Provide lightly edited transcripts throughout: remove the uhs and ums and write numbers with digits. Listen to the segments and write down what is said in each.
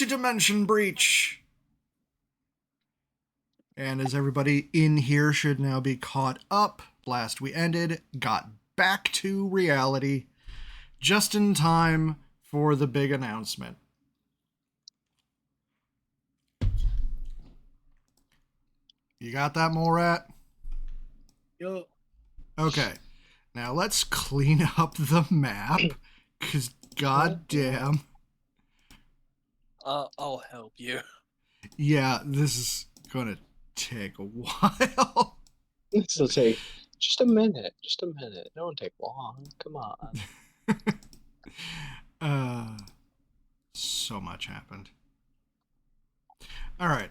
to Dimension Breach. And as everybody in here should now be caught up, last we ended, got back to reality, just in time for the big announcement. You got that, Morat? Yo. Okay. Now let's clean up the map, because goddamn. I'll help you. Yeah, this is gonna take a while. This will take just a minute. Just a minute. It won't take long. Come on. So much happened. All right.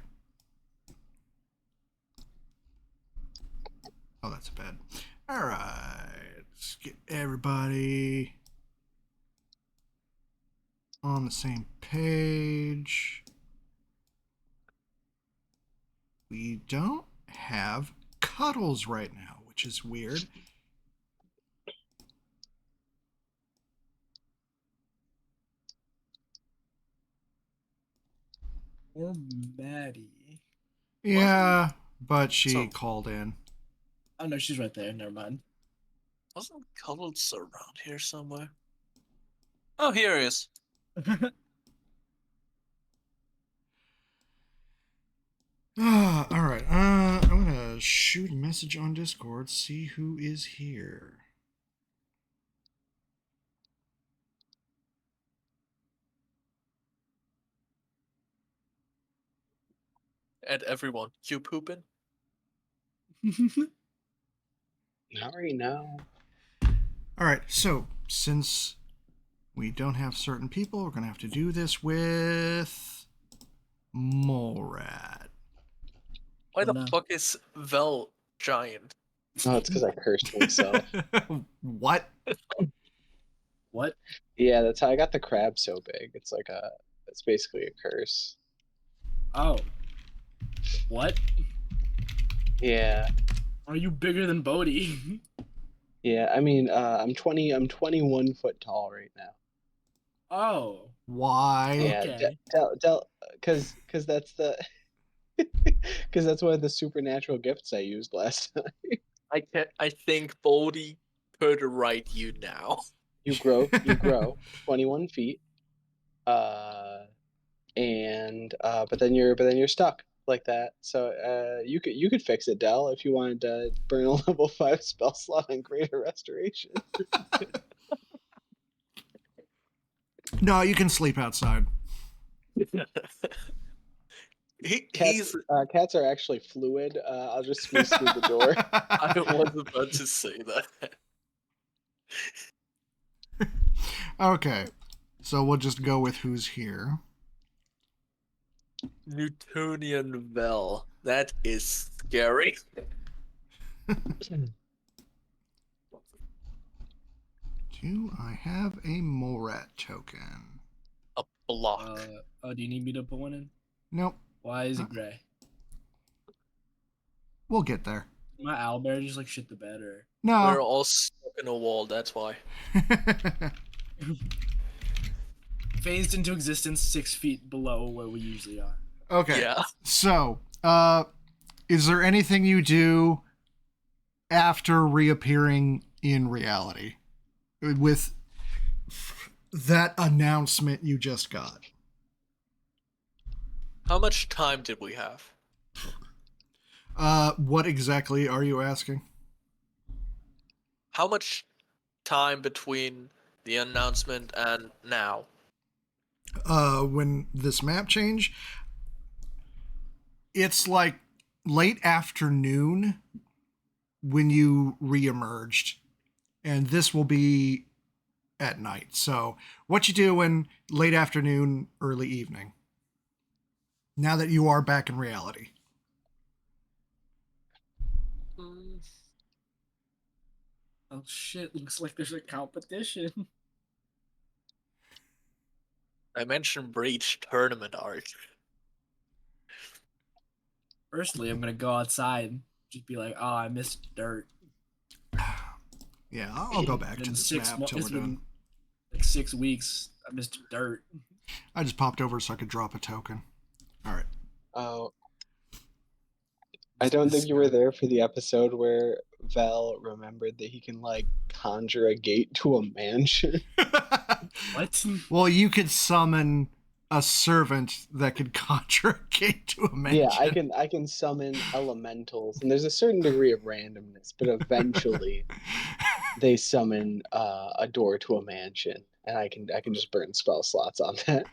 Oh, that's bad. All right. Let's get everybody on the same page. We don't have Cuddles right now, which is weird. Or Maddie. Yeah, but she called in. Oh, no, she's right there. Never mind. Wasn't Cuddles around here somewhere? Oh, here he is. All right. I'm gonna shoot a message on Discord, see who is here. And everyone, you pooping? Not right now. All right. So since we don't have certain people, we're gonna have to do this with Molrad. Why the fuck is Vel giant? Oh, it's because I cursed myself. What? What? Yeah, that's how I got the crab so big. It's like it's basically a curse. Oh. What? Yeah. Are you bigger than Bodhi? Yeah, I mean, I'm 21 foot tall right now. Oh. Why? Yeah, Okay. because that's the because that's one of the supernatural gifts I used last time. I think Bodhi could write you now. You grow 21 feet, and but then you're stuck like that. So you could fix it, Del, if you wanted to burn a level 5 spell slot on Greater Restoration. No, you can sleep outside. Cats are actually fluid. I'll just squeeze through the door. I was about to say that. Okay, so we'll just go with who's here. Newtonian Vel. That is scary. Do I have a Morat token? A block. Do you need me to put one in? Nope. Why is it gray? We'll get there. My owlbear just like shit the bed, or no? We're all stuck in a wall. That's why. phased into existence 6 feet below where we usually are. Okay. Yeah. So, is there anything you do after reappearing in reality with that announcement you just got? How much time did we have? What exactly are you asking? How much time between the announcement and now? When this map change, it's like late afternoon when you reemerged, and this will be at night. So what you do in late afternoon, early evening, now that you are back in reality? Oh shit, looks like there's a competition. I mentioned Breach Tournament Arc. Firstly, I'm gonna go outside and just be like, oh, I missed dirt. Yeah, I'll go back to this map till we're done. Like 6 weeks, I missed dirt. I just popped over so I could drop a token. All right. Oh, I don't think you were there for the episode where Val remembered that he can like conjure a gate to a mansion. What? Well, you could summon a servant that could conjure a gate to a mansion. Yeah, I can summon elementals, and there's a certain degree of randomness, but eventually they summon a door to a mansion, and I can just burn spell slots on that.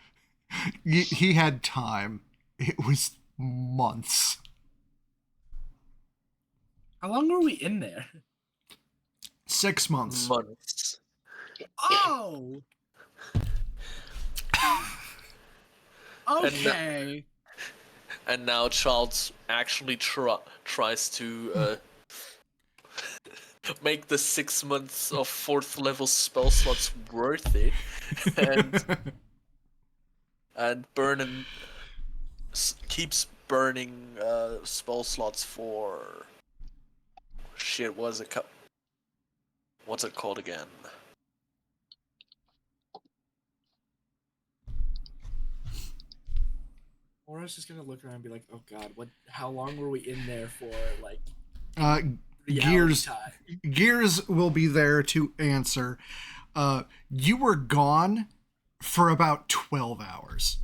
He had time. It was months. How long were we in there? 6 months. Months. Oh. Okay. And now Charles actually tries to make the 6 months of 4th level spell slots worth it, and keeps burning spell slots for shit. What's it called again? Or I was just gonna look around and be like, oh god, what? How long were we in there for? Like, Gears time? Gears will be there to answer. You were gone for about 12 hours.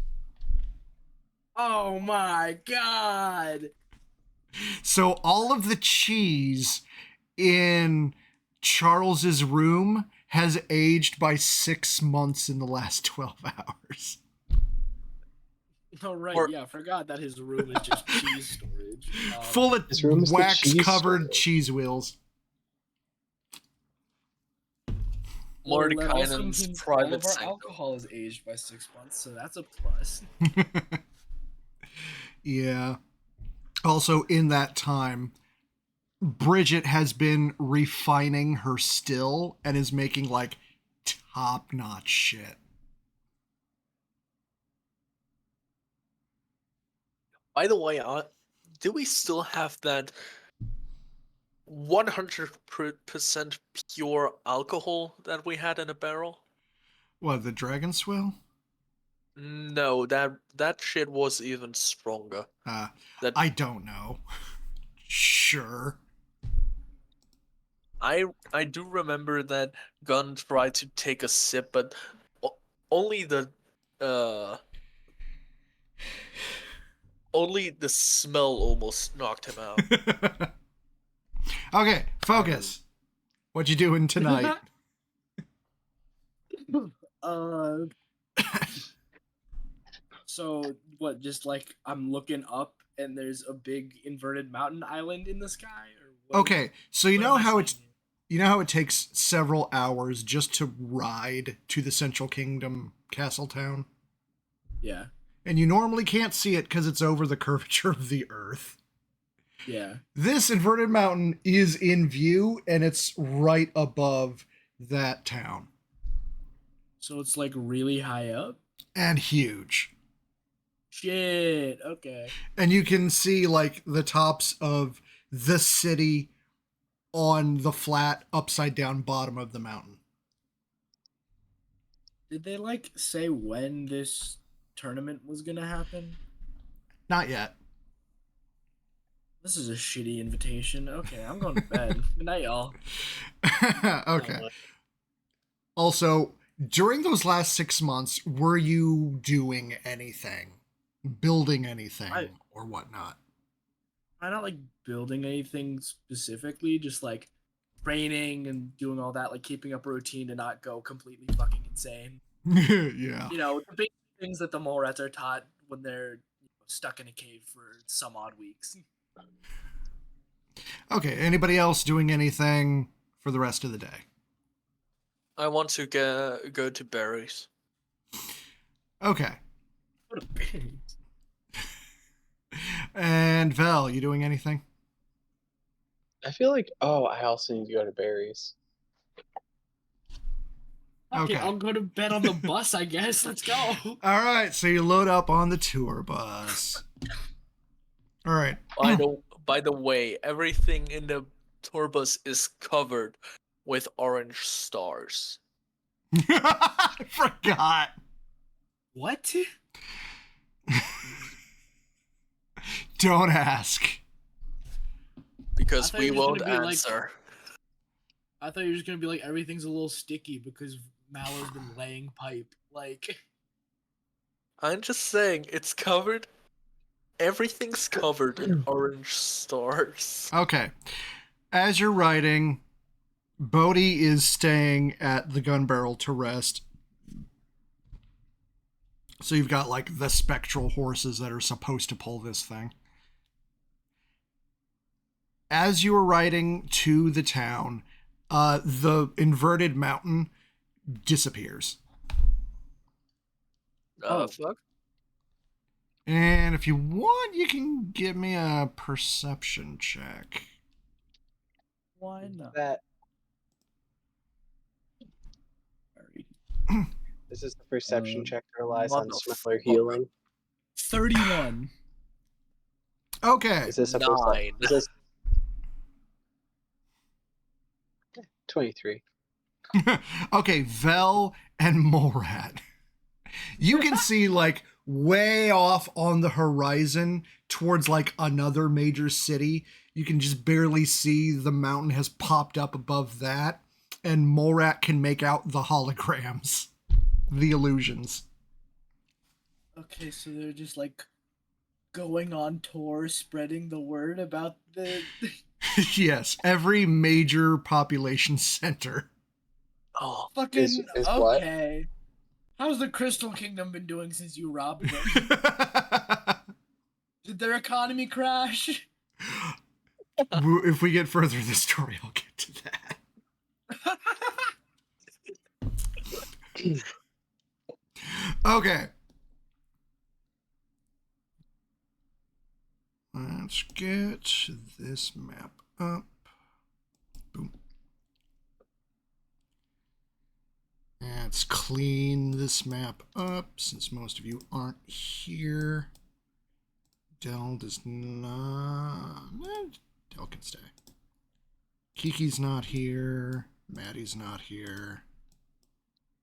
Oh my god! So all of the cheese in Charles's room has aged by 6 months in the last 12 hours. Oh right, Or- yeah, I forgot that his room is just cheese storage. Full of His room is the cheese wax-covered storage. cheese wheels. Well, that also Mordekainen's means all private of our sanctum. alcohol is aged by 6 months, so that's a plus. Yeah. Also, in that time, Bridget has been refining her still and is making like top-notch shit. By the way, do we still have that 100% pure alcohol that we had in a barrel? What, the dragon swill? No, that shit was even stronger. That I don't know. Sure. I do remember that Gunn tried to take a sip, but only the smell almost knocked him out. Okay, focus. What you doing tonight? So what? Just like I'm looking up and there's a big inverted mountain island in the sky, or what? Okay, so you what know am I how it's seeing? you know how it takes several hours just to ride to the Central Kingdom castle town? Yeah, And you normally can't see it because it's over the curvature of the earth. yeah. This inverted mountain is in view and it's right above that town. So it's like really high up. And huge. Shit. Okay. And you can see like the tops of the city on the flat upside down bottom of the mountain. Did they like say when this tournament was gonna happen? Not yet. This is a shitty invitation. Okay, I'm going to bed. Good night, y'all. Okay. Also, during those last 6 months, were you doing anything? Building anything or whatnot? I'm not like building anything specifically, just like training and doing all that, like keeping up a routine to not go completely fucking insane. Yeah. You know, the big things that the mole rats are taught when they're stuck in a cave for some odd weeks. Okay, anybody else doing anything for the rest of the day? I want to go to berries. Okay. What a bitch. And Val, you doing anything? I feel like I also need to go to Barry's. Okay, Okay. I'll go to bed on the bus, I guess. Let's go. All right, so you load up on the tour bus. All right. By the way, everything in the tour bus is covered with orange stars. I forgot. What? Don't ask. Because thought we you were just won't gonna be like- answer. I thought you were just gonna be like everything's a little sticky because Mallow's been laying pipe. Like, I'm just saying, it's covered. Everything's covered in orange stars. Okay. As you're writing, Bodhi is staying at the gun barrel to rest. So you've got like the spectral horses that are supposed to pull this thing. As you are riding to the town, the inverted mountain disappears. Oh. Fuck. And if you want, you can give me a perception check. why not? That Sorry. this is the perception check that relies on smell or motherfucker. healing. 31. Okay. Is this a 9. Is this 23? Okay, Vel and Morat. You can see like way off on the horizon towards like another major city. You can just barely see the mountain has popped up above that, and Morat can make out the holograms, the illusions. Okay, so they're just like going on tour, spreading the word about the. Yes, every major population center. Oh, Fucking Is what? okay. How's the Crystal Kingdom been doing since you robbed them? Did their economy crash? If we get further in the story, I'll get to that. Okay. Let's get this map up. Boom. Let's clean this map up since most of you aren't here. Dell does not. Dell can stay. Kiki's not here. Maddie's not here.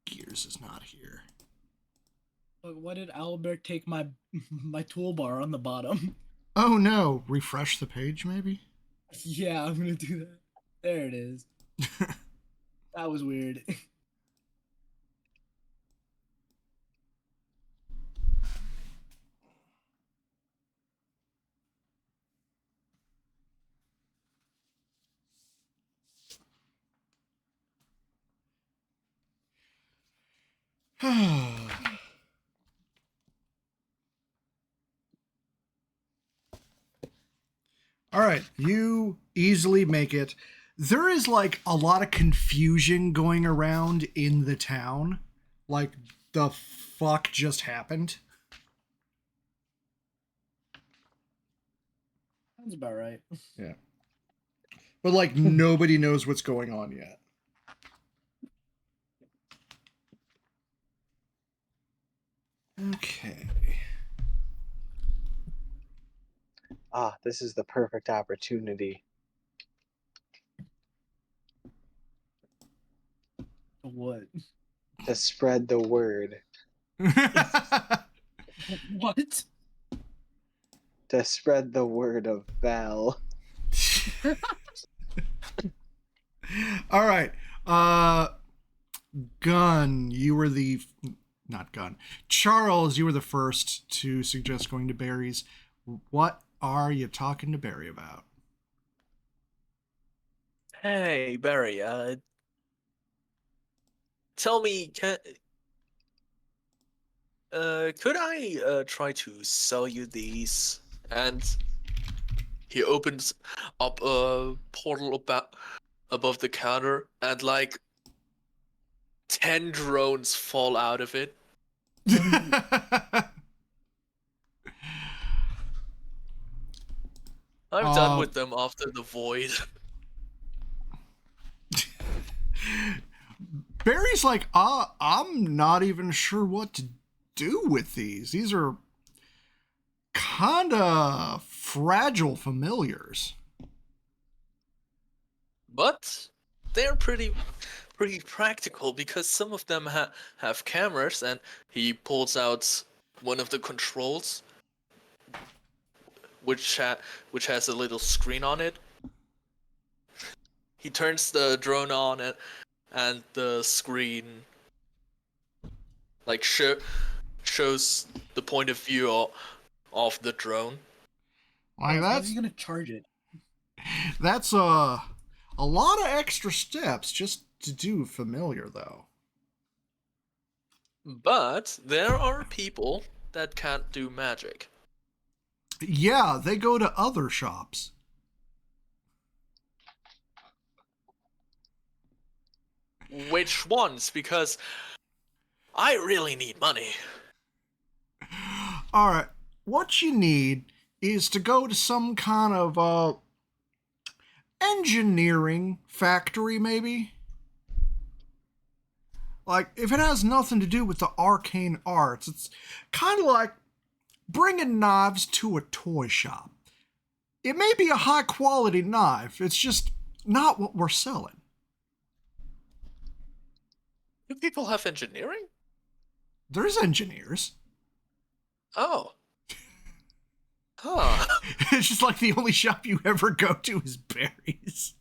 Gears is not here. Why did Albert take my toolbar on the bottom? Oh no! Refresh the page, maybe? Yeah, I'm gonna do that. There it is. That was weird. All right, you easily make it. There is like a lot of confusion going around in the town. Like, the fuck just happened? Sounds about right. Yeah. But like, nobody knows what's going on yet. Okay. Ah, this is the perfect opportunity. What? To spread the word. What? To spread the word of Val. All right. Gun, you were the... Not Gun. Charles, you were the first to suggest going to Barry's. What are you talking to Barry about? hey Barry. Tell me, could I try to sell you these? And he opens up a portal above the counter, and like 10 drones fall out of it. I'm done with them after the void. Barry's like, I'm not even sure what to do with these. These are kind of fragile familiars. But they're pretty pretty practical because some of them have cameras, and he pulls out one of the controls, which has a little screen on it. He turns the drone on, and the screen like shows the point of view of the drone. Like How's he gonna charge it? that's a lot of extra steps just to do familiar though. But there are people that can't do magic. Yeah, they go to other shops. Which ones? Because I really need money. All right, what you need is to go to some kind of engineering factory, maybe. Like, if it has nothing to do with the arcane arts, it's kind of like bringing knives to a toy shop. It may be a high quality knife, it's just not what we're selling. Do people have engineering? There's engineers. Oh. Huh. It's just like the only shop you ever go to is Barry's.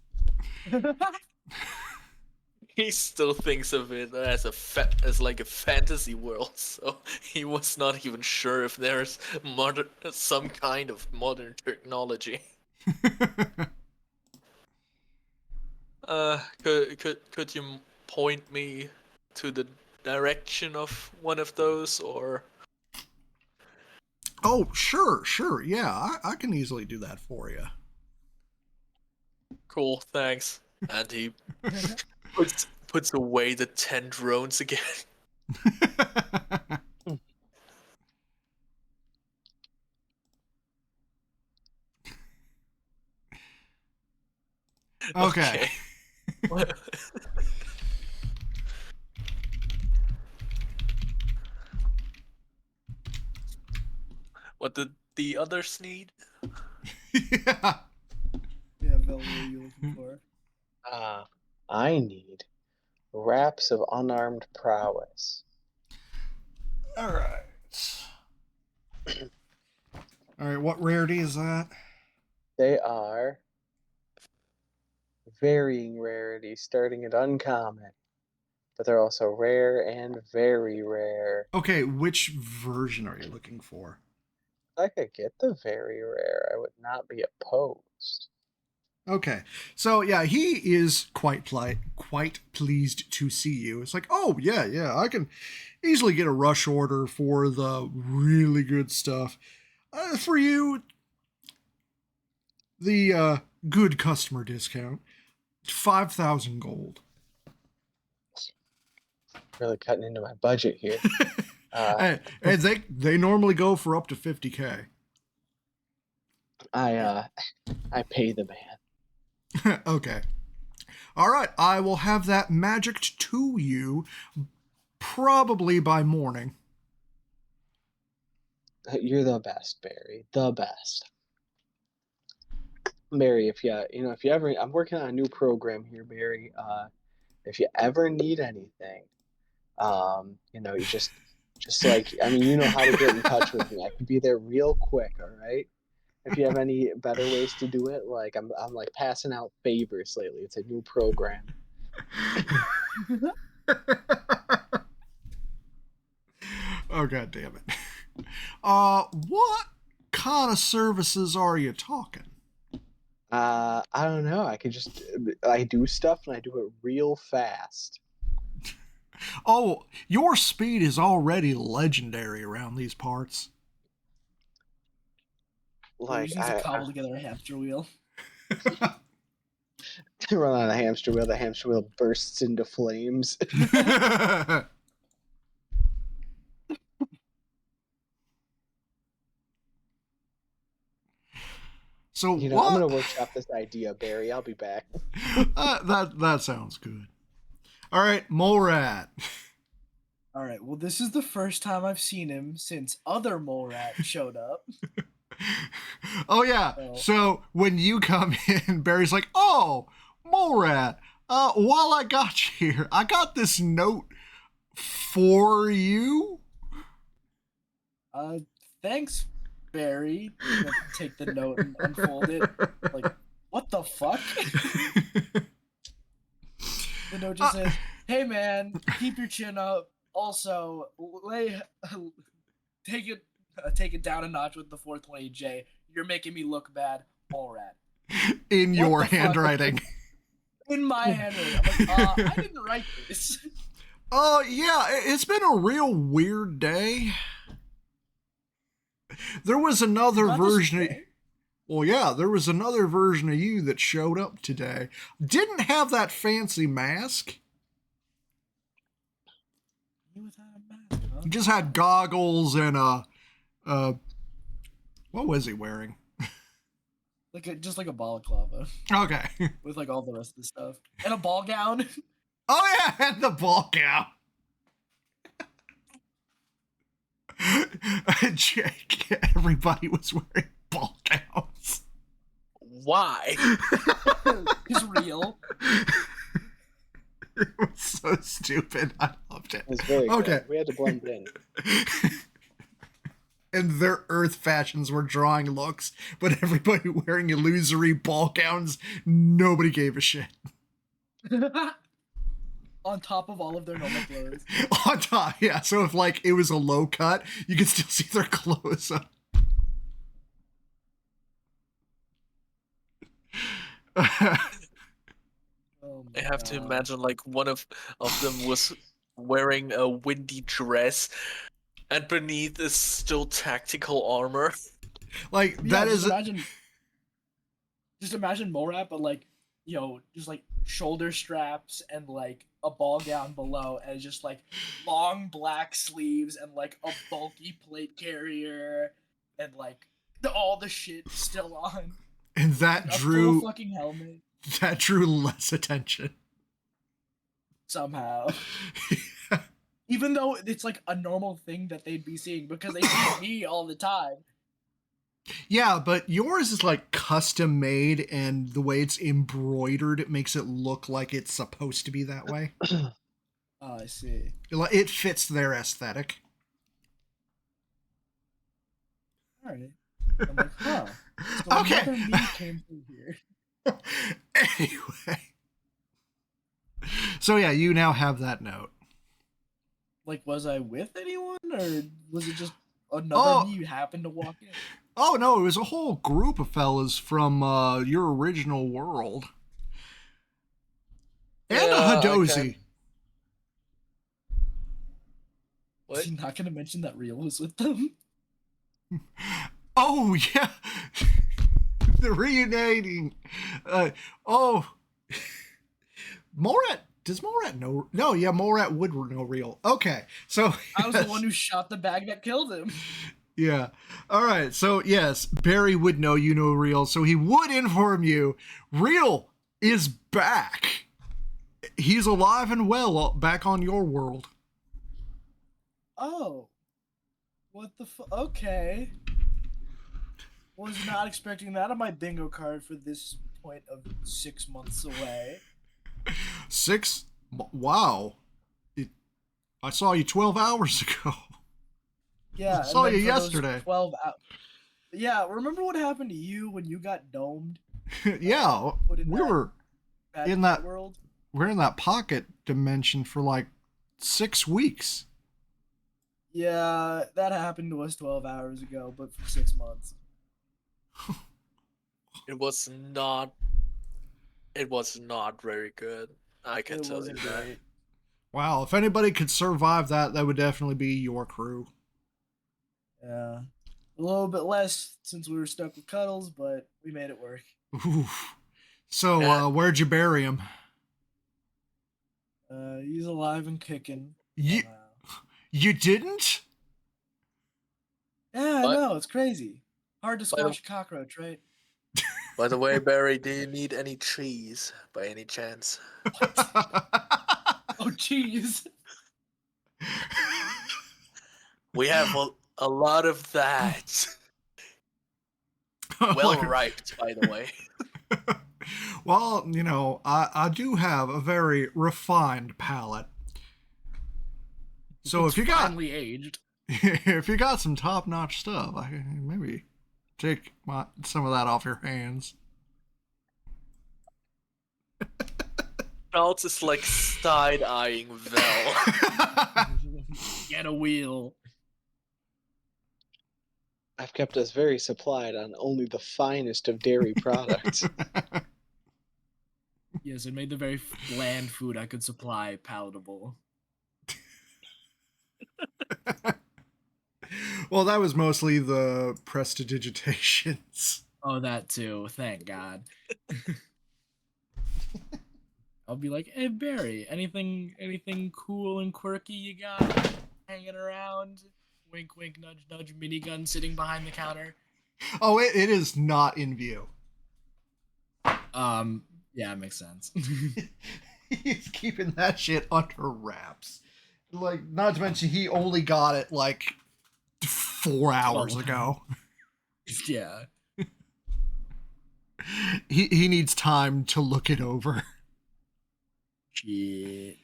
He still thinks of it as like a fantasy world, so he was not even sure if there's some kind of modern technology. Could you point me to the direction of one of those, or? Oh, sure, yeah, I can easily do that for you. Cool, thanks. And he puts away the 10 drones again. Okay. What did the others need? Yeah. Yeah, Vel, what are you looking for? I need wraps of unarmed prowess. All right. All right, what rarity is that? They are varying rarity, starting at uncommon, but they're also rare and very rare. Okay, which version are you looking for? If I could get the very rare, I would not be opposed. Okay, so yeah, he is quite pleased to see you. It's like, oh yeah, I can easily get a rush order for the really good stuff. For you, the good customer discount, 5,000 gold. Really cutting into my budget here. And they normally go for up to 50K. I pay the man. Okay. All right, I will have that magicked to you probably by morning. You're the best, Barry. The best. Barry, if you ever, I'm working on a new program here, Barry. If you ever need anything, you just like, I mean, you know how to get in touch with me. I can be there real quick, all right? If you have any better ways to do it, like I'm like passing out favors lately. It's a new program. Oh god damn it. What kind of services are you talking? I don't know. I do stuff and I do it real fast. Oh, your speed is already legendary around these parts. Like He needs to cobble together a hamster wheel. run on a hamster wheel. The hamster wheel bursts into flames. So I'm what? gonna workshop this idea, Barry. I'll be back. That sounds good. All right, Mole Rat. All right. Well, this is the first time I've seen him since other mole rat showed up. Oh yeah. Oh. So when you come in, Barry's like, "Oh, Mole Rat, While I got you here, I got this note for you. Thanks, Barry. I'm gonna take the note and unfold it. Like, what the fuck? The note just says, "Hey man, keep your chin up. Also, take it down a notch with the 420J. You're making me look bad. All right." In What your the fuck? handwriting. In my handwriting. I'm like, I didn't write this. Oh, yeah, it's been a real weird day. There was another Not this version. day. Well, yeah, there was another version of you that showed up today. Didn't have that fancy mask. You without a mask, huh? He just had goggles and what was he wearing? Just like a balaclava Okay. with like all the rest of the stuff and a ball gown. Oh yeah, and the ball gown. Jake, everybody was wearing ball gowns. Why? It's real. It was so stupid. I loved it. It was very Okay. good. We had to blend in. And their Earth fashions were drawing looks, but everybody wearing illusory ball gowns, nobody gave a shit. On top of all of their normal clothes. On top, yeah. So if like it was a low cut, you could still see their clothes up. Oh my I have to God. imagine like one of them was wearing a windy dress, and beneath is still tactical armor. Like Yeah, that is just imagine Morat, but like, just like shoulder straps and like a ball gown below, and just like long black sleeves and like a bulky plate carrier, and like all the shit still on. and that A full drew fucking helmet less attention. somehow. Even though it's like a normal thing that they'd be seeing because they see me all the time. Yeah, but yours is like custom made, and the way it's embroidered, it makes it look like it's supposed to be that way. Oh, I see. It fits their aesthetic. Alright. I'm like, huh. So Okay. another me came through here. Anyway. So yeah, you now have that note. Like, was I with anyone, or was it just another Oh. me who happened to walk in? Oh no, it was a whole group of fellas from your original world. And Yeah, a Hadozi. What? Is he not gonna mention that Real was with them? Oh yeah. The reuniting. Morat. Does Morat know? No, yeah, Morat would know Real. Okay, so I was the one who shot the bag that killed him. yeah. All right. So yes, Barry would know you know Real, so he would inform you. Real is back. He's alive and well back on your world. Oh. What the okay. Was not expecting that on my bingo card for this point of 6 months away. 6? Wow. I saw you 12 hours ago. Yeah, I saw and then you for those yesterday. 12 hours. Yeah, remember what happened to you when you got domed? Yeah, Put in we that were bad in that- world? we're in that pocket dimension for like 6 weeks. Yeah, that happened to us 12 hours ago, but for 6 months. It was not. It was not very good. I can It tell you wasn't that. great. Wow, if anybody could survive that, that would definitely be your crew. Yeah. A little bit less since we were stuck with Cuddles, but we made it work. Oof. So, Yeah. where'd you bury him? He's alive and kicking. You, somehow. you didn't? Yeah, I What? know, it's crazy. Hard to By the- squash a cockroach, right? By the way, Barry, do you need any cheese by any chance? Oh, jeez. We have a lot of that. Well Like- ripe, by the way. Well, I do have a very refined palate. So It's finely aged. if you got some top-notch stuff, I can maybe take some of that off your hands. Charles is like side-eyeing Vel. Get a wheel. I've kept us very supplied on only the finest of dairy products. Yes, it made the very bland food I could supply palatable. Well, that was mostly the prestidigitations. Oh, that too. Thank God. I'll be like, hey Barry, anything cool and quirky you got hanging around? Wink, wink, nudge, nudge. Minigun sitting behind the counter. Oh, it is not in view. Yeah, it makes sense. He's keeping that shit under wraps. Like, not to mention, he only got it like 4 hours ago. Yeah. He needs time to look it over. Shit.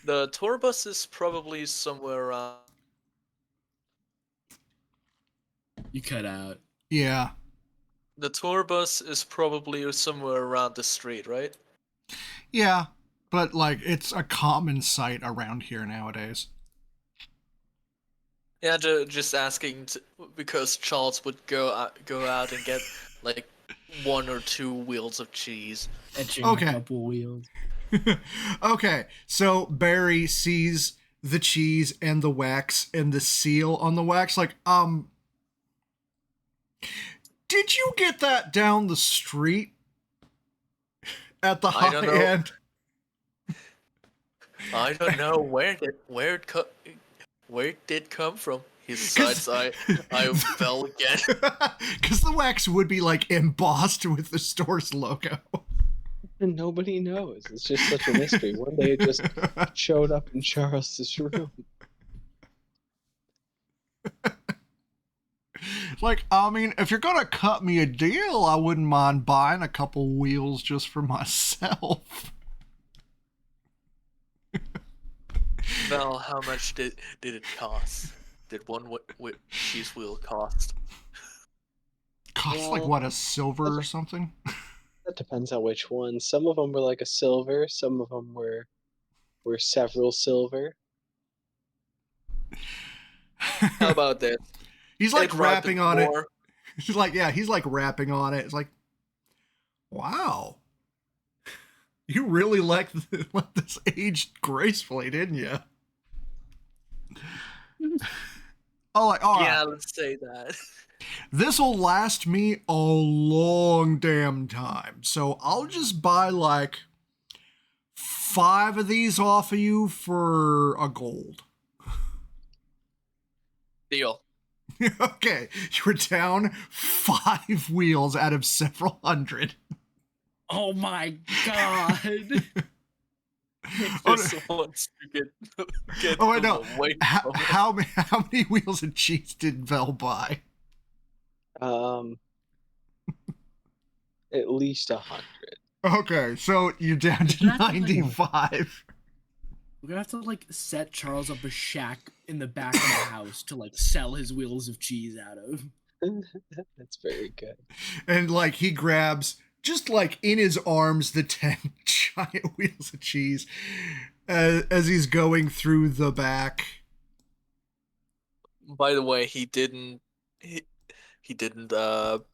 The tour bus is probably somewhere around. You cut out. Yeah. The tour bus is probably somewhere around the street, right? Yeah, but like it's a common sight around here nowadays. Yeah, just asking because Charles would go out and get like 1 or 2 wheels of cheese. Etching Okay. a couple wheels. Okay, so Barry sees the cheese and the wax and the seal on the wax. Like, did you get that down the street at the I don't high know. end? I don't know where it did come from. Besides, I fell again. Because the wax would be like embossed with the store's logo. And nobody knows. It's just such a mystery. One day it just showed up in Charles's room. Like, I mean, if you're gonna cut me a deal, I wouldn't mind buying a couple wheels just for myself. Well, how much did it cost? Did one cheese wheel cost? Costs like what, a silver or something? That depends on which one. Some of them were like a silver. Some of them were several silver. How about this? He's like It brought rapping the on it. more- He's like, yeah, he's like rapping on it. It's like, wow, you really let this age gracefully, didn't you? Oh, like, all Yeah, right. let's say that. This'll last me a long damn time. So I'll just buy like 5 of these off of you for a gold. Deal. Okay, you were down 5 wheels out of several hundred. Oh my God. Just wants to get Oh, I them know. away from it. How many wheels of cheese did Vel buy? At least 100. Okay, so you're down to We're gonna have to, 95. We're gonna have to like set Charles up a shack in the back of the house to like sell his wheels of cheese out of. That's very good. And like he grabs just like in his arms the 10 giant wheels of cheese as he's going through the back. By the way, he didn't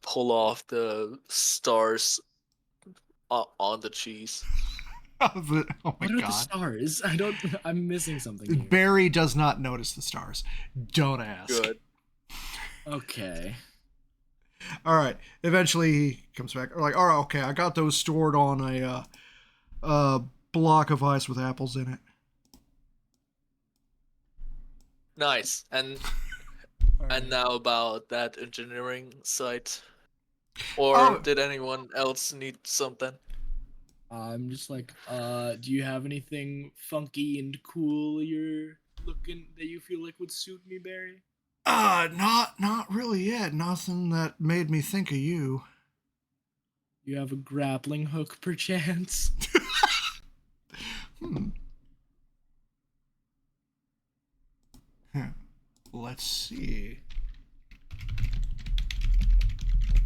pull off the stars on the cheese. Oh my What are the god. stars? I'm missing something here. Barry does not notice the stars. Don't ask. Good. Okay. All right. Eventually he comes back. Like, all right, okay, I got those stored on a block of ice with apples in it. Nice. And Alright. now about that engineering site. Or Oh. did anyone else need something? I'm just like, do you have anything funky and cool you're looking that you feel like would suit me, Barry? Not really yet. Nothing that made me think of you. You have a grappling hook, perchance? Hmm. Huh. Let's see.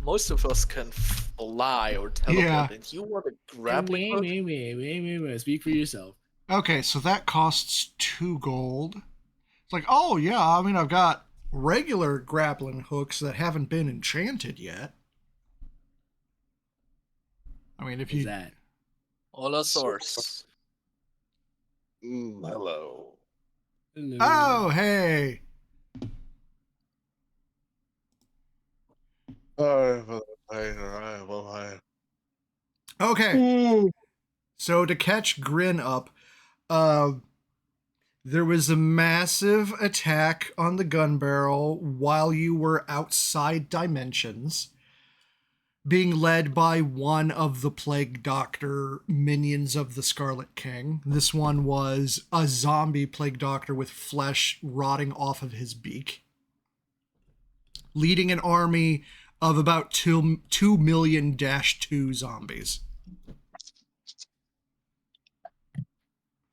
Most of us can fly or teleport, Yeah. and you want a grappling hook? Wait. Speak for yourself. Okay, so that costs 2 gold. It's like, oh yeah, I mean, I've got regular grappling hooks that haven't been enchanted yet. I mean, if Is you that? Allosaurus. Hello. Hello. Oh, hey. Okay. So to catch Grin up, uh, there was a massive attack on the gun barrel while you were outside dimensions, being led by one of the Plague Doctor minions of the Scarlet King. This one was a zombie Plague Doctor with flesh rotting off of his beak, leading an army of about 2 million-2 zombies.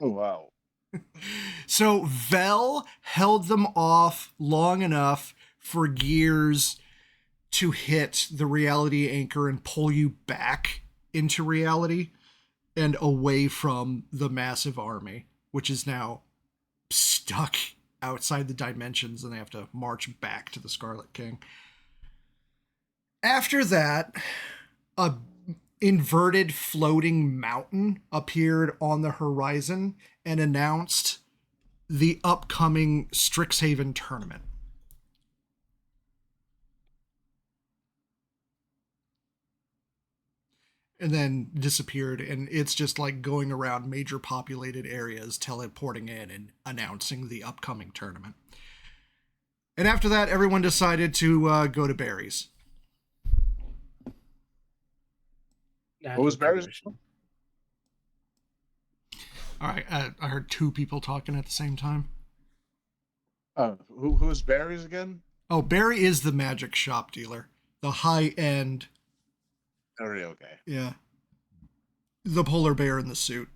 Oh wow. So Vel held them off long enough for Gears to hit the reality anchor and pull you back into reality and away from the massive army, which is now stuck outside the dimensions and they have to march back to the Scarlet King. After that, a inverted floating mountain appeared on the horizon and announced the upcoming Strixhaven tournament. And then disappeared, and it's just like going around major populated areas, teleporting in and announcing the upcoming tournament. And after that, everyone decided to go to Barry's. Natural What was Barry's? progression. All right, I heard 2 people talking at the same time. Who is Barry's again? Oh, Barry is the magic shop dealer, the high end. Barry, okay. Yeah, the polar bear in the suit.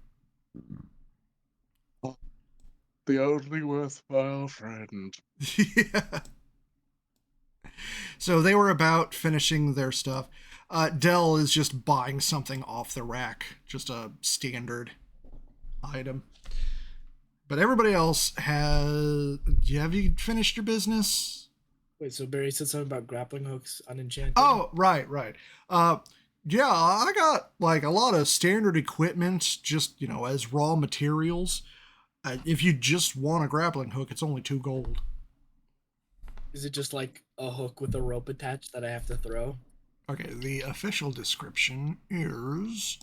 The only worthwhile friend. Yeah. So they were about finishing their stuff. Dell is just buying something off the rack, just a standard item. But everybody else has. Have you finished your business? Wait, so Barry said something about grappling hooks unenchanted? Oh, right. Yeah, I got like a lot of standard equipment, just as raw materials. If you just want a grappling hook, it's only 2 gold. Is it just like a hook with a rope attached that I have to throw? Okay, the official description is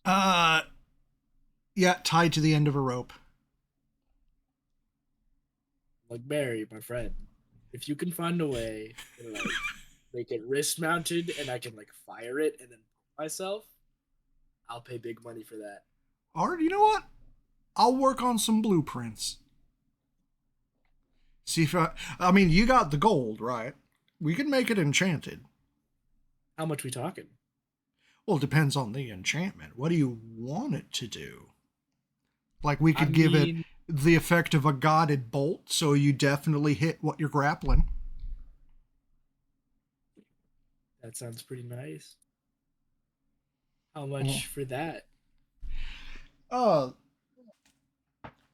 yeah, tied to the end of a rope. Like, Barry, my friend, if you can find a way to like make it wrist mounted and I can like fire it and then myself, I'll pay big money for that. Or you know what? I'll work on some blueprints. See if I mean, you got the gold, right? We can make it enchanted. How much we talking? Well, it depends on the enchantment. What do you want it to do? Like, we could give it the effect of a godded bolt, so you definitely hit what you're grappling. That sounds pretty nice. How much for that? That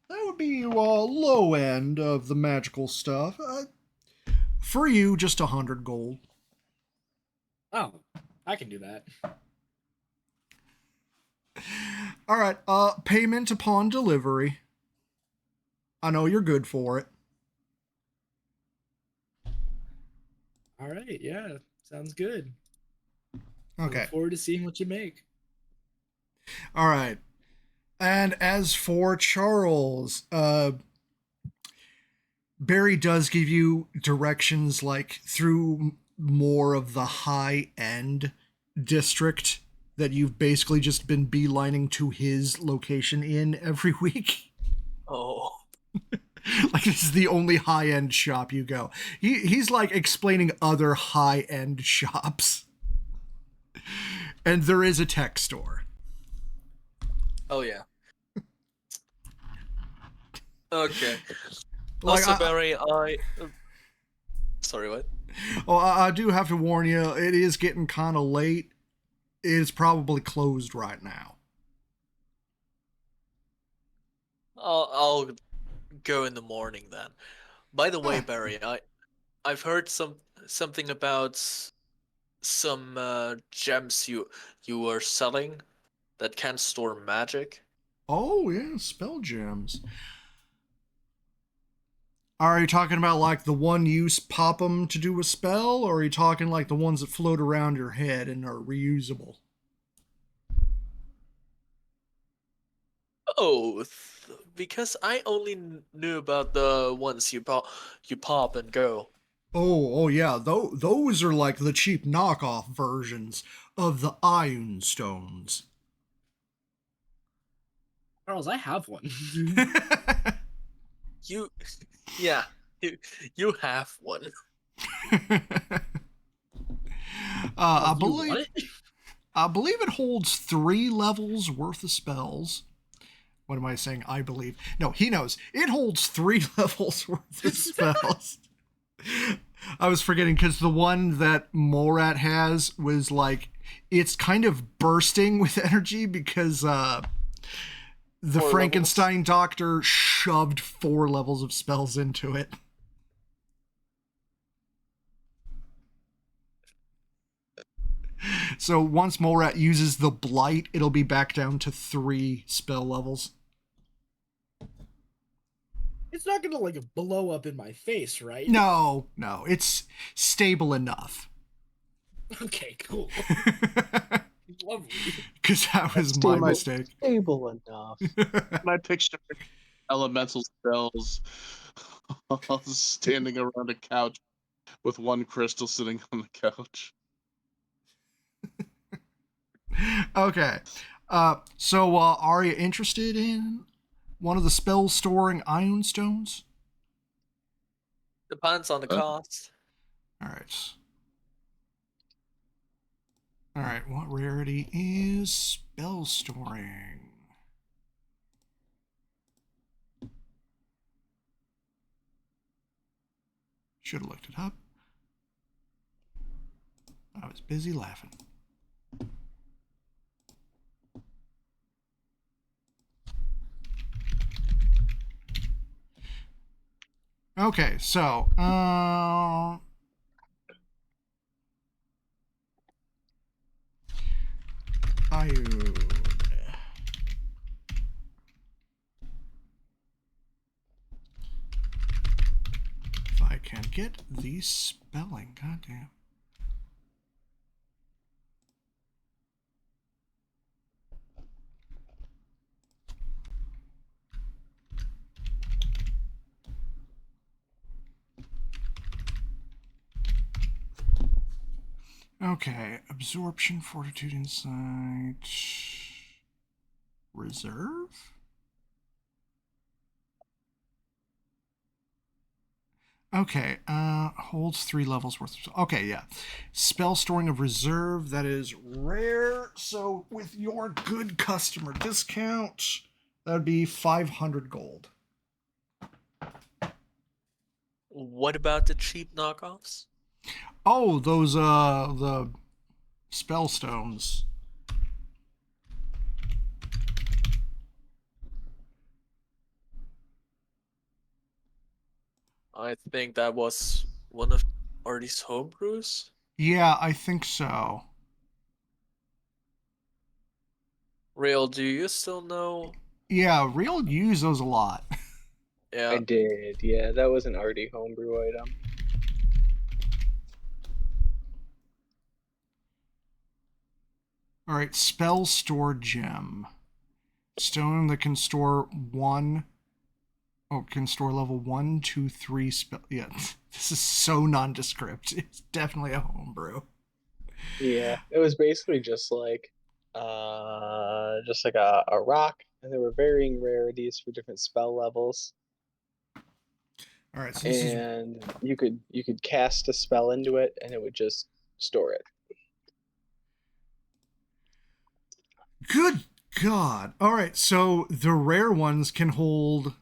would be low end of the magical stuff. For you, just 100 gold. Oh, I can do that. All right. Payment upon delivery. I know you're good for it. All right, yeah, sounds good. Okay. Look forward to seeing what you make. All right. And as for Charles, Barry does give you directions like through more of the high end district that you've basically just been beelining to his location in every week. Oh. Like, this is the only high end shop you go. He's like explaining other high end shops. And there is a tech store. Oh yeah. Okay. Like, Also, Barry, sorry, what? I do have to warn you, it is getting kind of late. It is probably closed right now. I'll go in the morning then. By the way, Ah. Barry, I've heard something about some gems you were selling that can store magic. Oh, yeah, spell gems. Are you talking about like the one you pop them to do a spell, or are you talking like the ones that float around your head and are reusable? Oh, because I only knew about the ones you pop and go. Oh, yeah. Those are like the cheap knockoff versions of the Iron Stones. Charles, I have one. You, yeah, you have one. I You want believe it? I believe it holds 3 levels worth of spells. What am I saying? I believe. No, he knows. It holds 3 levels worth of spells. I was forgetting because the one that Morat has was like, it's kind of bursting with energy because the 4 Frankenstein doctor shoved 4 levels of spells into it. So once Morat uses the blight, it'll be back down to 3 spell levels. It's not gonna like blow up in my face, right? No, it's stable enough. Okay, cool. Lovely. Because that was That's my too much. mistake. Stable enough. I picture elemental spells standing around a couch with one crystal sitting on the couch. Okay. So are you interested in one of the spell storing ion stones? Depends on the cost. All right. All right. What rarity is spell storing? Should have looked it up. I was busy laughing. Okay, so iode. If I can get the spelling, goddamn. Okay, absorption, fortitude, insight, reserve. Okay, holds 3 levels worth of. Okay, yeah, spell storing of reserve, that is rare. So with your good customer discount, that would be 500 gold. What about the cheap knockoffs? Oh, those the spell stones. I think that was one of Artie's homebrews. Yeah, I think so. Real, do you still know? Yeah, real use those a lot. Yeah. I did, yeah. That was an arty homebrew item. All right, spell store gem. Stone that can store one. Oh, can store level 1, 2, 3 spell. Yeah, this is so nondescript. It's definitely a homebrew. Yeah, it was basically just like a rock, and there were varying rarities for different spell levels. All right, so this is. And you could cast a spell into it and it would just store it. Good God. All right, so the rare ones can hold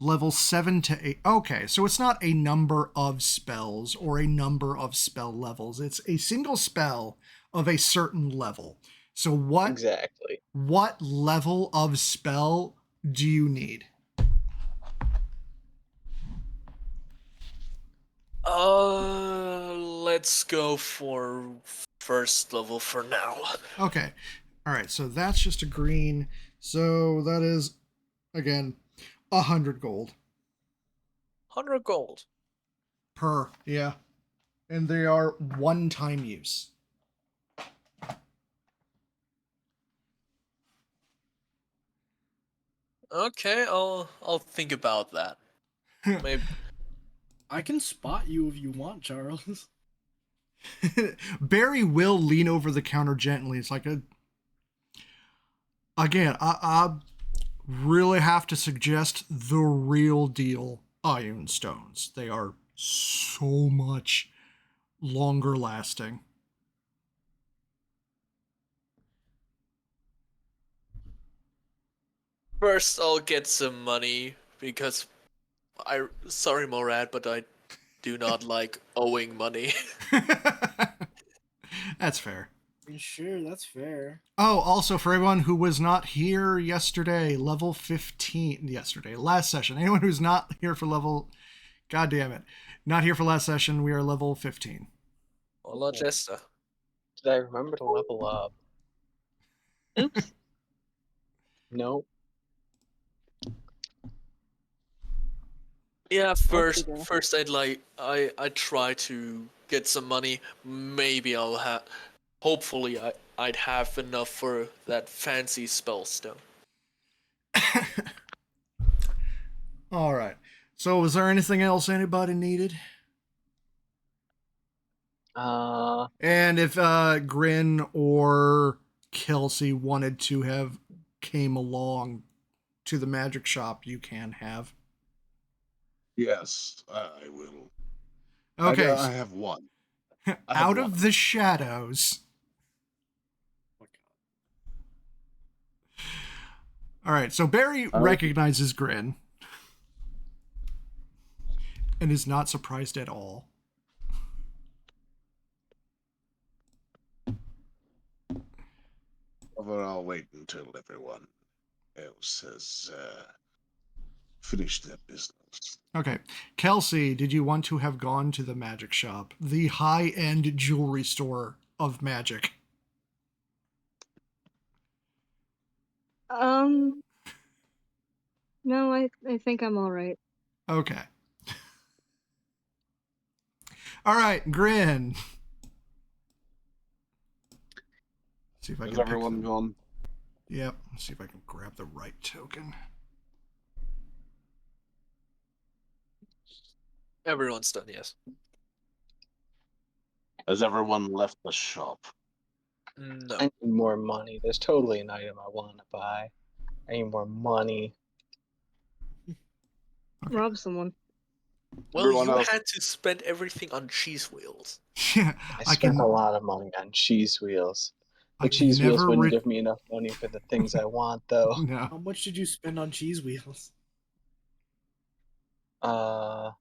level 7 to 8. Okay, so it's not a number of spells or a number of spell levels. It's a single spell of a certain level. So Exactly. what level of spell do you need? Let's go for first level for now. Okay. All right, so that's just a green. So that is again 100 gold 100 gold. per. Yeah. And they are one-time use. Okay, I'll think about that. Maybe. I can spot you if you want, Charles. Barry will lean over the counter gently. It's like a. Again, I really have to suggest the real deal iron stones. They are so much longer lasting. First, I'll get some money because sorry, Morad, but I do not like owing money. That's fair. Sure, that's fair. Oh, also for everyone who was not here yesterday, level 15 yesterday, last session. Anyone who's not here for level, god damn it, not here for last session, we are level 15. Hola, Jester. Did I remember to level up? Oops. Nope. Yeah, Okie-doke. first I try to get some money. Maybe I'll have. Hopefully, I'd have enough for that fancy spell stone. All right. So, was there anything else anybody needed? And if Grin or Kelsey wanted to have came along to the magic shop, you can have. Yes, I will. Okay. I have one. I have Out one. of the shadows. Oh my God. All right. So Barry recognizes Grin and is not surprised at all. But I'll wait until everyone else has finished their business. Okay. Kelsey, did you want to have gone to the magic shop, the high-end jewelry store of magic? No, I think I'm all right. Okay. All right, Grin. See if I Is can everyone gone? Yep. Let's see if I can grab the right token. Everyone's done, yes. Has everyone left the shop? No. I need more money. There's totally an item I want to buy. I need more money. Okay. Rob someone. Well, Everyone you else- had to spend everything on cheese wheels. Yeah, I spent a lot of money on cheese wheels. The I've cheese wheels never wouldn't give me enough money for the things I want, though. How No. much did you spend on cheese wheels? Probably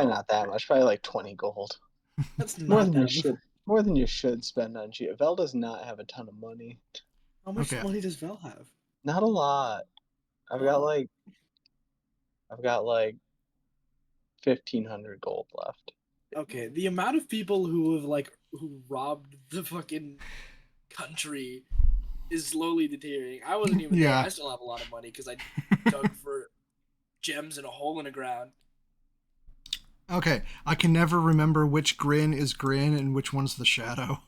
not that much. Probably like 20 gold. That's More not than you that should. More than you should spend on cheese. Vel does not have a ton of money. How much Okay. money does Vel have? Not a lot. I've got like 1,500 gold left. Okay, the amount of people who have who robbed the fucking country is slowly deteriorating. I wasn't even there. Yeah. I still have a lot of money because I dug for gems in a hole in the ground. Okay. I can never remember which Grin is Grin and which one's the shadow.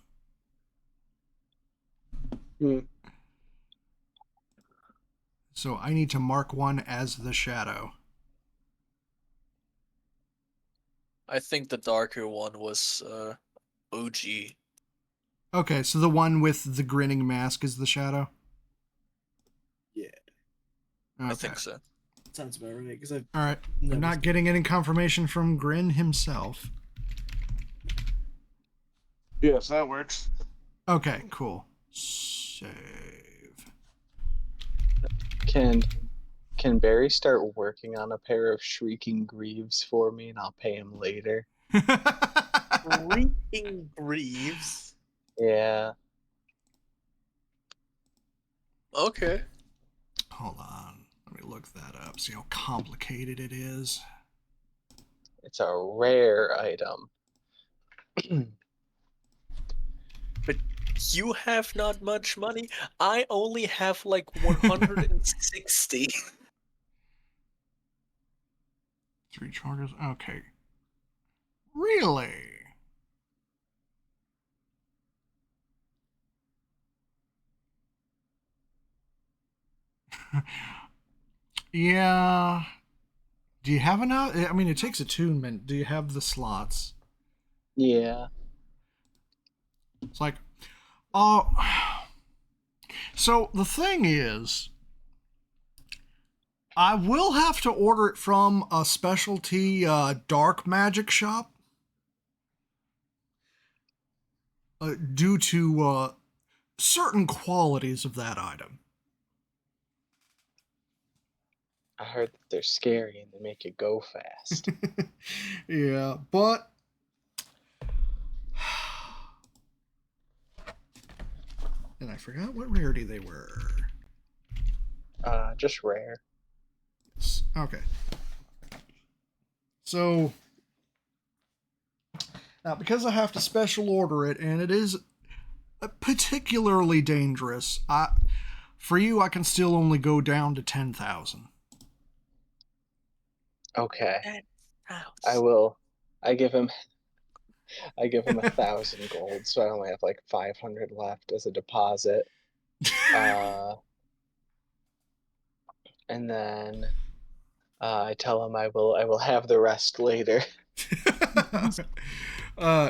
So I need to mark one as the shadow. I think the darker one was OG. Okay, so the one with the grinning mask is the shadow? Yeah, Okay. I think so. sounds about right. Because I've All right. never I'm not seen- getting any confirmation from Grin himself. Yes, that works. Okay, cool. Save. Can Barry start working on a pair of shrieking greaves for me, and I'll pay him later? Freaking Greaves. Yeah. Okay. Hold on. Let me look that up, see how complicated it is. It's a rare item. But you have not much money. I only have like 160. 3 charges. Okay. Really? Yeah. Do you have enough? I mean, it takes attunement. Do you have the slots? Yeah. It's like, oh. So the thing is, I will have to order it from a specialty dark magic shop due to certain qualities of that item. I heard that they're scary and they make you go fast. Yeah, but and I forgot what rarity they were. Just rare. Okay. So now, because I have to special order it, and it is particularly dangerous, for you, I can still only go down to 10,000. Okay. I will. I give him 1,000 gold, so I only have like 500 left as a deposit. And then I tell him I will have the rest later.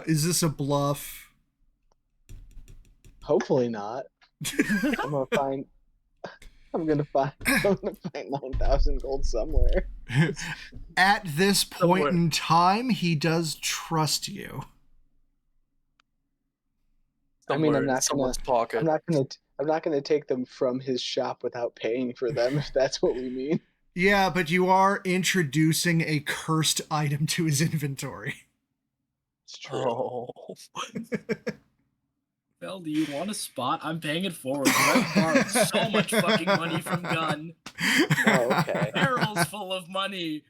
Is this a bluff? Hopefully not. I'm gonna find 9,000 gold somewhere. At this point Somewhere. in time, he does trust you. I mean, Somewhere in someone's pocket. I'm not gonna take them from his shop without paying for them, if that's what we mean. Yeah, but you are introducing a cursed item to his inventory. It's true. Oh. Phil, do you want a spot? I'm paying it forward. I've borrowed so much fucking money from Gunn. Oh, okay. Barrels full of money.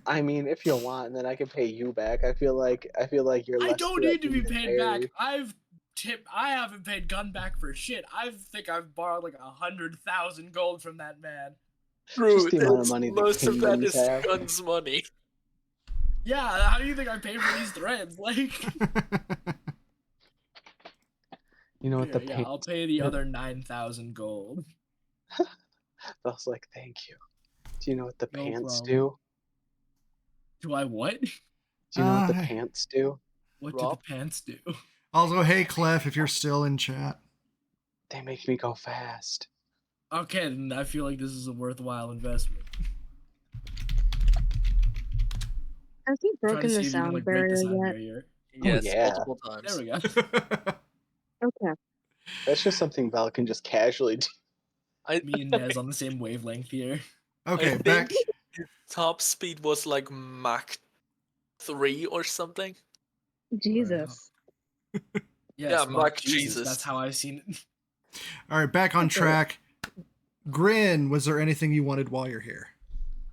I mean, if you want, then I can pay you back. I feel like you're less I don't need to be threatening than paid back. Barry. I haven't paid Gunn back for shit. I think I've borrowed like 100,000 gold from that man. True, Just the amount of money the most of that kingdoms is have. Gun's money. Yeah, how do you think I pay for these threads? Like, You know what the yeah, I'll pay the other 9,000 gold. I was like, thank you. Do you know what the No pants problem. do? Do I what? Do you know what the Hey. pants do? What do Rob? the pants do? Also, hey, Clef, if you're still in chat. They make me go fast. Okay, then I feel like this is a worthwhile investment. Has he I'm trying to broken see the if you can sound like break the barrier sound yet? barrier. Yes, yeah. multiple times. There we go. Okay. That's just something Val can just casually do. Me and Nez on the same wavelength here. Okay, I back. think his top speed was like Mach 3 or something. Jesus. Yes, Yeah, Mach Mach Jesus. Jesus. That's how I've seen it. All right, back on Okay. track. Grin, was there anything you wanted while you're here?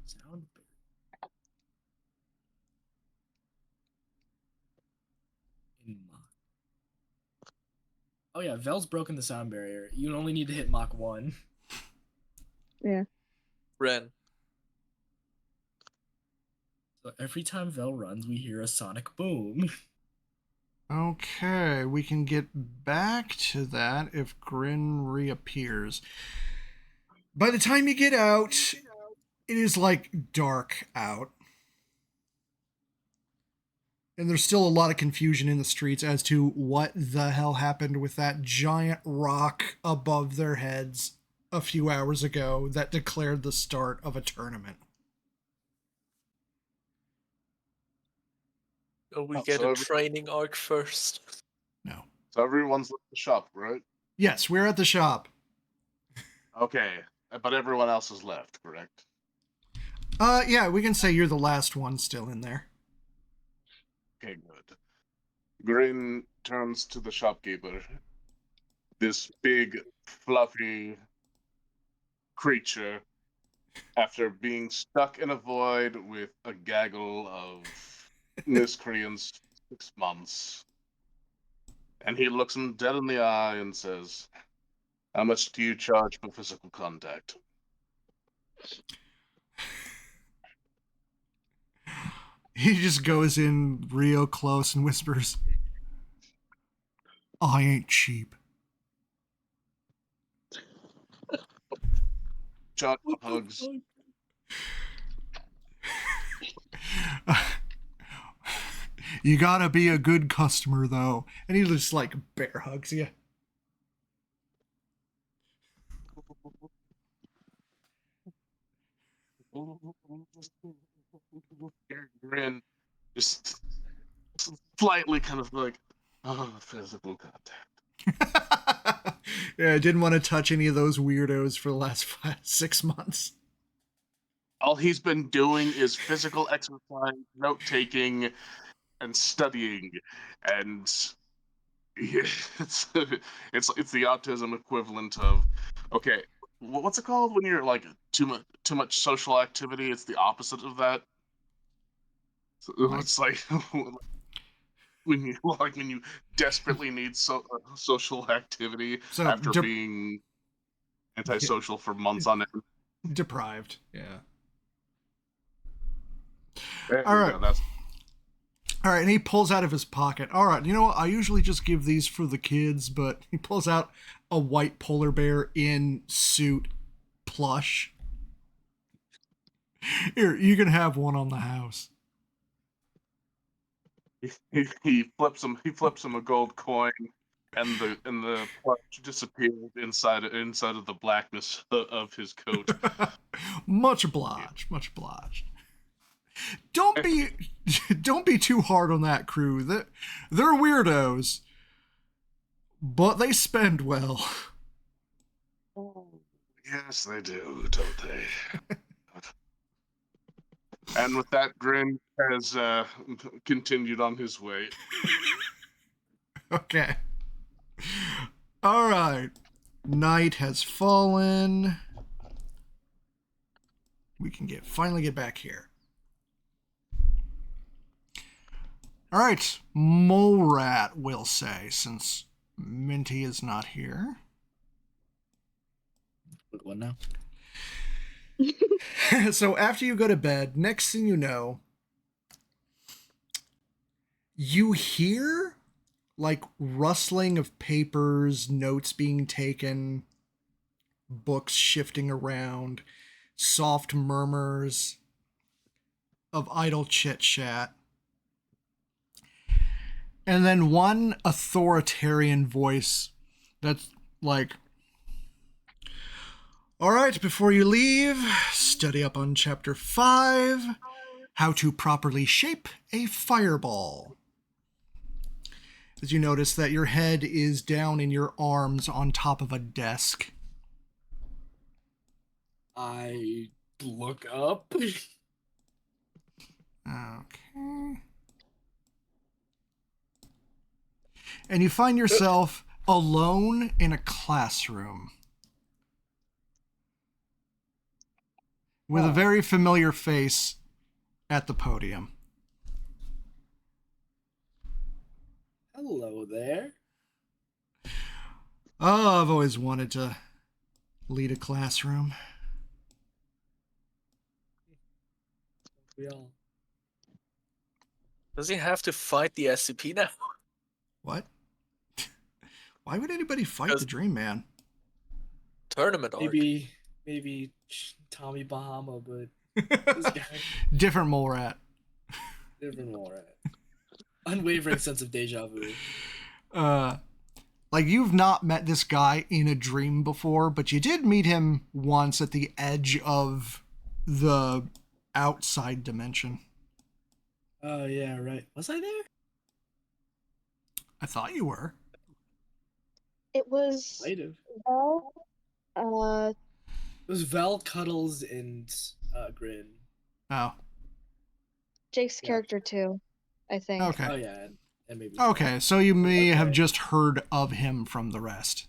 Sound in Mach. Oh yeah, Vel's broken the sound barrier. You only need to hit Mach 1. Yeah. Ren. So every time Vel runs, we hear a sonic boom. Okay, we can get back to that if Grin reappears. By the time you get out, it is like dark out. And there's still a lot of confusion in the streets as to what the hell happened with that giant rock above their heads a few hours ago that declared the start of a tournament. We Oh, get so a training arc first. No. So everyone's at the shop, right? Yes, we're at the shop. Okay, but everyone else is left, correct? Yeah, we can say you're the last one still in there. Okay, good. Grin turns to the shopkeeper. This big, fluffy creature, after being stuck in a void with a gaggle of miscreants for 6 months. And he looks him dead in the eye and says, "How much do you charge for physical contact?" He just goes in real close and whispers, I ain't cheap. Charge for hugs. You gotta be a good customer, though. And he just, like, bear hugs you. Grin just slightly kind of like, oh, physical contact. Yeah, I didn't want to touch any of those weirdos for the last 6 months. All he's been doing is physical exercise, note taking, and studying, and yeah, it's the autism equivalent of, okay, what's it called when you're like too much social activity? It's the opposite of that. So it's like when you desperately need social activity So, after being antisocial for months on end. deprived, yeah. There All you right. go, that's All right, and he pulls out of his pocket. All right, you know what? I usually just give these for the kids, but he pulls out a white polar bear in suit plush. Here, you can have one on the house. he flips him a gold coin, and the plush disappeared inside of the blackness of his coat. Much obliged, much obliged. Don't be too hard on that crew. They're weirdos, but they spend well. Yes, they do, don't they? And with that, Grin has continued on his way. Okay. All right. Night has fallen. We can finally get back here. All right. Mole Rat, we'll say, since Minty is not here. What now? So after you go to bed, next thing you know, you hear like rustling of papers, notes being taken, books shifting around, soft murmurs of idle chit chat. And then one authoritarian voice that's like, all right, before you leave, study up on chapter 5, how to properly shape a fireball. As you notice that your head is down in your arms on top of a desk. I look up. Okay. And you find yourself alone in a classroom with a very familiar face at the podium. Hello there. Oh, I've always wanted to lead a classroom. We all. Does he have to fight the SCP now? What? Why would anybody fight the Dream Man? Tournament arc. Maybe Tommy Bahama, but this guy, Different mole rat. different more. Unwavering sense of deja vu. Like you've not met this guy in a dream before, but you did meet him once at the edge of the outside dimension. Oh yeah, right. Was I there? I thought you were. It was Might have. well, It was Val, Cuddles, and Grin. Oh, Jake's Yeah. character too, I think. okay. Oh yeah, and maybe. Okay, so you may have Okay. just heard of him from the rest.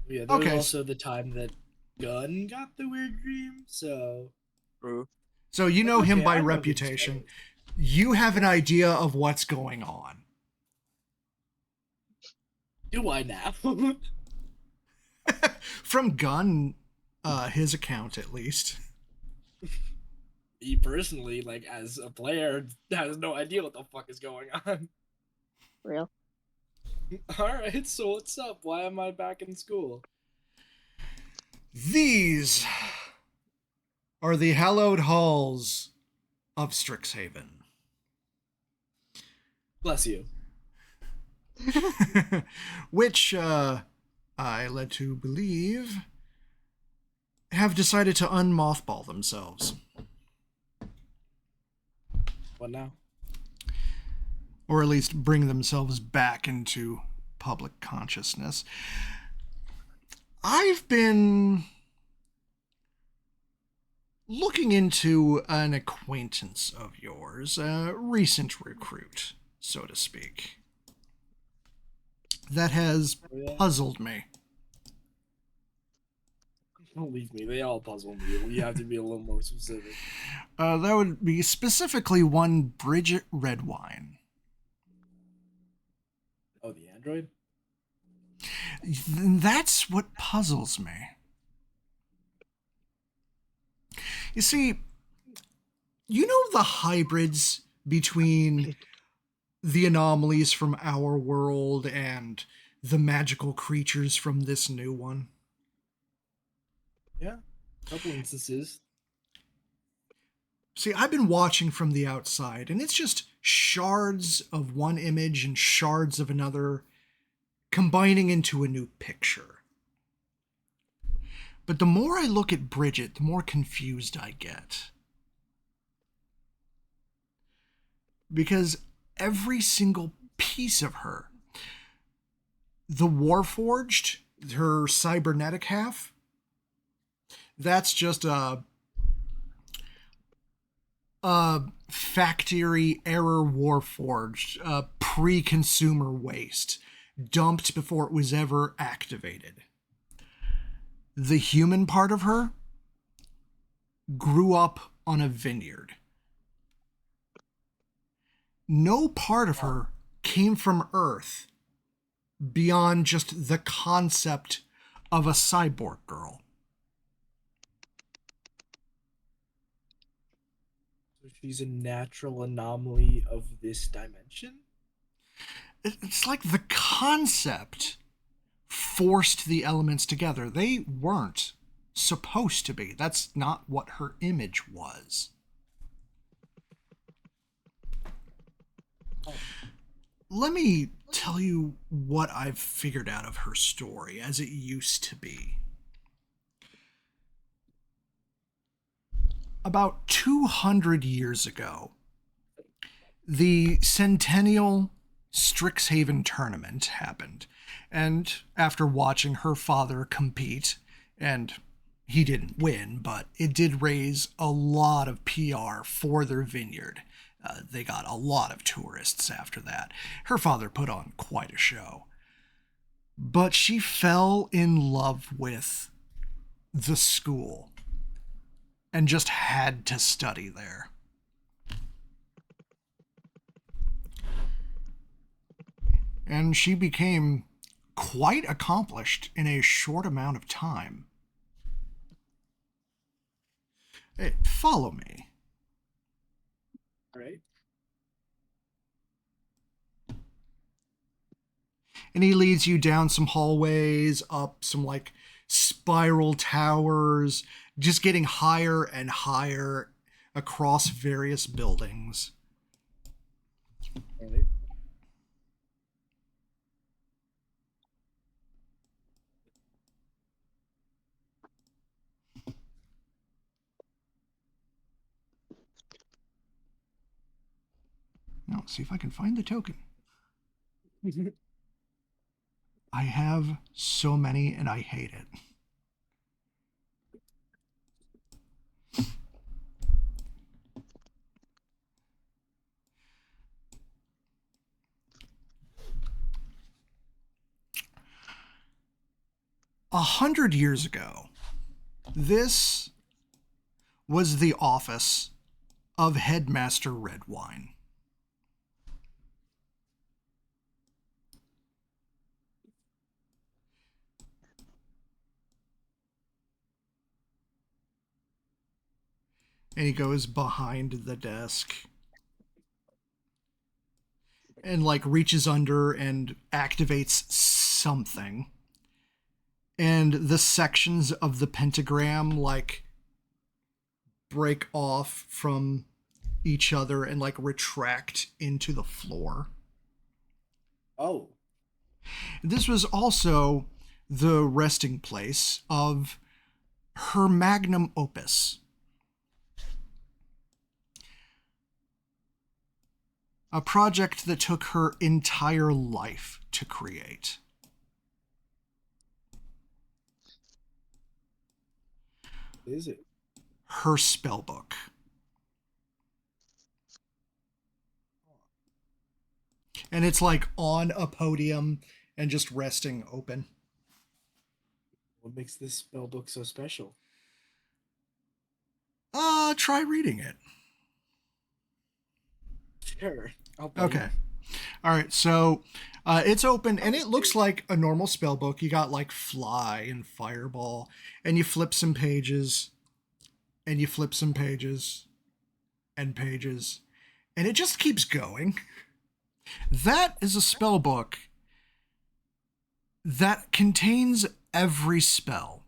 Yeah, there was Okay. also the time that Gunn got the weird dream. So True. So you know him okay, by I know these reputation. fellas. You have an idea of what's going on. Do I now? From Gunn, his account at least. Me personally, like as a player, has no idea what the fuck is going on. Real. All right, so what's up? Why am I back in school? These are the hallowed halls of Strixhaven. Bless you. Which I led to believe have decided to unmothball themselves. What now? Or at least bring themselves back into public consciousness. I've been looking into an acquaintance of yours, a recent recruit, so to speak, that has Oh, yeah? puzzled me. Don't leave me. They all puzzle me. You have to be a little more specific. That would be specifically one Bridget Redwine. Oh, the android? That's what puzzles me. You see, you know the hybrids between the anomalies from our world and the magical creatures from this new one? Yeah. Couple instances. See, I've been watching from the outside, and it's just shards of one image and shards of another combining into a new picture. But the more I look at Bridget, the more confused I get. Because every single piece of her, the Warforged, her cybernetic half, that's just a factory error Warforged, pre-consumer waste, dumped before it was ever activated. The human part of her grew up on a vineyard. No part of her came from Earth beyond just the concept of a cyborg girl. So she's a natural anomaly of this dimension? It's like the concept forced the elements together. They weren't supposed to be. That's not what her image was. Let me tell you what I've figured out of her story as it used to be. About 200 years ago, the Centennial Strixhaven tournament happened, and after watching her father compete, and he didn't win, but it did raise a lot of PR for their vineyard. They got a lot of tourists after that. Her father put on quite a show. But she fell in love with the school and just had to study there. And she became quite accomplished in a short amount of time. Hey, follow me. All right. And he leads you down some hallways, up some like spiral towers, just getting higher and higher across various buildings. All right. Now, see if I can find the token. I have so many and I hate it. A 100 years ago, this was the office of Headmaster Redwine. And he goes behind the desk and like reaches under and activates something. And the sections of the pentagram like break off from each other and like retract into the floor. Oh. This was also the resting place of her magnum opus. A project that took her entire life to create. What is it? Her spellbook. And it's like on a podium and just resting open. What makes this spell book so special? Try reading it. Sure. I'll play. Okay. All right, so it's open and it looks like a normal spell book. You got like fly and fireball, and you flip some pages, and you flip some pages, and pages, and it just keeps going. That is a spell book that contains every spell.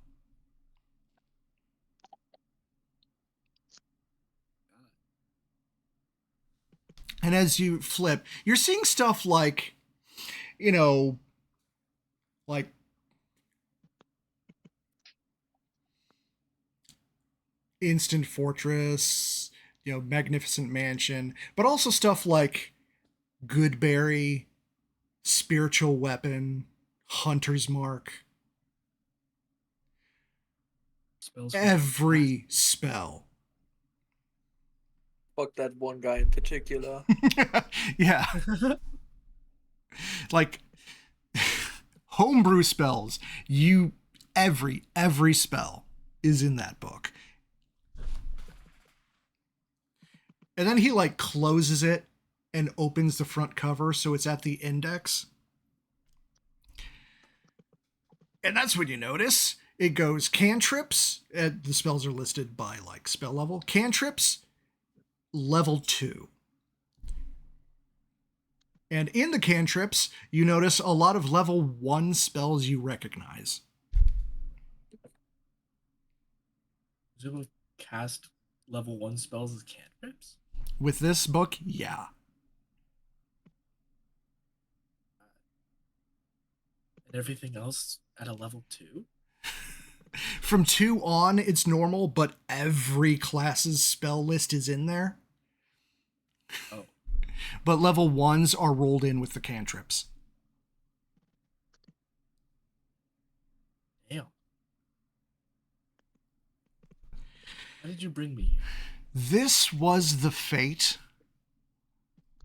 And as you flip, you're seeing stuff like, you know, like Instant Fortress, you know, Magnificent Mansion, but also stuff like Goodberry, Spiritual Weapon, Hunter's Mark. Spells from Every spell. Fuck that one guy in particular. Yeah. Like homebrew spells. Every spell is in that book. And then he like closes it and opens the front cover so it's at the index. And that's when you notice it goes cantrips. The spells are listed by like spell level. Cantrips, level 2. And in the cantrips, you notice a lot of level 1 spells you recognize. Is it able to cast level 1 spells as cantrips? With this book, yeah. And everything else at a level 2? From 2 on, it's normal, but every class's spell list is in there. Oh. But level 1s are rolled in with the cantrips. Damn. Why did you bring me here? This was the fate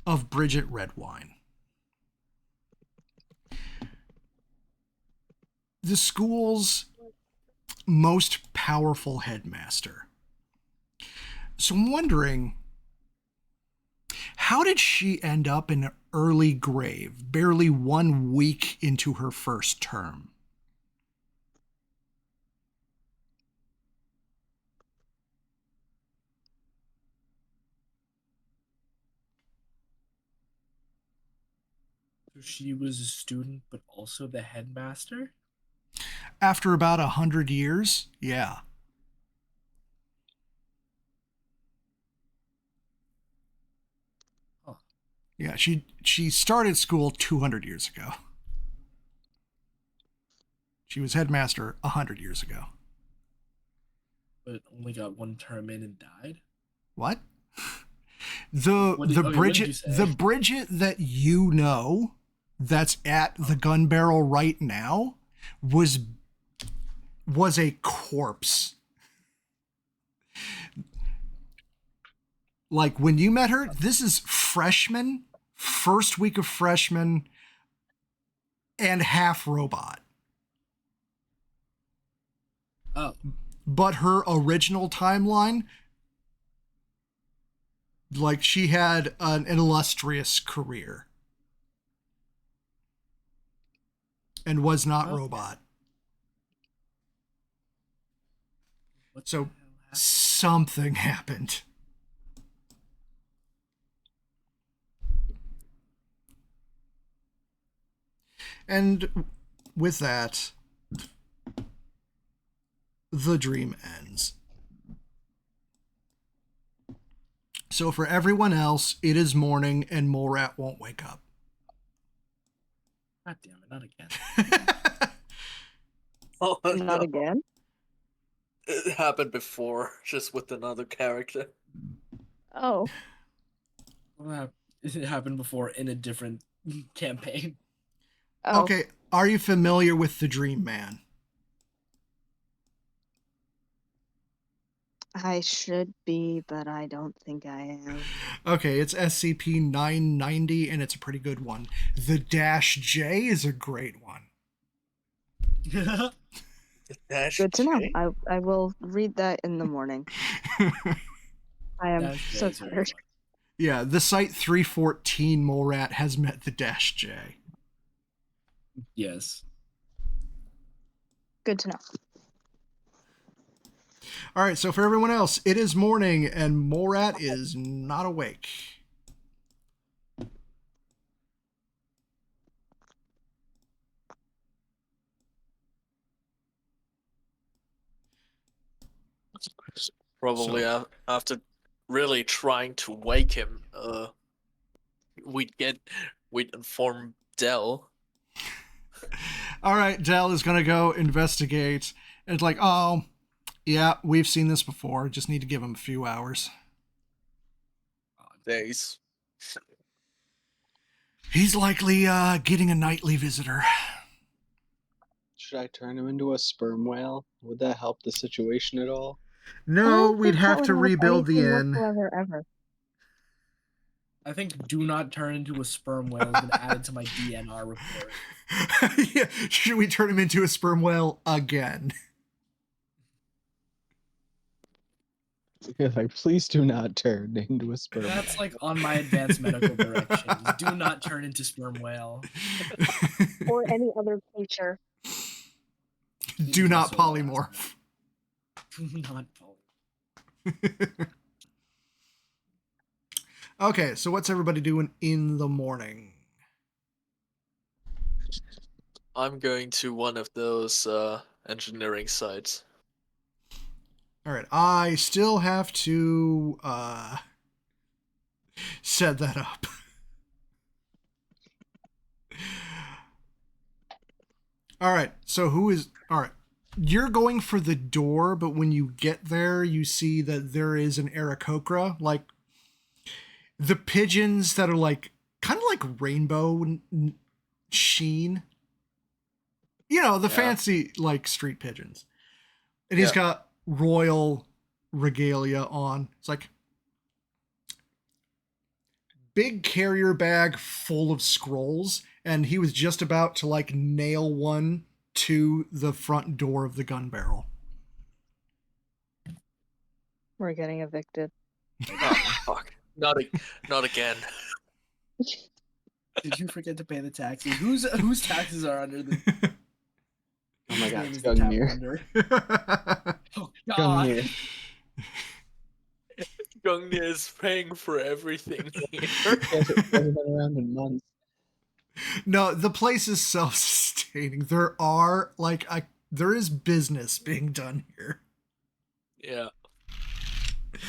of Bridget Redwine. The school's most powerful headmaster. So I'm wondering, how did she end up in an early grave, barely 1 week into her first term? So she was a student, but also the headmaster? After about 100 years, yeah. Huh. Yeah, she started school 200 years ago. She was headmaster 100 years ago. But only got 1 term in and died? What? What did you say? The Bridget that you know, that's at the gun barrel right now was a corpse. Like when you met her, this is freshman, first week of freshman, and half robot. Oh, But her original timeline, like she had an illustrious career and was not Okay. robot. what So the hell happened? something happened. And with that, the dream ends. So for everyone else, it is morning and Mole Rat won't wake up. God damn it, not again. Oh Not no. again. It happened before, just with another character. Oh, It happened before in a different campaign. oh. Okay, are you familiar with the Dream Man? I should be, but I don't think I am. Okay, it's SCP-990 and it's a pretty good one. The -J is a great one. Dash Good to know. J? I will read that in the morning. I am Dash J so is very tired. funny. Yeah, the Site-314 Mole Rat has met the -J. Yes. Good to know. All right, so for everyone else, it is morning and Mole Rat is not awake. Probably after really trying to wake him, we'd inform Dell. All right, Dell is going to go investigate. And it's like, oh, yeah, we've seen this before. Just need to give him a few hours. Days. He's likely getting a nightly visitor. Should I turn him into a sperm whale? Would that help the situation at all? I No, don't we'd think that have would to help rebuild the anything inn. whatsoever, ever. I think do not turn into a sperm whale has been added to my DNR report. Yeah, should we turn him into a sperm whale again? Yeah, like, please do not turn into a sperm That's whale. like on my advanced medical directions. Do not turn into sperm whale. Or any other creature. Do not Also the last polymorph. one. Do not polymorph. Okay, so what's everybody doing in the morning? I'm going to one of those engineering sites. All right, I still have to set that up. All right, so who is... All right, you're going for the door, but when you get there, you see that there is an Aarakocra, like the pigeons that are like kind of like rainbow sheen. You know, the Yeah. fancy like street pigeons. And he's Yeah. got royal regalia on. It's like big carrier bag full of scrolls, and he was just about to like nail one to the front door of the gun barrel. We're getting evicted. Oh fuck! Not again. Did you forget to pay the taxes? Whose taxes are under the Oh my god, name it's is the tap Gungnir. under? Oh god. Gungnir. Gungnir is paying for everything here. He hasn't been around in months. No, the place is self-sustaining. There is business being done here. Yeah.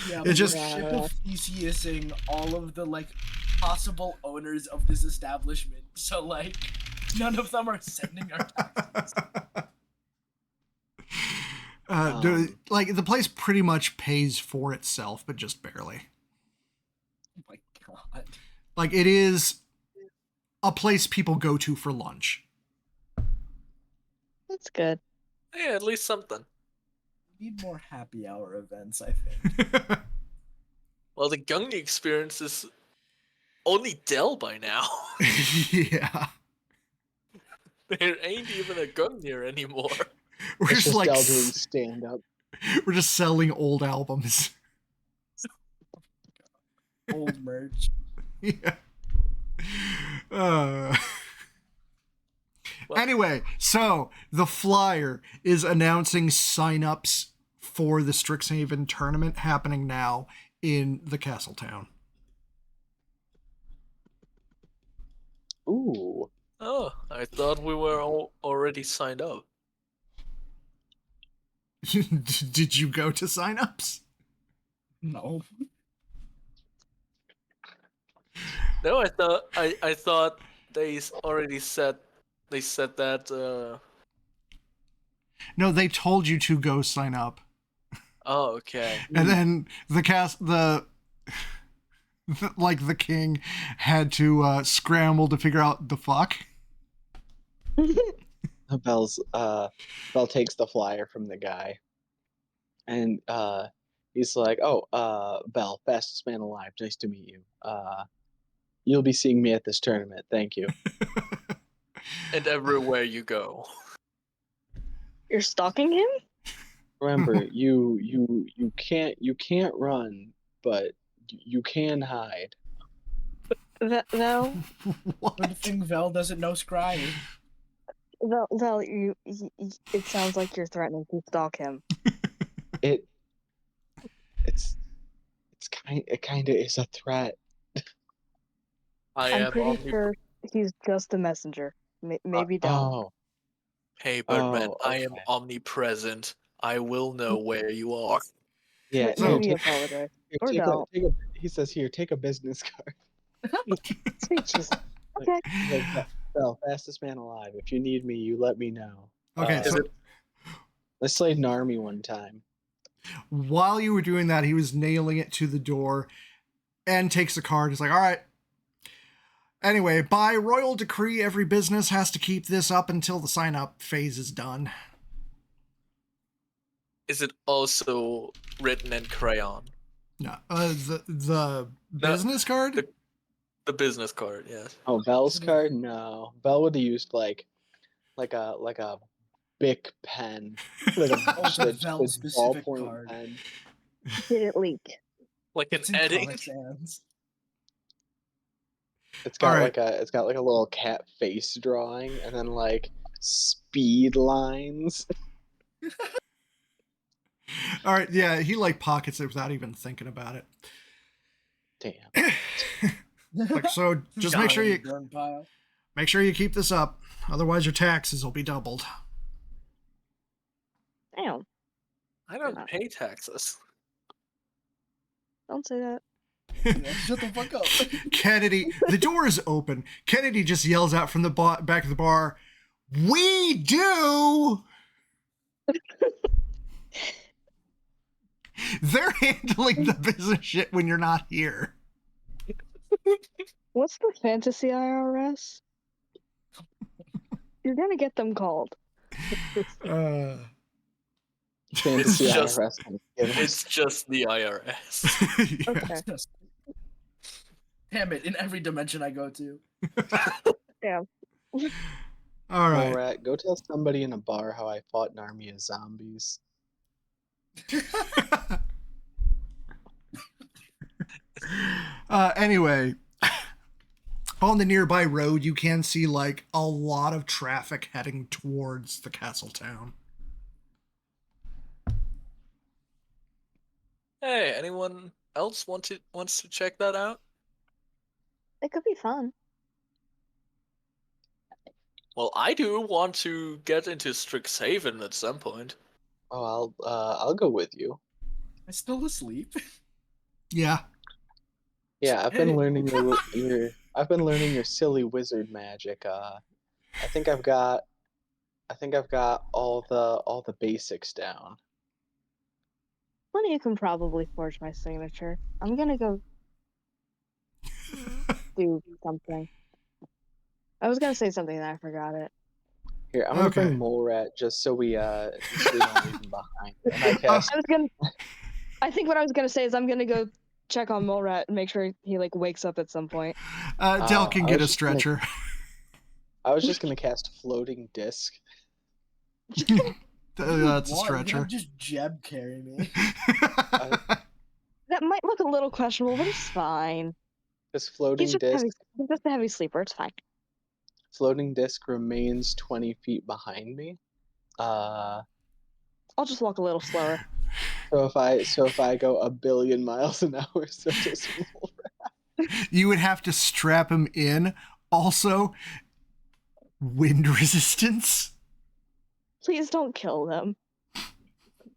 Yeah, It but just- we're ship of Theseusing all of the like possible owners of this establishment. So like none of them are sending our taxes. Like the place pretty much pays for itself, but just barely. Oh my god. Like it is a place people go to for lunch. That's good. Yeah, at least something. We need more happy hour events, I think. Well, the Gungney experience is only Dell by now. Yeah. There ain't even a Gungnir anymore. We're It's just like Dell doing stand up. we're just selling old albums. Old merch. Yeah. Uh, Well- anyway, so the flyer is announcing signups for the Strixhaven tournament happening now in the castle town. Ooh. Oh, I thought we were all already signed up. Did you go to signups? No. No, I thought they already said that. No, they told you to go sign up. Oh, okay. And then the like the king had to scramble to figure out the fuck. Bell takes the flyer from the guy, and he's like, "Oh, Bell, fastest man alive. Nice to meet you. You'll be seeing me at this tournament. Thank you." And everywhere you go. You're stalking him? Remember, you can't run, but you can hide. Val, What? Good thing Vel doesn't know scrying. Val, it sounds like you're threatening to stalk him. It kind of is a threat. I'm pretty sure he's just a messenger. Maybe don't. Oh, Hey, Birdman, Oh, I am okay. omnipresent. I will know where you are. yeah. So- Here, Maybe take, apologize. here, Or take a, don't. take a. He says, "Here, take a business card." Sweet Jesus. Okay. He's like, "Bell, fastest man alive. If you need me, you let me know." Okay, Is so it- I slayed an army one time. while you were doing that, he was nailing it to the door and takes the card. He's like, all right. Anyway, by royal decree, every business has to keep this up until the sign up phase is done. Is it also written in crayon? No, the business card? The business card, yes. Oh, Bell's card? No, Bell would have used like a Bic pen, like a Oh, it's a just Vel specific ballpoint card. pen. Did it leak? Like an It's in edit. Comic Sans. It's got All right. it's got like a little cat face drawing, and then like speed lines. All right, yeah, he like pockets it without even thinking about it. Damn. Like, so just make Got sure it, you burn pile. keep this up, otherwise your taxes will be doubled. Damn. I don't pay taxes. Don't say that. Yeah, shut the fuck up. Kennedy, the door is open. Kennedy just yells out from the back of the bar, "We do!" They're handling the business shit when you're not here. What's the fantasy IRS? You're gonna get them called. Fantasy It's just- IRS. It's just the IRS. Yeah. Okay. Just- Damn it, in every dimension I go to. All right. Rat, go tell somebody in a bar how I fought an army of zombies. Anyway, on the nearby road, you can see like a lot of traffic heading towards the castle town. Hey, anyone else wants to check that out? It could be fun. Well, I do want to get into Strixhaven at some point. Oh, I'll go with you. I'm still asleep. Yeah. Yeah, I've been Hey. learning your silly wizard magic. I think I've got all the basics down. Linnea can probably forge my signature. I'm gonna go do something. I was gonna say something and I forgot it. Here, I'm gonna Okay. bring Mole Rat just so we don't leave him behind. And I cast. I think what I was gonna say is I'm gonna go check on Mole Rat and make sure he like wakes up at some point. Del can I get a was just gonna- stretcher. I was just gonna cast Floating Disc. That's a You can stretcher. have just Jeb carry me. That might look a little questionable, but it's fine. This Floating He's Disc. just a heavy sleeper. It's fine. Floating Disc remains 20 feet behind me. I'll just walk a little slower. So if I go 1,000,000,000 miles an hour, so does Mole Rat. You would have to strap him in. Also, wind resistance. Please don't kill them.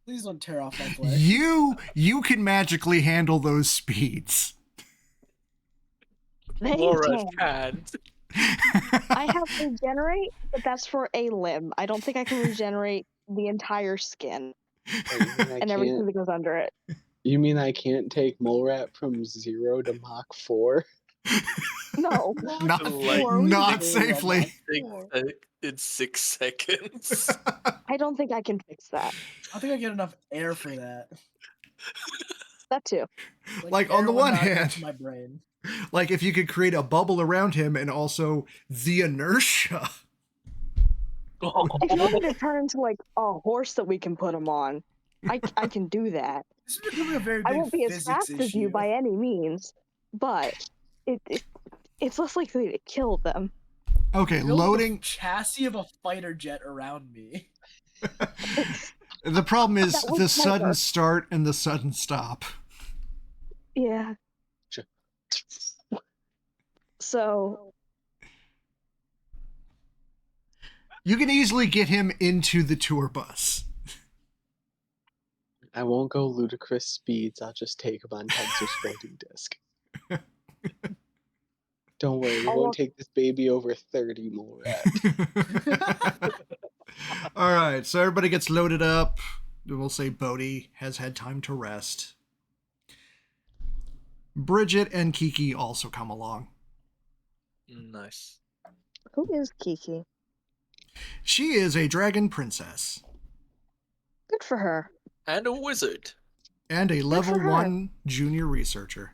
Please don't tear off my flesh. You can magically handle those speeds. They Laura don't. can't. I have regenerate, but that's for a limb. I don't think I can regenerate the entire skin and everything that goes under it. You mean I can't take Mole Rat from 0 to Mach 4? No. Not, Like, not we safely. In 6 seconds. I don't think I can fix that. I think I get enough air for that. That too. Like, on air the would one not get hand- to my brain. Like if you could create a bubble around him and also the inertia. If you want me to turn into like a horse that we can put him on, I can do that. This is becoming a very I big won't be as physics fast as you issue. by any means, but it's less likely to kill them. Okay, Build the loading. chassis of a fighter jet around me. The problem is That was the sudden clever. start and the sudden stop. Yeah. So You can easily get him into the tour bus. I won't go ludicrous speeds. I'll just take him on Tensor's Floating Disc. Don't worry, we I'll won't walk- take this baby over 30, Mole Rat. All right, so everybody gets loaded up. We'll say Bodhi has had time to rest. Bridget and Kiki also come along. Nice. who is Kiki? She is a dragon princess Good for her. And a wizard. and a level for her. 1 junior researcher.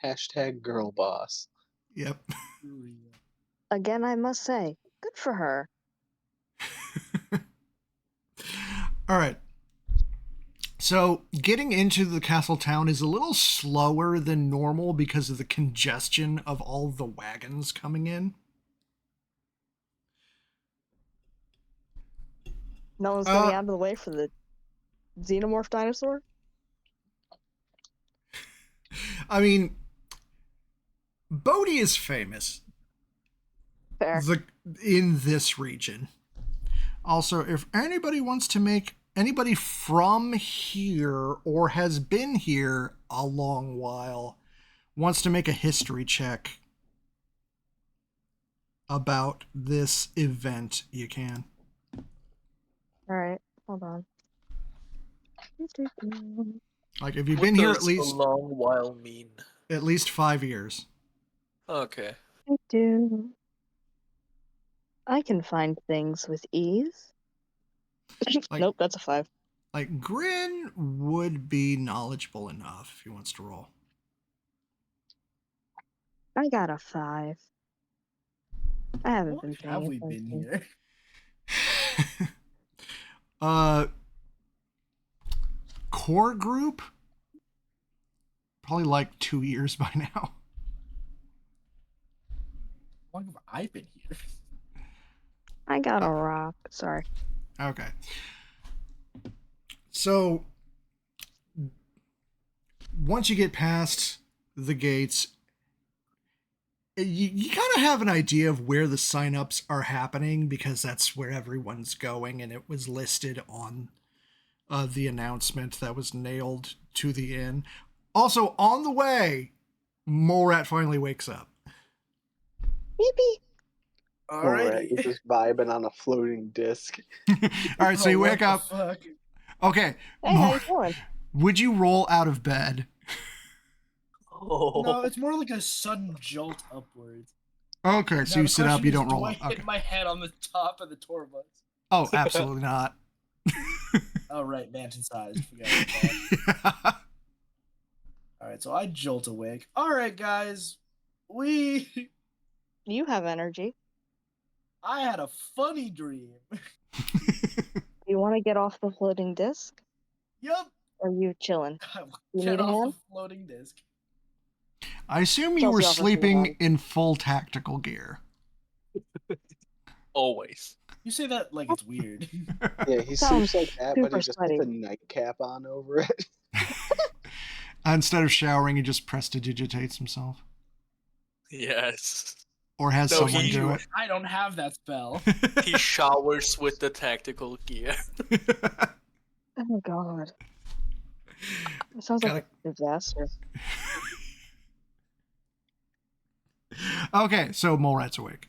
Hashtag girl boss. Yep. Again, I must say, good for her. All right. So getting into the castle town is a little slower than normal because of the congestion of all the wagons coming in. No one's getting out of the way for the xenomorph dinosaur. I mean, Bodhi is famous Fair. in this region. Also, if anybody wants to make anybody from here or has been here a long while wants to make a history check about this event, you can. All right, hold on. Like if you've What been here does a long while mean? at least 5 years. Okay. I can find things with ease. Like- Nope, that's a 5. Like Grin would be knowledgeable enough if he wants to roll. I got a 5. I How haven't been long paying have we been attention. here? Core group? Probably like 2 years by now. How long have I been here? I got a rock. Sorry. Okay. So, once you get past the gates, you kind of have an idea of where the signups are happening because that's where everyone's going, and it was listed on the announcement that was nailed to the inn. Also, on the way, Mole Rat finally wakes up. Yippee! Mole Rat Alrighty. is just vibing on a floating disc. All right, so you what wake the up. fuck? Okay. Hey, how you doing? Would you roll out of bed? Oh. No, it's more like a sudden jolt upwards. Okay, so Now you the sit up, question you is, don't do roll I up. hit Okay. my head on the top of the tour bus? Oh, absolutely not. Oh right, mansion-sized. Forgot about that. Yeah. All right, so I jolt awake. All right, guys, we. You have energy. I had a funny dream. You want to get off the floating disc? Yup. Or you chilling? You Get need a off hand? the floating disc. I assume you were Chelsea offers me a sleeping hand. in full tactical gear. Always. You say that like it's weird. Yeah, he Sounds sleeps like that, but he super just sweaty. puts a nightcap on over it. Instead of showering, he just prestidigitates himself. Yes. Or has No, someone he- do it. I don't have that spell. He showers with the tactical gear. Oh god. It sounds like a disaster. Okay, so Mole Rat's awake.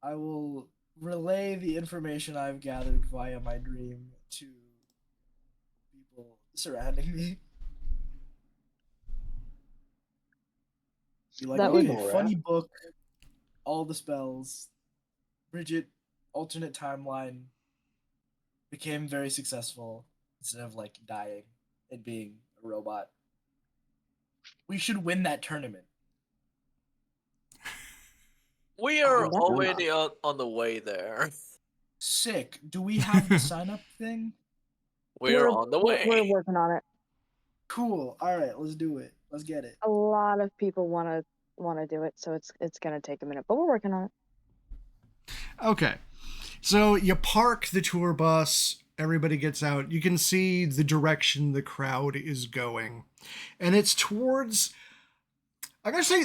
I will relay the information I've gathered via my dream to people surrounding me. Be like, That okay, would- funny book, all the spells. Bridget, alternate timeline, became very successful instead of like dying and being a robot. We should win that tournament. We are that's already on the way there. Sick. Do we have the sign up thing? We're on the way. We're working on it. Cool. All right, let's do it. Let's get it. A lot of people want to do it, so it's gonna take a minute, but we're working on it. Okay. So you park the tour bus, everybody gets out. You can see the direction the crowd is going. And it's towards, I gotta say,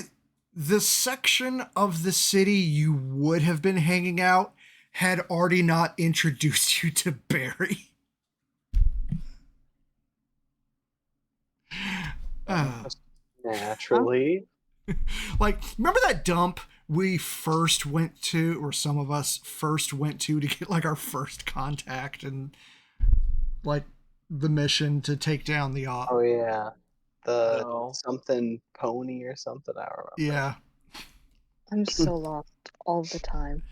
the section of the city you would have been hanging out had already not introduced you to Barry. Naturally. Like, remember that dump we first went to, or some of us first went to get like our first contact and like the mission to take down the Oh yeah. The No. something pony or something, I remember. yeah. I'm so lost all the time.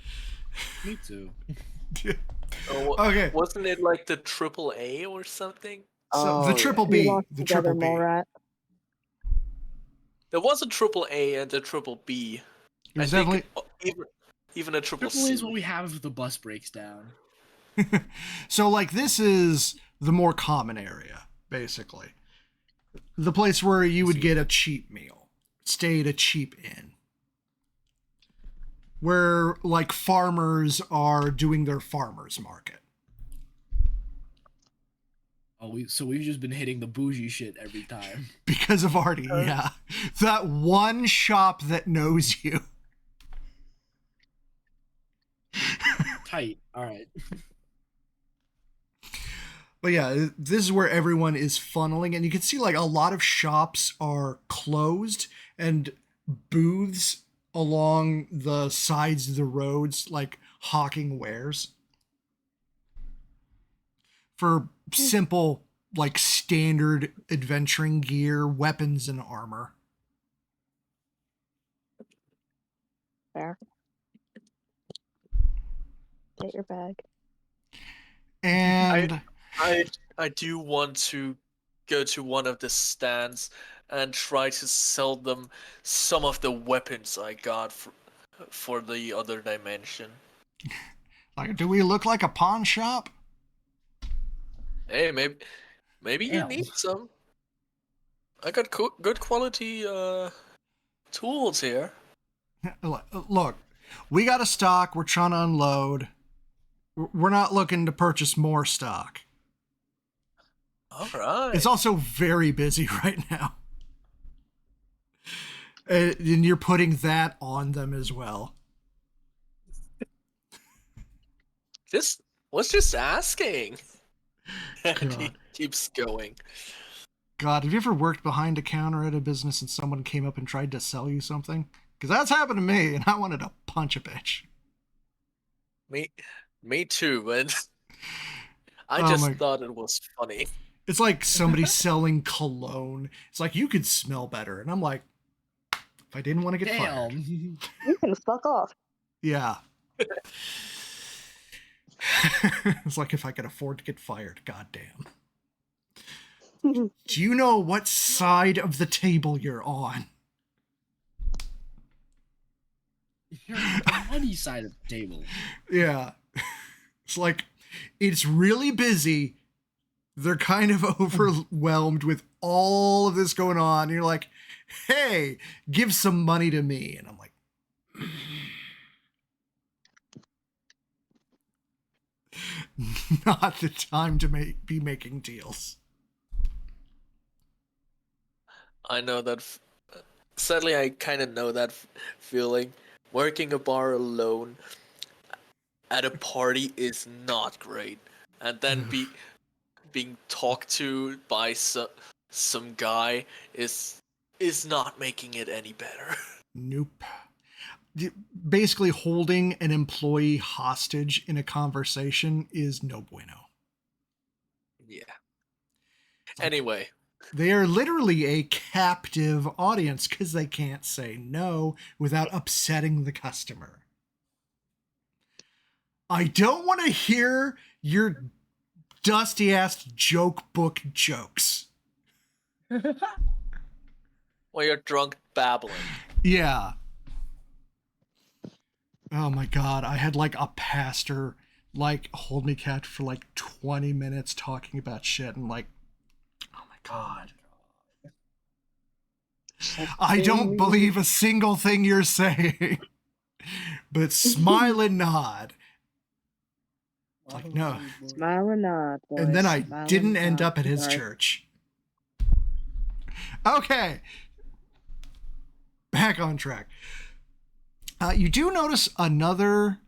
Me too. Oh, Okay. Wasn't it like the triple A or something? So Oh, the triple We B, lost the together, triple B. Morat. There was a triple A and a triple B. It was I think definitely even a triple Triple A C. is what we have if the bus breaks down. so like this is the more common area, basically. The place where you would get a cheap meal, stay at a cheap inn. Where like farmers are doing their farmers market. Oh, we've just been hitting the bougie shit every time. Because of Artie, yeah. That one shop that knows you. Tight. All right. But yeah, this is where everyone is funneling, and you can see like a lot of shops are closed and booths along the sides of the roads, like hawking wares for simple, like standard adventuring gear, weapons, and armor. Fair. Get your bag. And I do want to go to one of the stands and try to sell them some of the weapons I got for the other dimension. like, do we look like a pawn shop? Hey, maybe you Damn. need some. I got good quality tools here. Look, we got a stock. We're trying to unload. We're not looking to purchase more stock. All right. It's also very busy right now. And you're putting that on them as well. Was just asking. And he God. keeps going. God, have you ever worked behind a counter at a business and someone came up and tried to sell you something? Because that's happened to me, and I wanted to punch a bitch. Me too, and I Oh just my- thought it was funny. It's like somebody selling cologne. It's like, you could smell better. And I'm like, I didn't want to get fired. Damn. You can fuck off. Yeah. It's like if I could afford to get fired. Goddamn. Do you know what side of the table you're on? You're on the money side of the table. Yeah. It's like, it's really busy. They're kind of overwhelmed with all of this going on. And you're like, hey, give some money to me. And I'm like, not the time to be making deals. I know that. Sadly, I kind of know that feeling. Working a bar alone at a party is not great, and then being talked to by some guy is not making it any better. Nope. Basically, holding an employee hostage in a conversation is no bueno. Yeah. Anyway, they are literally a captive audience because they can't say no without upsetting the customer. I don't want to hear your dusty ass joke book jokes. well, you're drunk babbling. Yeah. Oh my god, I had like a pastor like hold me captive for like 20 minutes talking about shit and like, oh my god. I don't believe a single thing you're saying. But smile and nod. Like, no. Smile and nod, boys. And then I Smile didn't and end nod. up at his Sorry. church. Okay. Back on track. You do notice another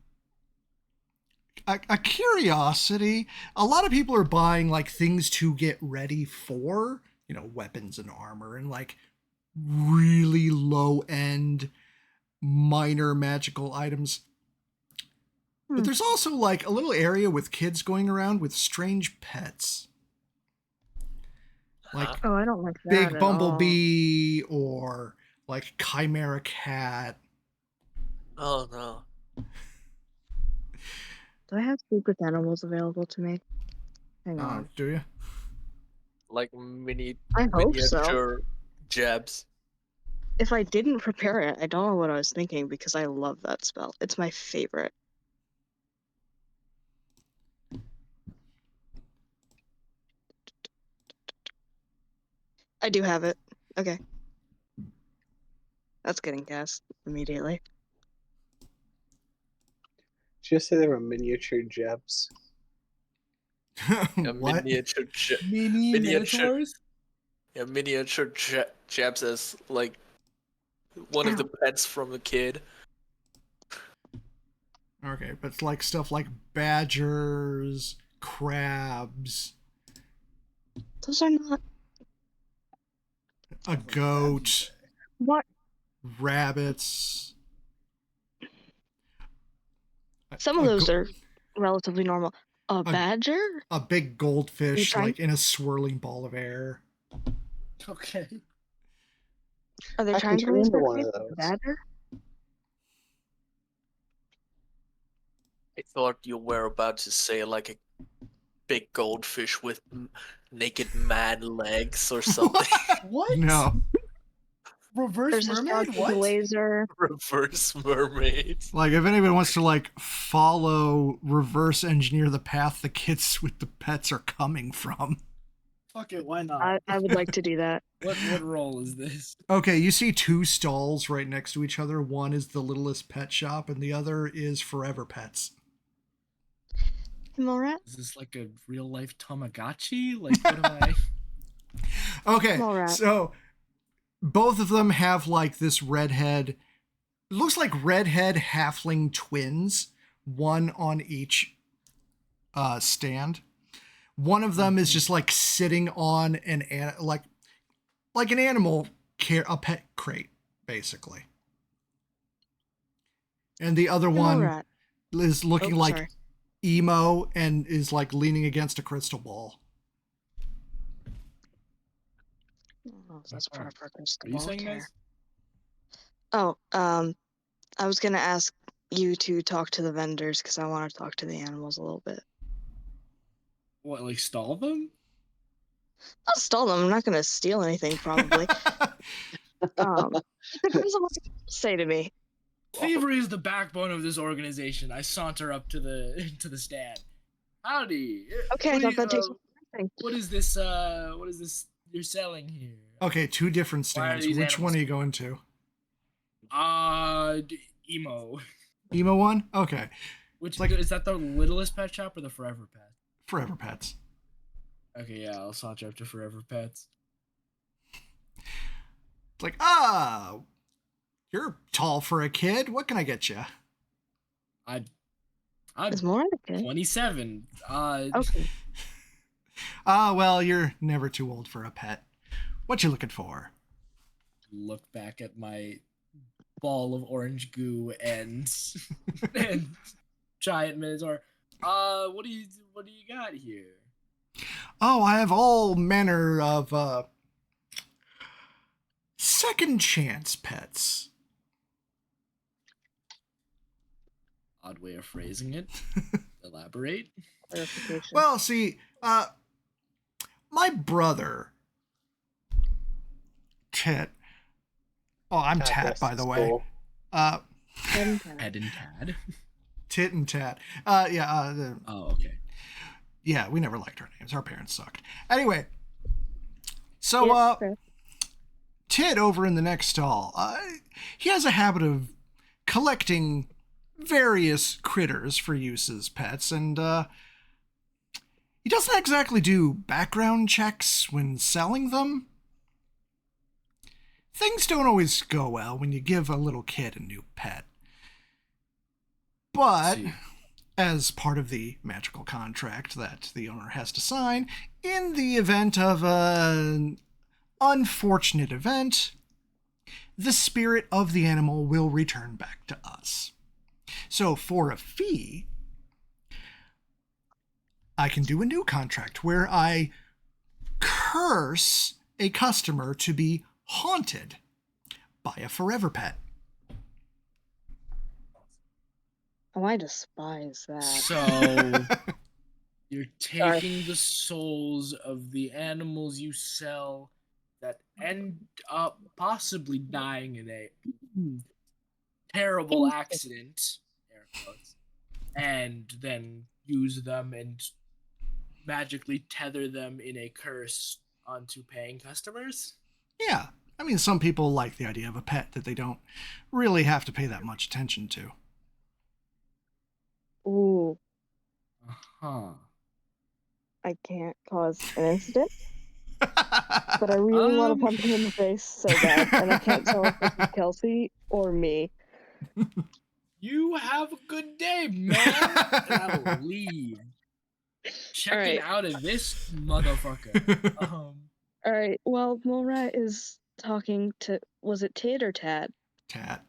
a curiosity. A lot of people are buying like things to get ready for, you know, weapons and armor and like really low end minor magical items. But there's also like a little area with kids going around with strange pets. Like Oh, I don't like that big at bumblebee or like chimera cat. Oh no. Do I have secret animals available to me? Hang on. Do you? Like I hope so. miniature jabs. If I didn't prepare it, I don't know what I was thinking because I love that spell. It's my favorite. I do have it. Okay. That's getting cast immediately. Did you just say they were miniature jebs? A What? miniature Mini minotaurs? Yeah, miniature jabs as like one of the pets from a kid. Okay, but it's like stuff like badgers, crabs, Those are not. a goat, What? rabbits. Some of those are relatively normal. A badger? A big goldfish, trying- like in a swirling ball of air. Okay. Are they I trying can to turn raise into their one of kids? those. A badger? I thought you were about to say like a big goldfish with naked man legs or something. What? No. Reverse There's this dog mermaid? with a What? laser. Reverse mermaid. Like if anybody wants to like follow, reverse engineer the path the kids with the pets are coming from. Fuck it, why not? I would like to do that. What role is this? Okay, you see two stalls right next to each other. One is the Littlest Pet Shop and the other is Forever Pets. Morat? Is this like a real life Tamagotchi? Like what am I? Okay, Alright. so both of them have like this redhead. It looks like redhead halfling twins, one on each stand. One of them is just like sitting on like an animal a pet crate, basically. And the other one Morat. is looking Oh, like sorry. emo and is like leaning against a crystal ball. Oh, that's part of our crystal Are you ball saying care. this? Oh, I was gonna ask you to talk to the vendors because I want to talk to the animals a little bit. What, like stall them? I'll stall them. I'm not gonna steal anything, probably. It depends on what they say to me. Thievery is the backbone of this organization. I saunter up to the to the stand. Howdy. Okay, I thought that takes everything. What is this? What is this you're selling here? Okay, 2 different Why are stands. these Which one animals- are you going to? Emo. Emo one? Okay. Which Like- is that the littlest pet shop or the Forever Pet? Forever Pets. Okay, yeah, I'll saunter up to Forever Pets. It's like, you're tall for a kid. What can I get you? I'm It's more okay. 27. Okay. Well, you're never too old for a pet. What you looking for? Look back at my ball of orange goo and and giant minotaur. What do you got here? Oh, I have all manner of second chance pets. Odd way of phrasing it. Elaborate. Clarification. Well, see, my brother, Tit. Oh, I'm God Tat, rest by his the way. soul. Uh, And Ed and Tad. Tit and Tat. Oh, okay. Yeah, we never liked our names. Our parents sucked. Anyway, so Yeah, fair. Tit over in the next stall, he has a habit of collecting various critters for use as pets, and he doesn't exactly do background checks when selling them. Things don't always go well when you give a little kid a new pet. But See. as part of the magical contract that the owner has to sign, in the event of an unfortunate event, the spirit of the animal will return back to us. So for a fee, I can do a new contract where I curse a customer to be haunted by a forever pet. Oh, I despise that. So you're taking the souls of the animals you sell that end up possibly dying in a terrible accident, air quotes, and then use them and magically tether them in a curse onto paying customers? Yeah, I mean, some people like the idea of a pet that they don't really have to pay that much attention to. Ooh, Uh-huh. I can't cause an incident, but I really want to punch him in the face so bad, and I can't tell if this is Kelsey or me. You have a good day, man. And I will leave. Checking Alright. out of this motherfucker. All right. Well, Morat is talking to. Was it Tid or Tad? Tat.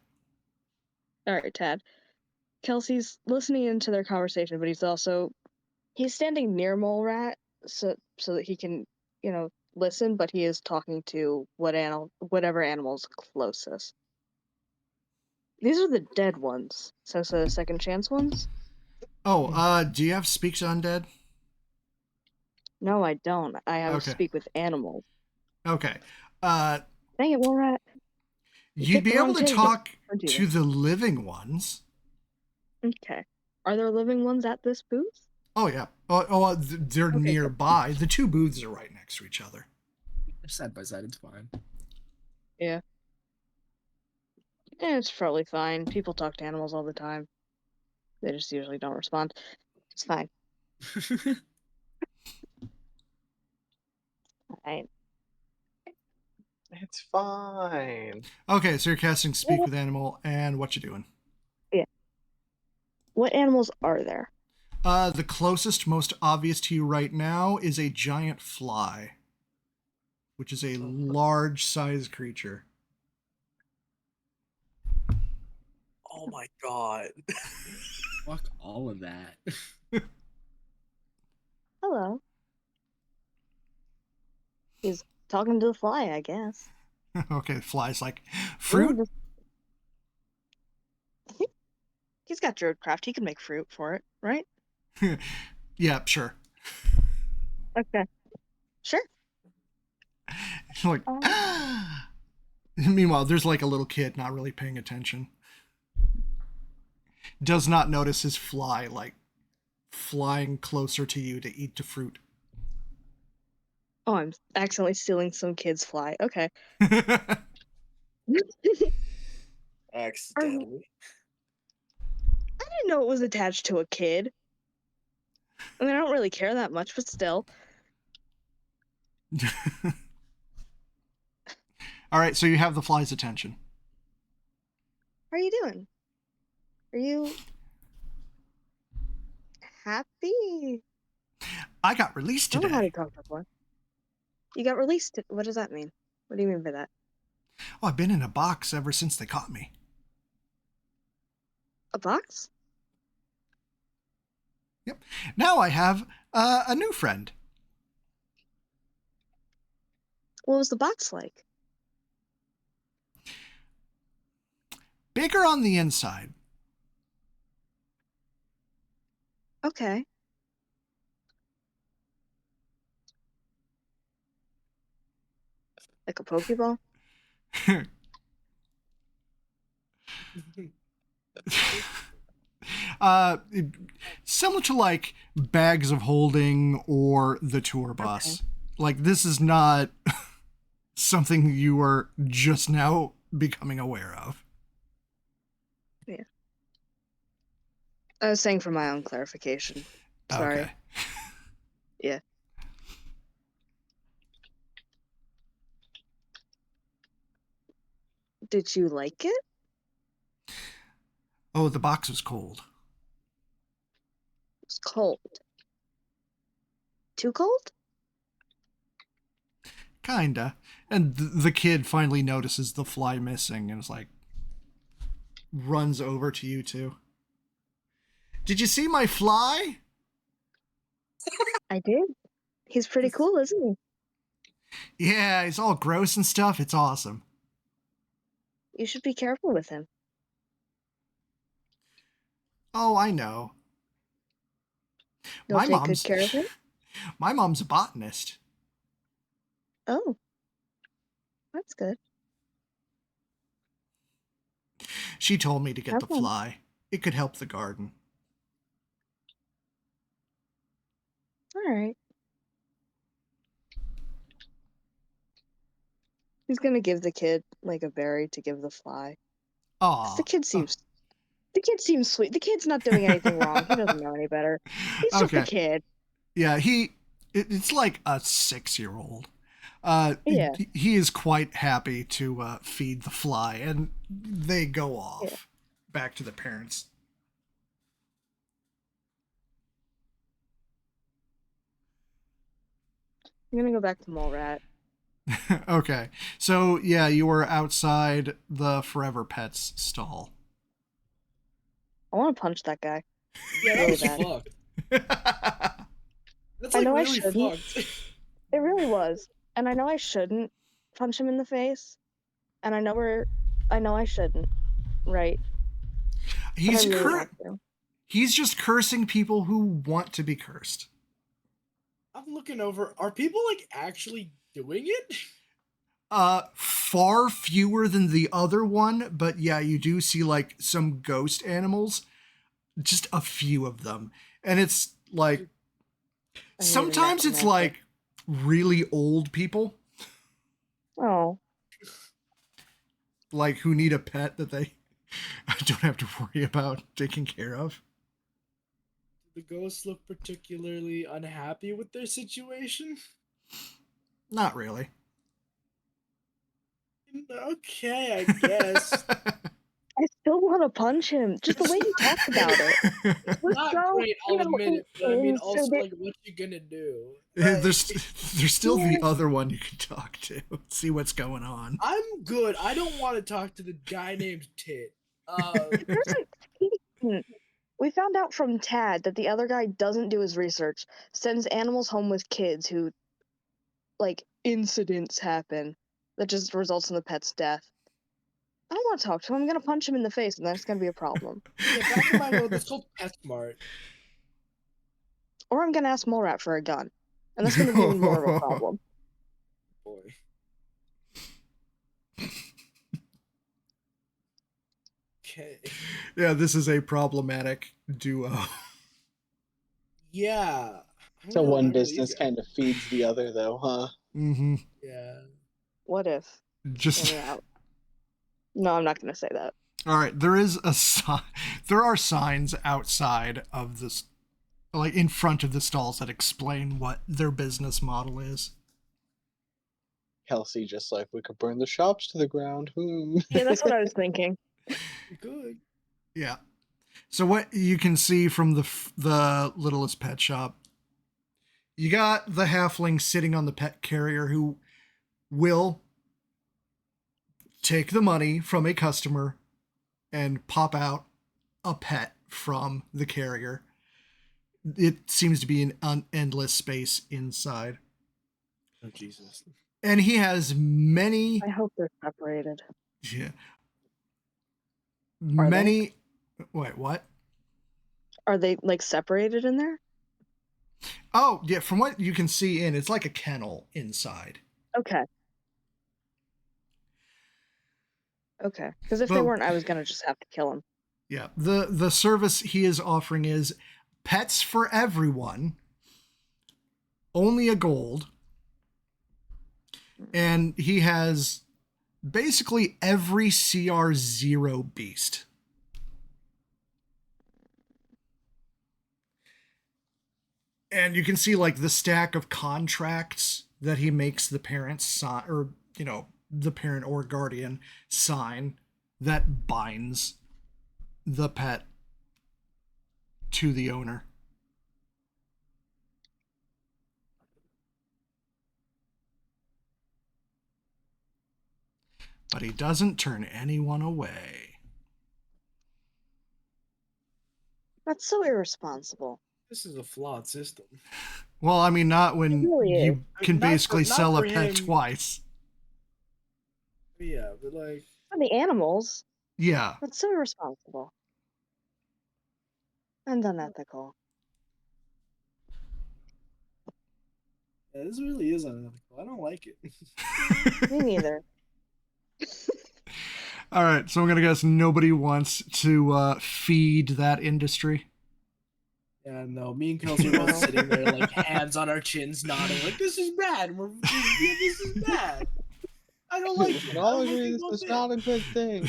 All right, Tad. Kelsey's listening into their conversation, but he's standing near Morat so that he can listen. But he is talking to whatever animal's closest. These are the dead ones, since they're the second chance ones. Oh, do you have speak to undead? No, I don't. I have Okay. to speak with animals. Okay. Dang it, Morat. You'd be picked the able wrong to page, talk aren't you? to the living ones. Okay. Are there living ones at this booth? Oh, yeah. They're Okay, nearby. The 2 booths are right next to each other. They're side by side, it's fine. Yeah. Yeah, it's probably fine. People talk to animals all the time. They just usually don't respond. It's fine. Alright. It's fine. Okay, so you're casting speak with animal, and what you doing? What animals are there? The closest, most obvious to you right now is a giant fly, which is a large-sized creature. Oh my god. Fuck all of that. Hello. He's talking to the fly, I guess. Okay, the fly's like, fruit? He's got druidcraft. He can make fruit for it, right? Yeah, sure. Okay. Sure. Like, Um, meanwhile, there's like a little kid not really paying attention. Does not notice his fly like flying closer to you to eat the fruit. Oh, I'm accidentally stealing some kid's fly. Okay. Accidentally. I didn't know it was attached to a kid. I mean, I don't really care that much, but still. All right, so you have the fly's attention. How are you doing? Are you happy? I got released I don't know how to today. talk before. You got released. What does that mean? What do you mean by that? Oh, I've been in a box ever since they caught me. A box? Yep. Now I have a new friend. What was the box like? Bigger on the inside. Okay. Like a Pokeball? Similar to like bags of holding or the tour bus. Like this is not something you are just now becoming aware of. Yeah. I was saying for my own clarification. Sorry. Okay. Yeah. Did you like it? Oh, the box was cold. It's cold. Too cold? Kinda. And the kid finally notices the fly missing and is like, runs over to you two. Did you see my fly? I did. He's pretty cool, isn't he? Yeah, he's all gross and stuff. It's awesome. You should be careful with him. Oh, I know. You'll My take good mom's care of him? my mom's a botanist. Oh. That's good. She told me to get Have the fun. fly. It could help the garden. Alright. He's gonna give the kid like a berry to give the fly. 'Cause Aw. the kid seems sweet. The kid's not doing anything wrong. He doesn't know any better. He's just a Okay. kid. Yeah, it's like a 6-year-old. Yeah. He is quite happy to feed the fly, and they go off back to the parents. I'm gonna go back to Mole Rat. Okay, so yeah, you were outside the Forever Pets stall. I want to punch that guy. Yeah, that Really was bad. fucked. That's I like know I really shouldn't. fucked. It really was. And I know I shouldn't punch him in the face. And I know I shouldn't. Right. But He's I really cur- want to. he's just cursing people who want to be cursed. I'm looking over. Are people like actually doing it? Far fewer than the other one, but yeah, you do see like some ghost animals, just a few of them. And it's like I need a sometimes it's necromancer. like really old people, Oh. like who need a pet that they don't have to worry about taking care of. The ghosts look particularly unhappy with their situation. Not really. Okay, I guess. I still want to punch him. Just the way he talked about it. Was Not so, great, you I'll know, admit it, but I mean, so also, that- like, what you gonna do? there's Like, there's still the Yeah. other one you can talk to, see what's going on. I'm good. I don't want to talk to the guy named Tit. We found out from Tad that the other guy doesn't do his research, sends animals home with kids who, like, incidents happen that just results in the pet's death. I don't want to talk to him. I'm gonna punch him in the face, and that's gonna be a problem. Yeah, back in my world, it's called PetSmart. Or I'm gonna ask Mole Rat for a gun, and that's gonna be even more of a problem. Boy. Okay. Yeah, this is a problematic duo. Yeah. So one business kind of feeds the other, though, huh? Mm-hmm. Yeah. What if? Just Hear me out. No, I'm not gonna say that. all right. There is a sign. There are signs outside of this, like in front of the stalls, that explain what their business model is. Kelsey just like, we could burn the shops to the ground. Yeah, that's what I was thinking. Good. Yeah. So what you can see from the Littlest Pet Shop, you got the halfling sitting on the pet carrier who will take the money from a customer and pop out a pet from the carrier. It seems to be an endless space inside. Oh, Jesus. And he has many, I hope they're separated. yeah, Are many, wait, what? Are they like separated in there? Oh, yeah, from what you can see in, it's like a kennel inside. Okay. Okay. Because if they But- weren't, I was gonna just have to kill him. Yeah, the service he is offering is pets for everyone, only a gold, and he has basically every CR0 beast. And you can see like the stack of contracts that he makes the parents sign, or the parent or guardian sign, that binds the pet to the owner. But he doesn't turn anyone away. That's so irresponsible. This is a flawed system. Well, I mean, not when It really is. you can Not for- basically not sell a for pet him. twice. Yeah, but like, For the animals, Yeah. that's so irresponsible. And unethical. yeah, this really is unethical. I don't like it. Me neither. All right, so I'm gonna guess nobody wants to feed that industry. Yeah, no, me and Kelsey are both sitting there, like, hands on our chins, nodding, like, this is bad. Yeah, this is bad. I don't like We it. can I all don't like agree it this one is bit. not a good thing.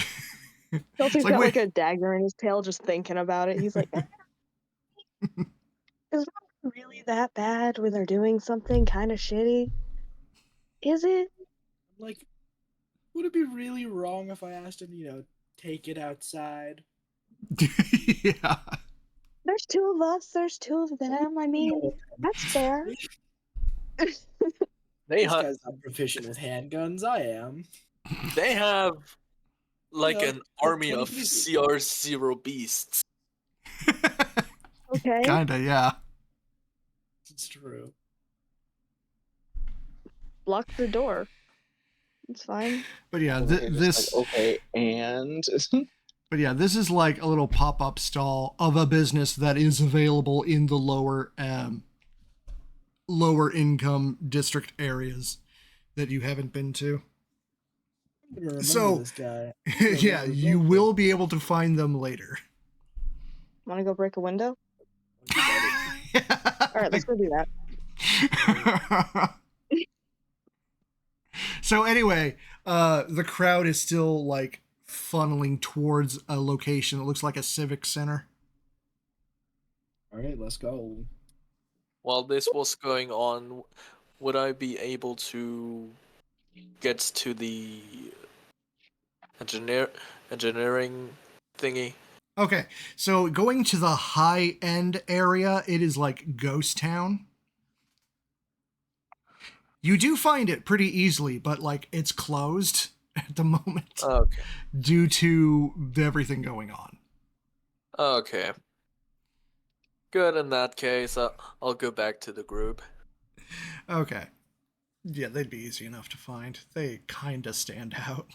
Kelsey's like, got wait. like a dagger in his tail just thinking about it. He's like, is it really that bad when they're doing something kind of shitty? Is it? Like, would it be really wrong if I asked him, take it outside? Yeah. There's two of us, there's two of them. I mean, that's fair. They This have guy's not proficient with handguns. I am. they have like Yeah, an army 20 of pieces. CR0 beasts. Okay. Kinda, yeah. It's true. Lock the door. It's fine. But yeah, Over here just this. like, okay, and But yeah, this is like a little pop-up stall of a business that is available in the lower income district areas that you haven't been to. I'm gonna remember So, this guy. Yeah, you will be able to find them later. Wanna go break a window? Alright, let's go do that. So anyway, the crowd is still like funneling towards a location that looks like a civic center. All right, let's go. While this was going on, would I be able to get to the engineering thingy? Okay, so going to the high end area, it is like Ghost Town. You do find it pretty easily, but like it's closed at the moment Okay. due to everything going on. Okay. Good, in that case, I'll go back to the group. Okay. Yeah, they'd be easy enough to find. They kind of stand out.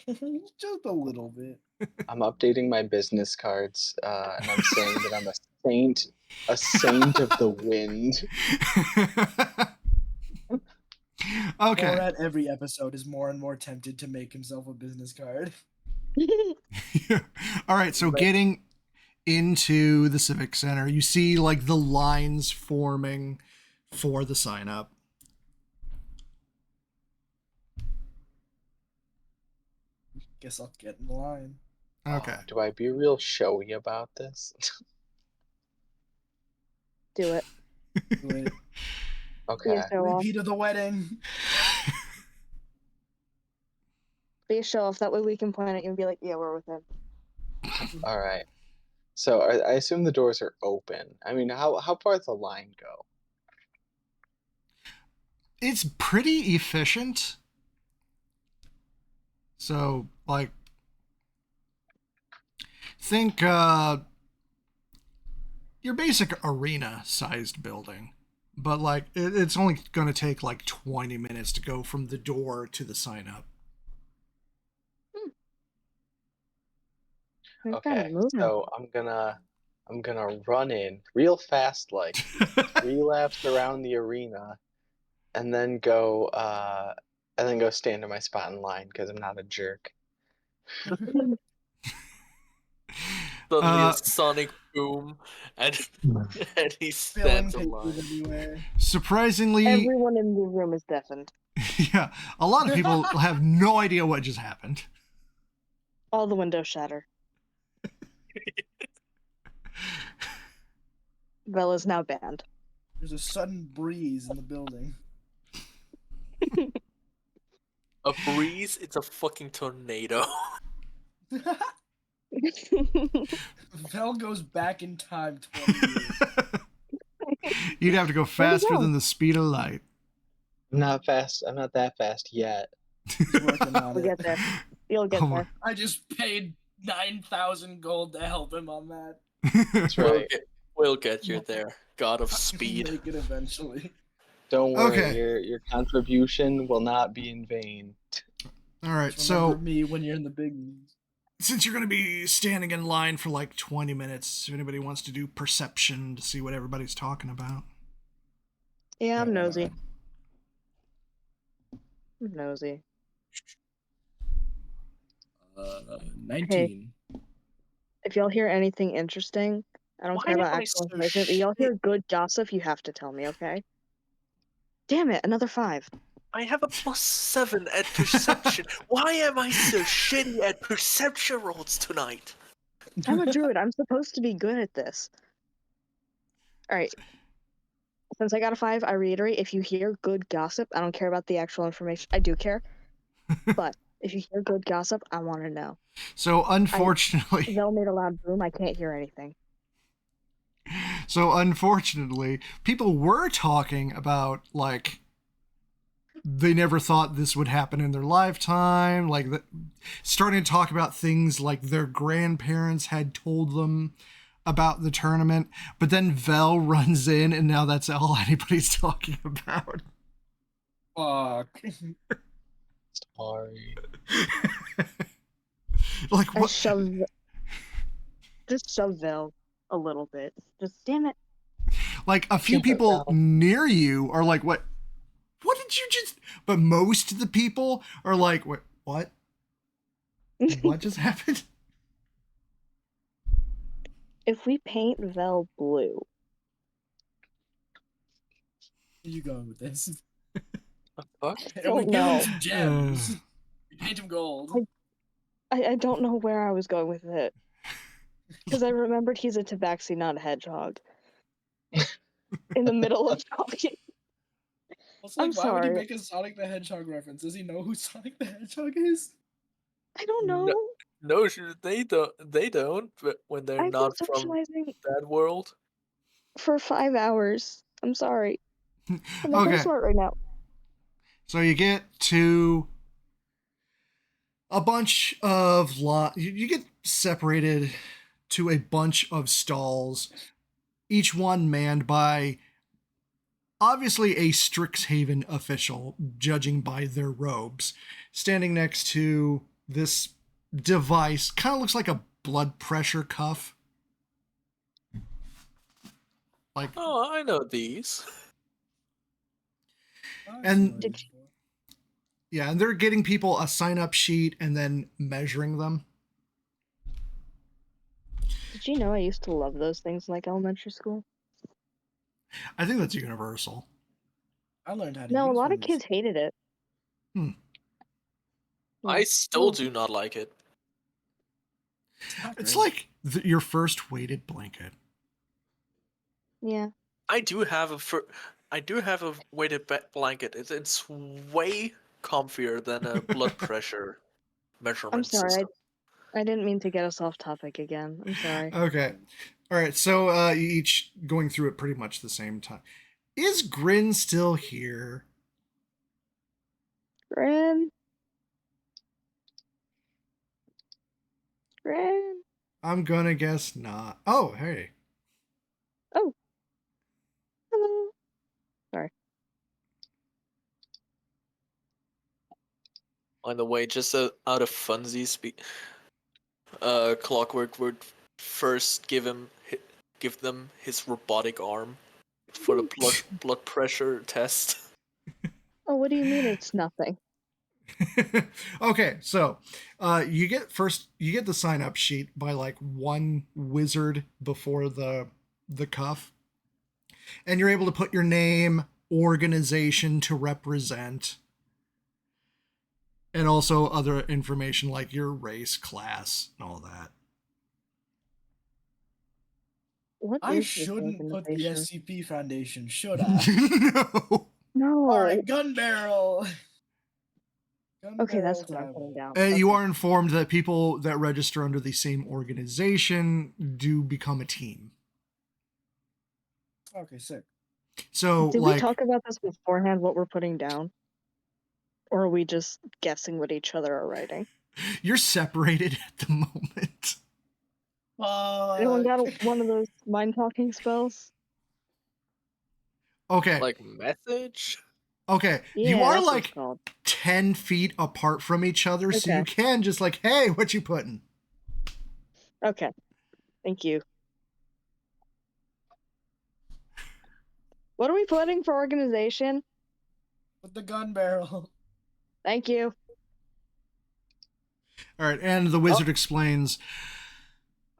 Just a little bit. I'm updating my business cards, and I'm saying that I'm a saint of the wind. Okay. Morat every episode is more and more tempted to make himself a business card. All right, so getting into the Civic Center, you see like the lines forming for the sign up. Guess I'll get in line. Okay. Do I be real showy about this? Do it. Do it. Okay. Be a show off. Repeat of the wedding. Be a show off. That way we can point at you and be like, yeah, we're with him. All right. So I assume the doors are open. I mean, how far does the line go? It's pretty efficient. So, like, think your basic arena-sized building. But, like, it's only going to take, like, 20 minutes to go from the door to the sign-up. Okay, so I'm gonna run in real fast, like 3 laps around the arena, and then go stand in my spot in line because I'm not a jerk. Suddenly a sonic boom, and and he Spilling stands in papers line. everywhere. Surprisingly, Everyone in the room is deafened. yeah, a lot of people have no idea what just happened. All the windows shatter. Vel is now banned. There's a sudden breeze in the building. A breeze? It's a fucking tornado. Vel goes back in time 20 years. You'd have to go faster go? than the speed of light. I'm not fast. I'm not that fast yet. He's working on We'll it. get there. You'll get Oh my- there. I just paid 9,000 gold to help him on that. That's We'll right. we'll get you there, God of speed. Make it eventually. Don't worry. Okay. Your contribution will not be in vain. All right, Just so remember me when you're in the big leagues. since you're going to be standing in line for like 20 minutes, if anybody wants to do perception to see what everybody's talking about. Yeah, I'm nosy. I'm nosy. 19. If y'all hear anything interesting, I don't Why care about am I actual so information. If y'all hear good gossip, you have to tell me, okay? Damn it, another 5. I have a +7 at perception. Why am I so shitty at perception rolls tonight? I'm a druid. I'm supposed to be good at this. Alright. Since I got a 5, I reiterate, if you hear good gossip, I don't care about the actual information. I do care. But if you hear good gossip, I want to know. So unfortunately, Vel made a loud boom. I can't hear anything. people were talking about like they never thought this would happen in their lifetime, like starting to talk about things like their grandparents had told them about the tournament, but then Vel runs in and now that's all anybody's talking about. Fuck. Sorry. Like I what? just shove Vel a little bit. Just damn it. Like a few Yeah, people Vel. near you are like, what did you just, but most of the people are like, what just happened? If we paint Vel blue, Where you going with this? Fuck? And we don't give him know. some gems. We paint him gold. I don't know where I was going with it. Because I remembered he's a tabaxi, not a hedgehog. In the middle of talking. Also, like, I'm why would he sorry. make a Sonic the Hedgehog reference? Does he know who Sonic the Hedgehog is? I don't know. No, they don't. They don't. But when they're I've been not from socializing that world, for 5 hours. I'm sorry. I'm like, Okay. I'm smart right now. So you get to a bunch of you get separated to a bunch of stalls, each one manned by obviously a Strixhaven official, judging by their robes, standing next to this device. Kind of looks like a blood pressure cuff. Like, Oh, I know these. And- Did yeah, and they're getting people a sign-up sheet and then measuring them. Did you know I used to love those things in like elementary school? I think that's universal. I learned how to No, a use lot one of kids hated it. Hmm. I still do not like it. It's like your first weighted blanket. Yeah. I do have a weighted blanket. It's way comfier than a blood pressure measurement I'm sorry, system. I didn't mean to get us off topic again. I'm sorry. Okay. All right. So you each going through it pretty much the same time. Is Grin still here? Grin. Grin. I'm gonna guess not. Oh, hey. Oh. Hello. Sorry. By the way, just out of funsies, Clockwork would first give them his robotic arm for the blood pressure test. Oh, what do you mean it's nothing? Okay, so you get the sign up sheet by like one wizard before the cuff, and you're able to put your name, organization to represent, and also other information like your race, class, and all that. What I is this shouldn't put the organization? SCP Foundation, should I? No. No. All right, gun barrel. Gun Okay, that's barrel what I'm tablet. putting down. You Okay. are informed that people that register under the same organization do become a team. Okay, sick. So, Did like, we talk about this beforehand, what we're putting down? Or are we just guessing what each other are writing? you're separated at the moment. Anyone got Fuck. one of those mind talking spells? Okay. Like message? Okay. Yeah, You are that's what it's like called. 10 feet apart from each other, so you Okay. can just like, hey, what you putting? Okay. Thank you. What are we putting for organization? With the gun barrel. Thank you. All right, and the wizard explains.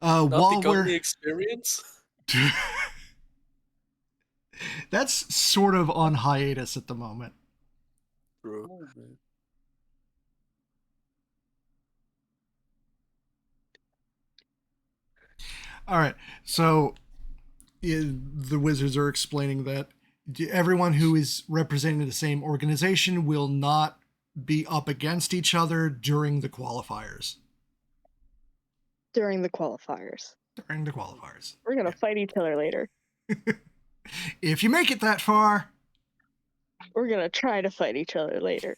Not While the we're gunly experience? that's sort of on hiatus at the moment. True. Oh, man. All right, so the wizards are explaining that everyone who is representing the same organization will not be up against each other during the qualifiers. During the qualifiers. During the qualifiers. We're gonna fight each other later. If you make it that far. We're gonna try to fight each other later.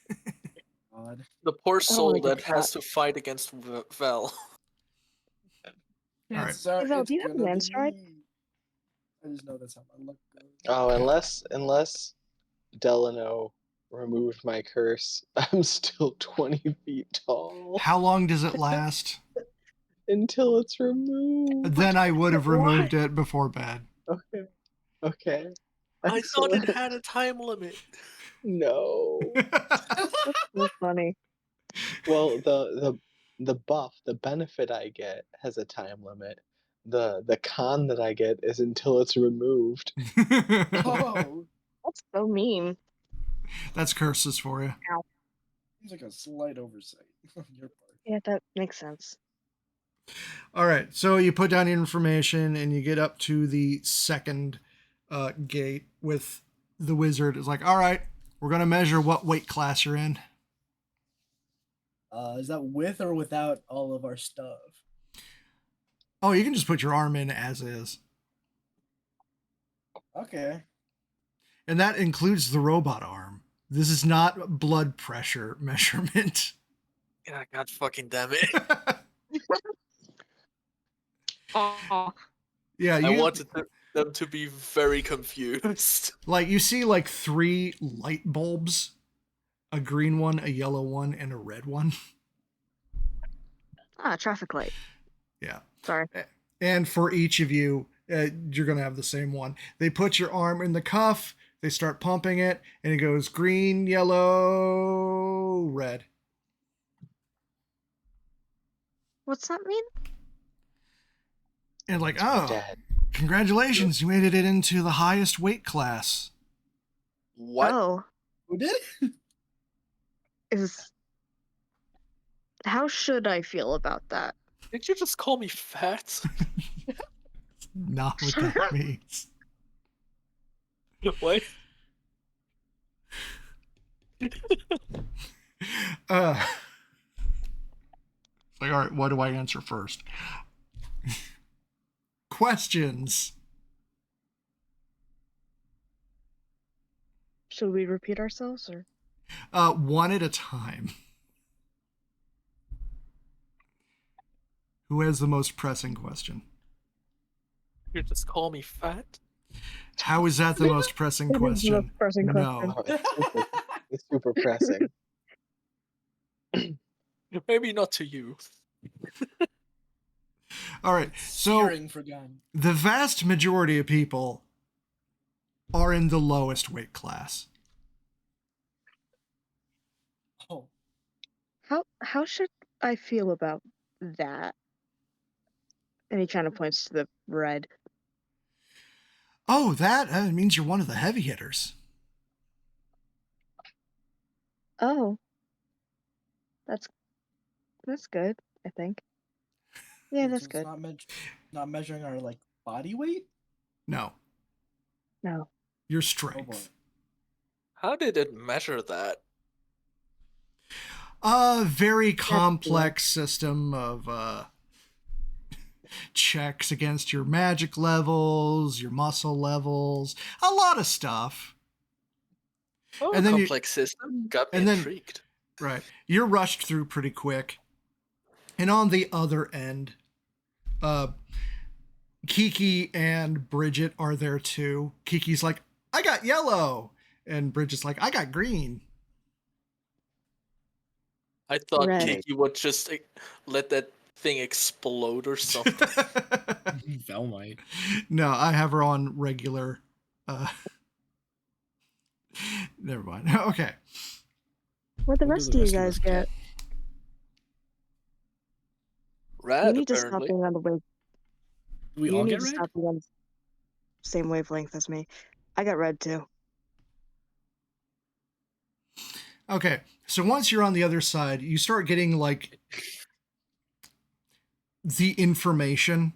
God. The poor I don't wanna soul get that has shot. to fight against Vel. All right. So Hey, Val, it's do you have gonna be Landstride? me. I just know that's how my luck goes. Oh, unless Delano removed my curse, I'm still 20 feet tall How long does it last? until it's removed. Then I would have What? removed it before bed. Okay. Okay. I thought it Excellent. had a time limit. No. That's so funny. Well, the buff, the benefit I get has a time limit. The con that I get is until it's removed. Oh, That's so mean. That's curses for you. seems like a slight oversight on your part. Yeah, that makes sense. All right, so you put down your information and you get up to the second gate with the wizard. It's like, all right, we're gonna measure what weight class you're in. Is that with or without all of our stuff? Oh, you can just put your arm in as is, Okay. and that includes the robot arm. This is not blood pressure measurement. Yeah, God fucking damn it. Oh, Yeah, I you wanted them to be very confused. like you see like 3 light bulbs, a green one, a yellow one, and a red one. traffic light. Yeah. Sorry. And for each of you, you're going to have the same one. They put your arm in the cuff, they start pumping it, and it goes green, yellow, red. What's that mean? And like, My oh, dad. congratulations, you made it into the highest weight class. What? Oh, Who did? how should I feel about that? Did you just call me fat? Not what that means. What? It's like, all right, what do I answer first? Questions. Should we repeat ourselves or? One at a time. Who has the most pressing question? You just call me fat? How is that the most pressing It is the question? most pressing No. question. Oh, it's super pressing. Maybe not to you. All right. So Searing for gun. the vast majority of people are in the lowest weight class. Oh, How should I feel about that? And he kind of points to the red. Oh, that means you're one of the heavy hitters. Oh, that's good. I think. Yeah, wait, that's so it's good. not measuring our like body weight. No, No. your Oh boy. strength. How did it measure that? A very complex system of checks against your magic levels, your muscle levels, a lot of stuff. Oh, And then you- complex system. Got me and then- intrigued. Right. You're rushed through pretty quick. And on the other end, Kiki and Bridget are there too. Kiki's like, I got yellow. And Bridget's like, I got green. I thought Red. Kiki would just let that thing explode or something. Vel might. No, I have her on regular. Never mind. Okay. What the What do rest the of you rest of guys us get? You Red, need to stop apparently. being on the wave. Do we You all need get to red? stop being on the same wavelength as me. I got red too. Okay. So once you're on the other side, you start getting like the information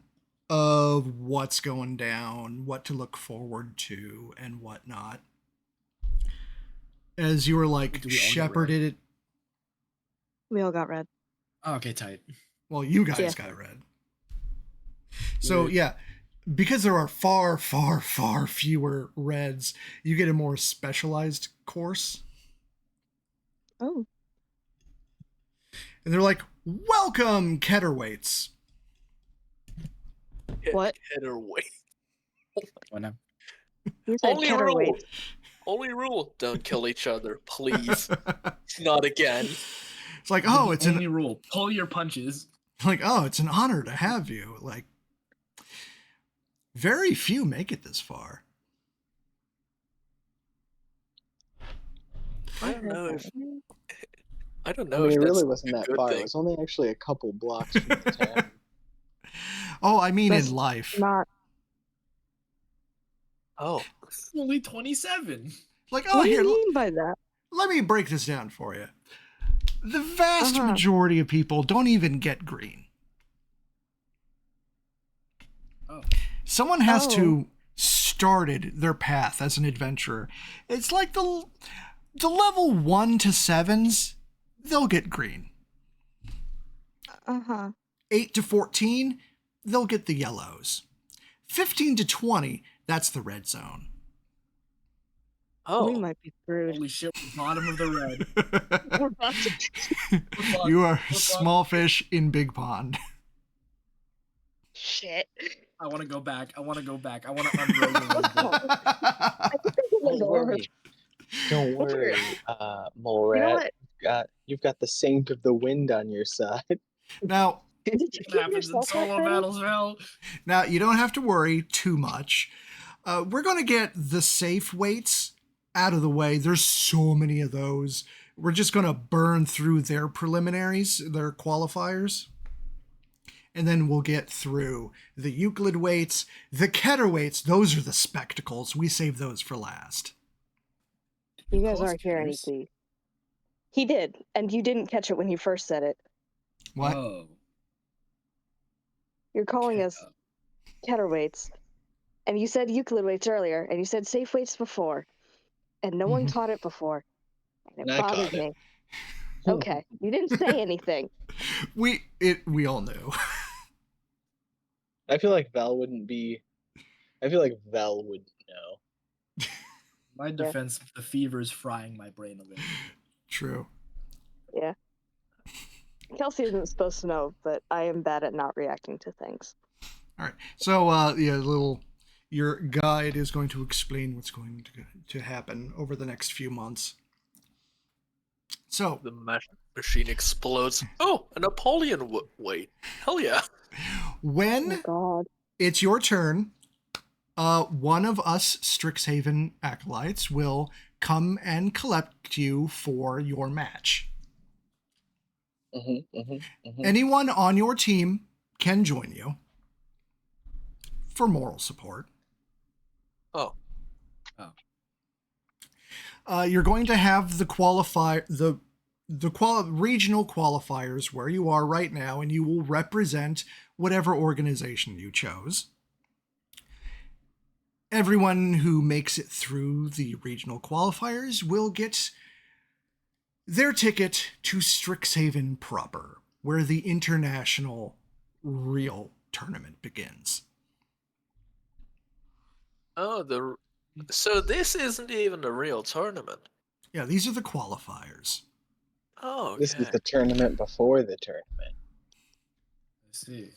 of what's going down, what to look forward to, and whatnot. As you were like Do we all get shepherded. We all got red. Oh, okay, tight. Well, you guys Yeah. got red. So Right. yeah, because there are far, far, far fewer reds, you get a more specialized course. Oh, And they're like, welcome, Ketterweights. What? Header weight. What now? you said Only Keter rule. weight. Only rule. Don't kill each other, please. Not again. It's like, oh, it's only an rule. Pull your punches. like, oh, it's an honor to have you. Like, very few make it this far. I don't know if I don't I know mean, if it that's really wasn't a that good far. thing. It was only actually a couple blocks from the tavern. Oh, I mean That's in life. Not. Oh, Only 27. Like, oh, What do here, you mean by that? let me break this down for you. The vast Uh-huh. majority of people don't even get green. Oh. Someone has Oh. to started their path as an adventurer. It's like the level 1 to 7s, they'll get green. Uh-huh. 8 to 14, they'll get the yellows. 15 to 20, that's the red zone. oh. We might be screwed. Holy shit, we're bottom of the red. We're about to- You are We're small fish in big pond. Shit. I want to go back. I want to unroll the Don't worry. Don't worry, Mole You know Rat. what? You've got the Saint of the Wind on your side. Now, It happens in solo battles, Val. Now, you don't have to worry too much. We're going to get the safe weights out of the way. There's so many of those. We're just going to burn through their preliminaries, their qualifiers. And then we'll get through the Euclid weights. The Keter weights, those are the spectacles. We save those for last. You guys aren't hearing anything. He did, and you didn't catch it when he first said it. What? Oh. You're calling us Keter weights, and you said Euclid weights earlier, and you said safe weights before, and no one caught it before, and it I bothered caught it. me. Okay, you didn't say anything. We all knew. I feel like Vel wouldn't be. I feel like Vel wouldn't know. My defense, the fever is frying my brain a little. True. Yeah. Kelsey isn't supposed to know, but I am bad at not reacting to things. All right. So, your guide is going to explain what's going to happen over the next few months. So, The machine explodes. Oh, a Napoleon weight. Hell yeah. when Oh God. it's your turn, one of us Strixhaven acolytes will come and collect you for your match. Anyone on your team can join you for moral support. Oh. You're going to have the regional qualifiers where you are right now, and you will represent whatever organization you chose. Everyone who makes it through the regional qualifiers will get their ticket to Strixhaven proper, where the international real tournament begins. Oh, so this isn't even a real tournament. Yeah, these are the qualifiers. Oh, okay. This is the tournament before the tournament. I see.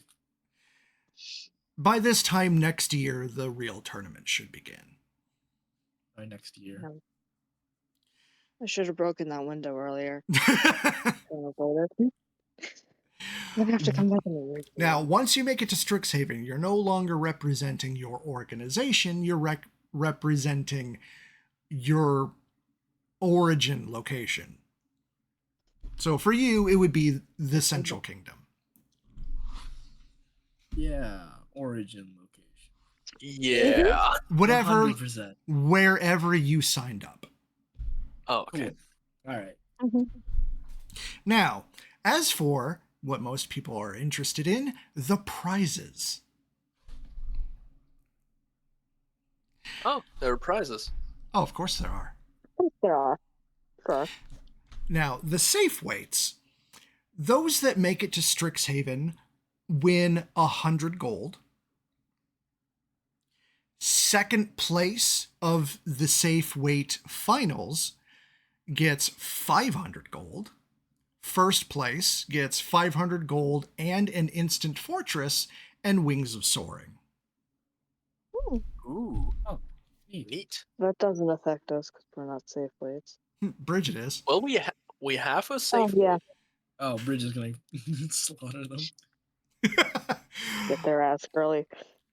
By this time next year, the real tournament should begin. By next year. I should have broken that window earlier. I'm gonna have to come back in the room. Now, once you make it to Strixhaven, you're no longer representing your organization, you're representing your origin location. So for you, it would be the Central Kingdom. Yeah, origin location. Yeah. Whatever, 100%. wherever you signed up. Oh, okay. Cool. All right. Now, as for what most people are interested in, the prizes. Oh, there are prizes. Oh, of course there are. There are. Sure. Now, the safe weights, those that make it to Strixhaven win 100 gold. Second place of the safe weight finals gets 500 gold. First place gets 500 gold and an instant fortress and wings of soaring. Ooh, Oh, neat. neat. That doesn't affect us because we're not safe weights. Bridget is. Well, we have a safe. Oh, yeah. Oh, Bridge is gonna slaughter them. Get their ass early.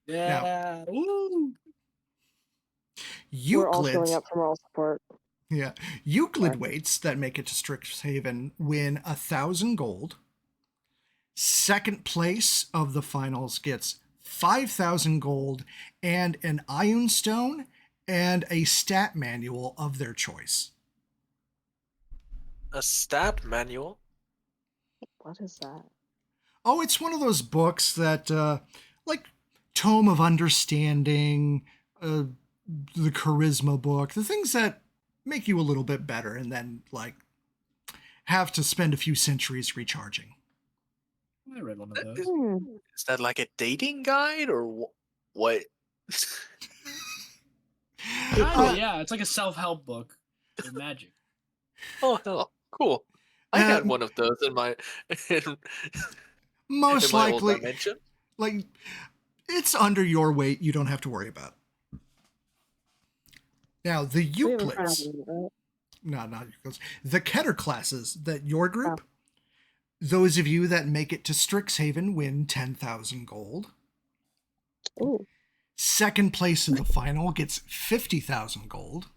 Yeah. Woo! We're all showing Euclid's, up for moral support. yeah, Euclid Right. weights that make it to Strixhaven win 1,000 gold. Second place of the finals gets 5,000 gold and an ion stone and a stat manual of their choice. A stat manual. What is that? Oh, it's one of those books that, like Tome of Understanding, the Charisma book, the things that make you a little bit better and then, like, have to spend a few centuries recharging. I read one of those. Is that like a dating guide or what? Yeah, it's like a self-help book with magic. Oh, hell, cool. I had Um, one of those in my Most in my old likely, dimension. like, it's under your weight. You don't have to worry about. Now, the We haven't tried Euclids, it, right? no, not Euclids, the Keter classes that your group Those of you that make it to Strixhaven win 10,000 gold. Ooh. Second place in the final gets 50,000 gold.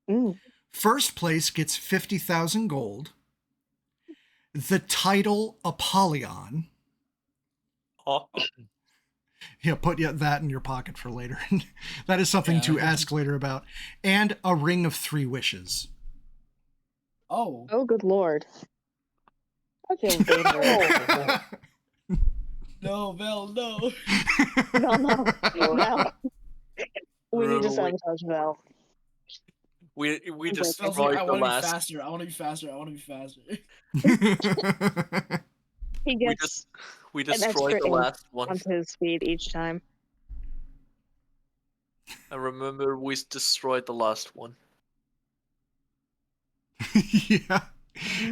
Mm. First place gets 50,000 gold. The title Apollyon. Oh, Yeah, put that in your pocket for later. That is something to Yeah. ask later about. And a ring of 3 wishes. Oh. Oh, good lord. I feel dangerous. No, Vel, no. No, no. No. We need to Really? sabotage Val. we Okay. Vel's like, destroyed I the want to be last. faster. I want to be faster. I want to be faster. He We gets just we an destroyed extra the inch last one. onto his speed each time. I remember we destroyed the last one. Yeah.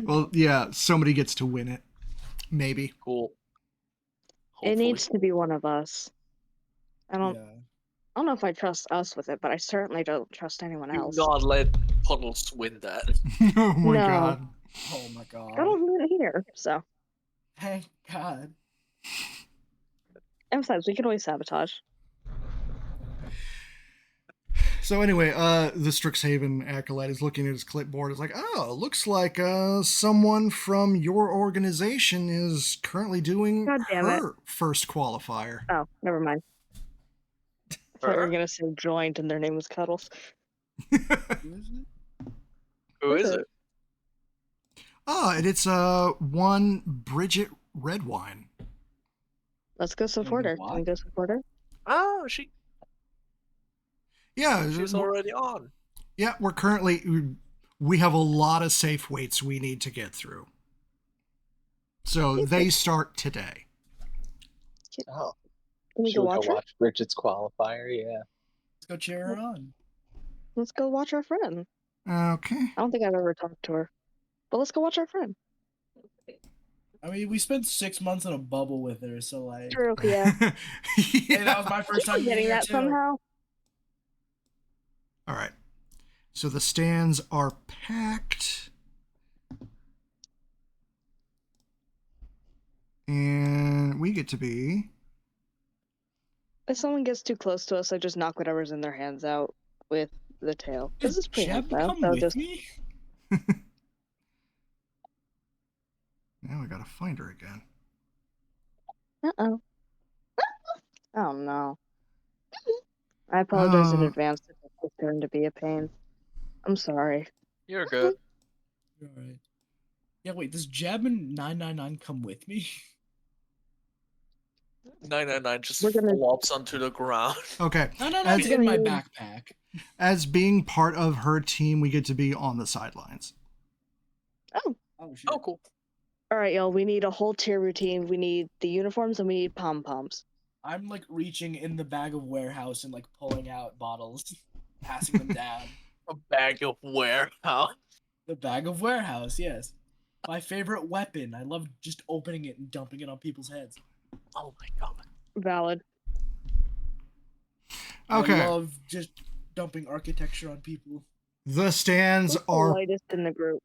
Well, yeah, somebody gets to win it. Maybe. Cool. It Hopefully. needs to be one of us. I don't Yeah. know if I trust us with it, but I certainly don't trust anyone Do else. not let Puddles win that. Oh my No. god. Oh my god. I don't live here, so. Thank God. And besides, we can always sabotage. So anyway, the Strixhaven acolyte is looking at his clipboard. It's like, oh, looks like someone from your organization is currently doing God damn it. her first qualifier. Oh, never mind. I thought you were Her? gonna say joint and their name was Cuddles. Who is it? Who is it? And it's one Bridget Redwine. Let's go support her. Can we what? go support her? Oh, Yeah, she's already on. yeah. We have a lot of safe waits we need to get through. So they start today. Oh, Can we should go we watch go her? watch Bridget's qualifier? Yeah. Let's go cheer her on. Let's go watch our friend. Okay. I don't think I've ever talked to her. But let's go watch our friend. I mean, we spent 6 months in a bubble with her, so like. True, yeah. Hey, that was my first time I'm getting meeting her that too. somehow. All right. So the stands are packed. And we get to be... If someone gets too close to us, I just knock whatever's in their hands out with the tail. This is pretty Jeb hostile, come so with just me? Now I gotta find her again. uh-oh. Oh no. I apologize in advance if it's going to be a pain. I'm sorry. You're good. Alright. Yeah, wait, does Jeb and 999 come with me? 999 just We're gonna- flops onto the ground. Okay. 999's in my backpack. As being part of her team, we get to be on the sidelines. Oh. Oh, shit. Oh, cool. Alright, y'all, we need a whole tier routine. We need the uniforms and we need pom-poms. I'm like reaching in the bag of warehouse and like pulling out bottles, passing them down. A bag of warehouse. The bag of warehouse, yes. My favorite weapon. I love just opening it and dumping it on people's heads. Oh my god. Valid. Okay. I love just dumping architecture on people. The stands Who's the are... lightest in the group?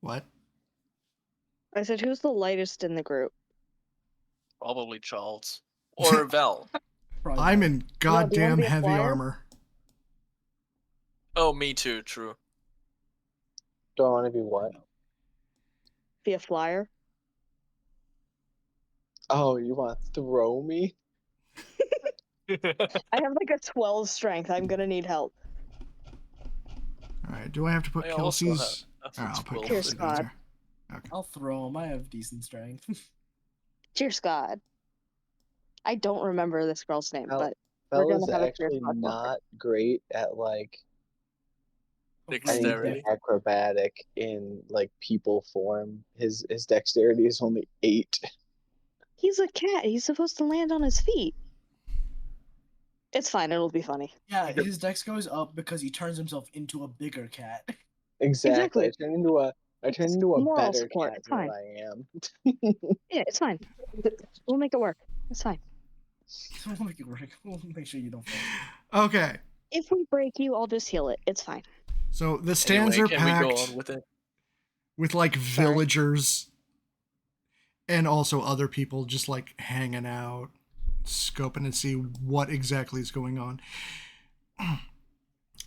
What? I said, who's the lightest in the group? Probably Charles. Or Val. Probably I'm not. in goddamn be a heavy flyer? armor. Oh, me too, true. Do I want to be what? Be a flyer? Oh, you want to throw me? I have like a 12 strength. I'm gonna need help. All right. Do I have to put I also have Kelsey's? I'll put 12. Dear Kelsey's in Scott. there. I'll throw them. I have decent strength. Dear Scott. I don't remember this girl's name, Val- but we're Bella's gonna have a actually Scott not great at like Dexterity. anything acrobatic in like people form. His dexterity is only 8. he's a cat. He's supposed to land on his feet. It's fine. It'll be funny. Yeah, his dex goes up because he turns himself into a bigger cat. Exactly. Exactly. I turn into a Moral better support. cat It's than fine. what I am. Yeah, it's fine. We'll make it work. It's fine. We'll make it work. We'll make sure you don't fall. Okay. If we break you, I'll just heal it. It's fine. So the stands Anyway, are can we go packed. on with it? with like Sorry. villagers and also other people just like hanging out, scoping to see what exactly is going on.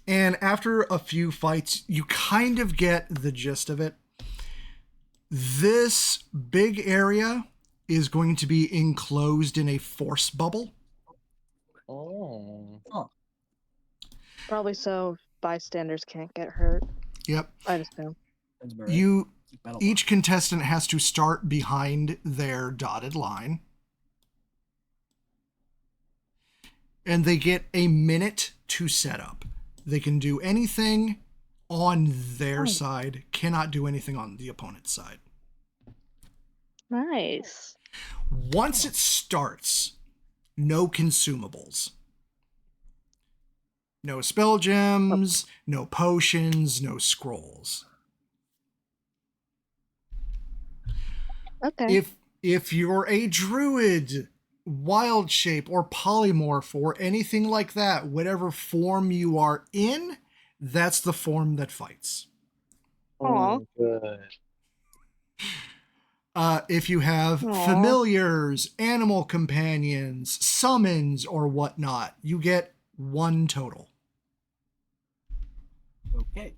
And after a few fights, you kind of get the gist of it. This big area is going to be enclosed in a force bubble. Oh. Probably so bystanders can't get hurt. Yep. I'd assume. That's about right. You Battle each contestant has to start behind their dotted line. And they get a minute to set up. They can do anything on their side, cannot do anything on the opponent's side. Nice. Once it starts, no consumables. No spell gems, no potions, no scrolls. Okay. If you're a druid, wild shape, or polymorph, or anything like that, whatever form you are in, that's the form that fights. Aw. Oh, good. If you have Aw. familiars, animal companions, summons, or whatnot, you get 1 total. Okay.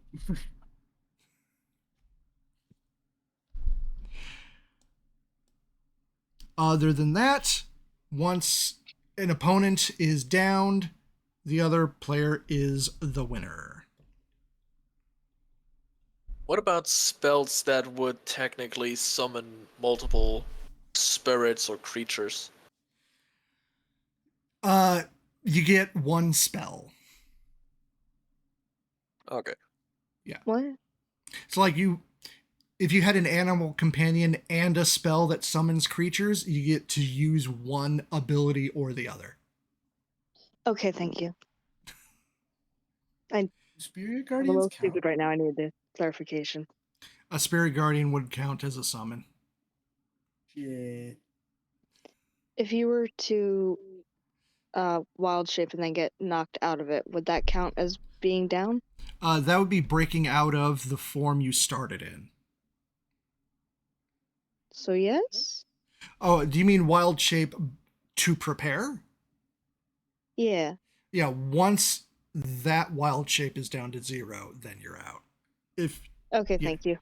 Other than that, once an opponent is downed, the other player is the winner. What about spells that would technically summon multiple spirits or creatures? You get 1 spell. Okay. What? So like if you had an animal companion and a spell that summons creatures, you get to use 1 ability or the other. Okay, thank you. Spirit I'm a Guardians little count. stupid right now. I need the clarification. A spirit guardian would count as a summon. Shit. If you were to wild shape and then get knocked out of it, would that count as being down? That would be breaking out of the form you started in. So yes? Oh, do you mean wild shape to prepare? Yeah. Yeah, once that wild shape is down to 0, then you're out. Okay, Yeah. thank you.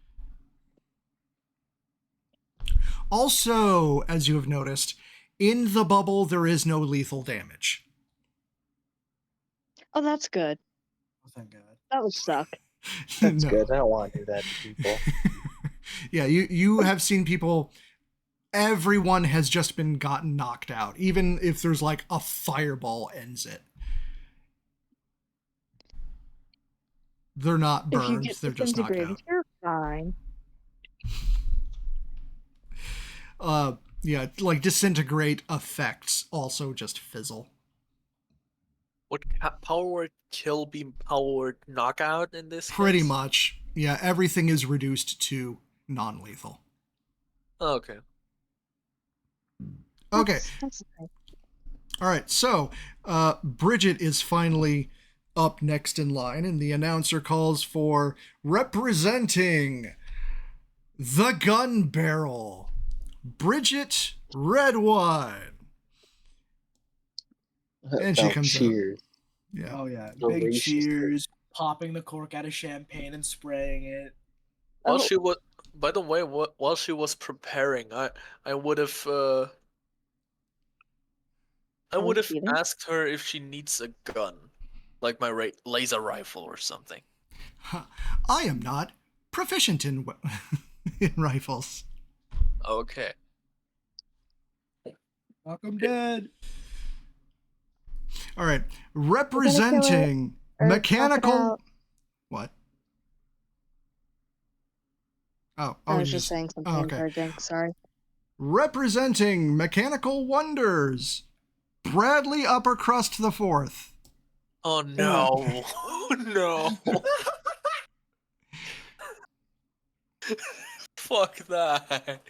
Also, as you have noticed, in the bubble there is no lethal damage. Oh, that's good. Oh, thank God. That would suck. That's No. good. I don't want to do that to people. Yeah, you have seen people, everyone has just been gotten knocked out, even if there's like a fireball ends it. They're not If you burned, get they're just knocked disintegrated, out. you're fine. Yeah, like disintegrate effects also just fizzle. Would power word kill be power word knockout in this Pretty case? much. Yeah, everything is reduced to non-lethal. Okay. Okay. That's okay. All right, so Bridget is finally up next in line, and the announcer calls for representing the gun barrel, Bridget Redwine. And she About comes cheers. up. Yeah. Oh yeah. Voracious Big taste. cheers, popping the cork out of champagne and spraying it. While Oh. she was, by the way, while she was preparing, I would have I would have cheating? asked her if she needs a gun, like my laser rifle or something. I am not proficient in in rifles. Okay. Knock 'em dead. All right, representing or talk mechanical. about- What? Oh, I oh, was you just saying something oh, okay. encouraging. Sorry. Representing mechanical wonders, Bradley Uppercrust the Fourth. Oh no. No. Fuck that.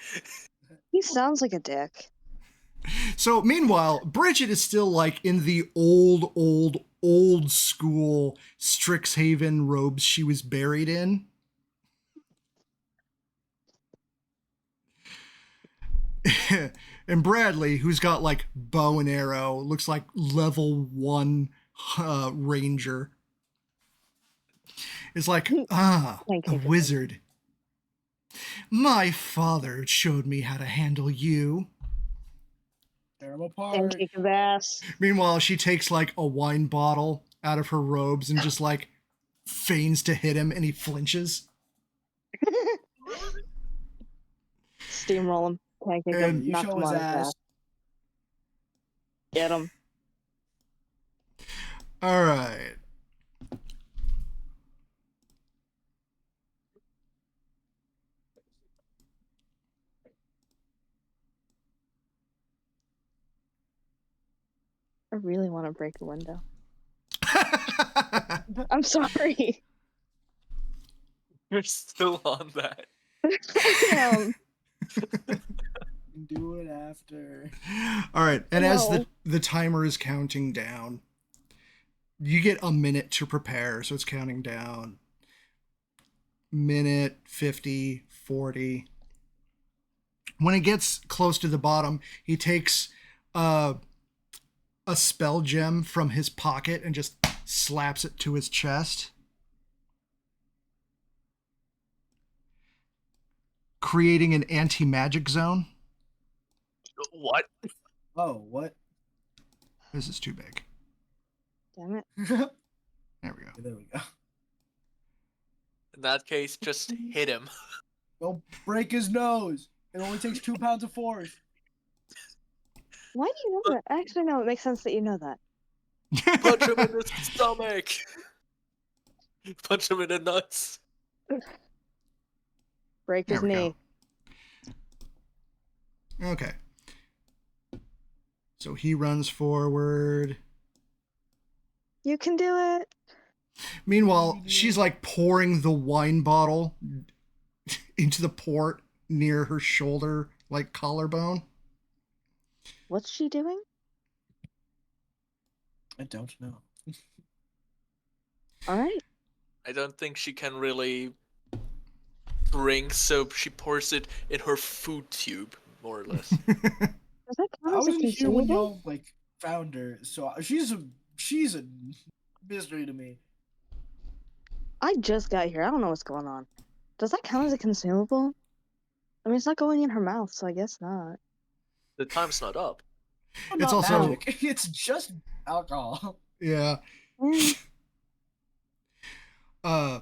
He sounds like a dick. So meanwhile, Bridget is still like in the old school Strixhaven robes she was buried in. and Bradley, who's got like bow and arrow, looks like level 1 ranger, is like, a Pancake wizard. My father showed me how to handle you. Tear 'em apart. Pancake his ass. Meanwhile, she takes like a wine bottle out of her robes and just like feigns to hit him, and he flinches. Steamroll him. Pancake him. And You Knock show him his on his ass. ass. Get him. All right. I really want to break a window. I'm sorry. You're still on that. I am. Do it after. All right, and as No. the timer is counting down, you get a minute to prepare, so it's counting down. Minute, 50, 40. When it gets close to the bottom, he takes a spell gem from his pocket and just slaps it to his chest, creating an anti-magic zone. What? Oh, what? This is too big. Damn it. There There we go. we go. In that case, just hit him. Don't break his nose. It only takes 2 pounds of force. Why do you know that? Actually, no, it makes sense that you know that. Punch him in the stomach. Punch him in the nuts. Break his There we go. knee. Okay. So he runs forward. You can do it. Meanwhile, she's like pouring the wine bottle into the port near her shoulder, like collarbone. What's she doing? I don't know. All right. I don't think she can really drink, so she pours it in her food tube, more or less. Does that I count as a wasn't here when consumable? y'all like found her, so she's a mystery to me. I just got here. I don't know what's going on. Does that count as a consumable? I mean, it's not going in her mouth, so I guess not. The time's not up. It's It's not also- magic. It's just alcohol. Yeah. Mm, Uh,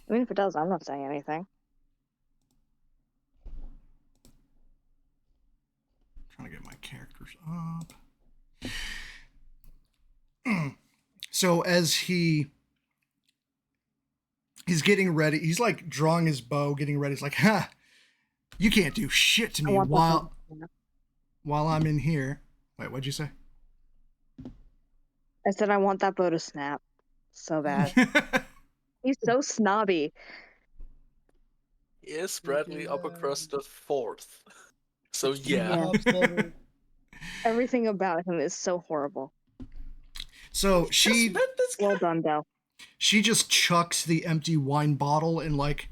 I mean, if it does, I'm not saying anything. trying to get my characters up. So as he's getting ready, he's like drawing his bow, getting ready. He's like, "Ha! You can't do shit to I me want that while thing. while I'm in here." Wait, what'd you say? I said I want that bow to snap so bad. He's so snobby. Yes, Bradley Yeah. upper crust the fourth. So yeah. Everything about him is so horrible. So Just she met this guy. Well done, Dell. she just chucks the empty wine bottle and like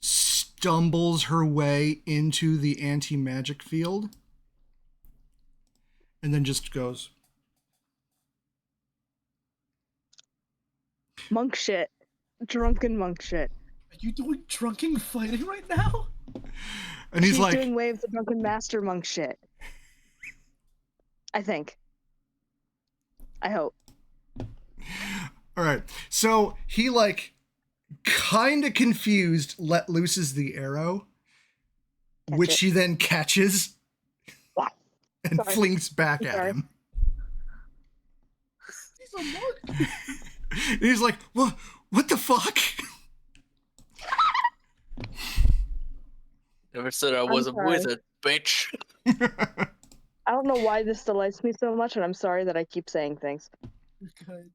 stumbles her way into the anti-magic field, and then just goes. Monk shit. Drunken monk shit. Are you doing drunken fighting right now? And he's She's like, doing Way of the Drunken Master monk shit. I think. I hope. all right. So he like kind of confused let looses the arrow, Catch which it. she then catches Wow. and Sorry. flings back I'm at sorry. him. He's a monk. And he's like, what the fuck? Never said I I'm was a sorry. wizard, bitch. I don't know why this delights me so much, and I'm sorry that I keep saying things. Good.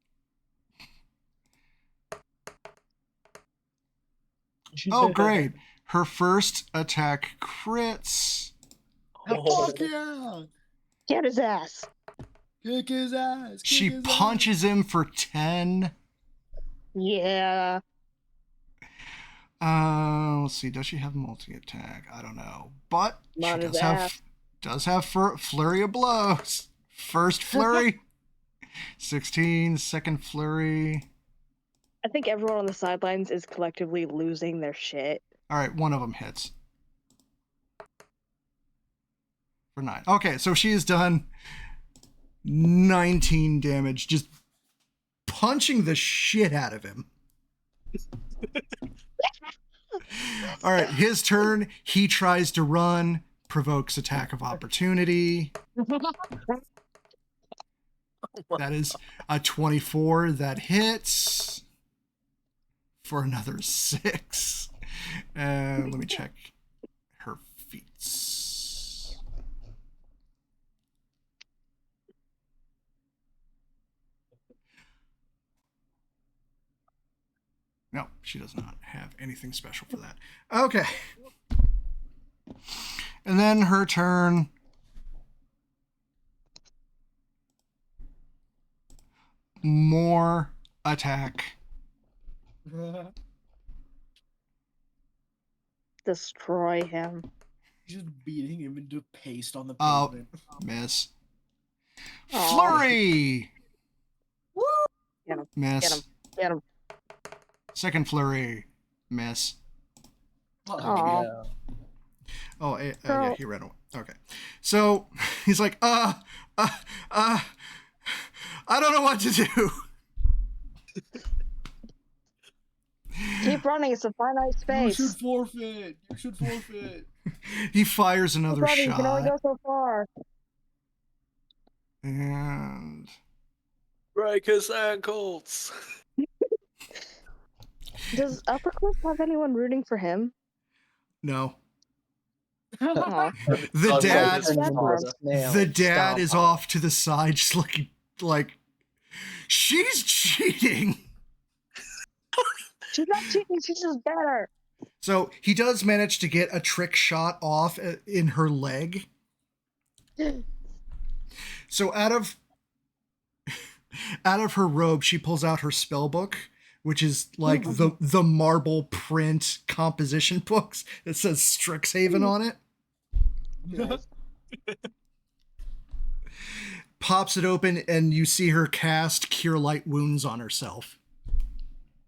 Oh, great. Her first attack crits. Oh, Fuck yeah! Get his ass. Kick his ass. Kick She his punches him for 10. Yeah. Let's see. Does she have multi-attack? I don't know, but Come she on his does ass. have flurry of blows. First flurry, 16. Second flurry. I think everyone on the sidelines is collectively losing their shit. All right, one of them hits for 9. Okay, so she has done 19 damage, just punching the shit out of him. All right, his turn. He tries to run, provokes attack of opportunity. That is a 24 that hits for another 6. And let me check her feats. No, she does not have anything special for that. Okay. And then her turn. More attack. Destroy him. Just beating him into paste on the Oh, pavement. miss. Aw. Flurry! Get him. Miss. Get him. Get him. Second flurry. Miss. Aw. Yeah. Oh, yeah, Girl. he ran away. Okay. So he's like, I don't know what to do. Keep running. It's a finite You space. should forfeit. You should forfeit. He fires Keep another running. You can only shot. go so far. And Break his ankles. Does Uppercliff have anyone rooting for him? no. Aw. The Oh, dad Turns into a the dad is off to the side just looking like she's cheating. She's not cheating. She's just better. So he does manage to get a trick shot off in her leg. So out of her robe, she pulls out her spell book, which is like the marble print composition books that says Strixhaven on it. Nice. Pops it open, and you see her cast Cure Light Wounds on herself.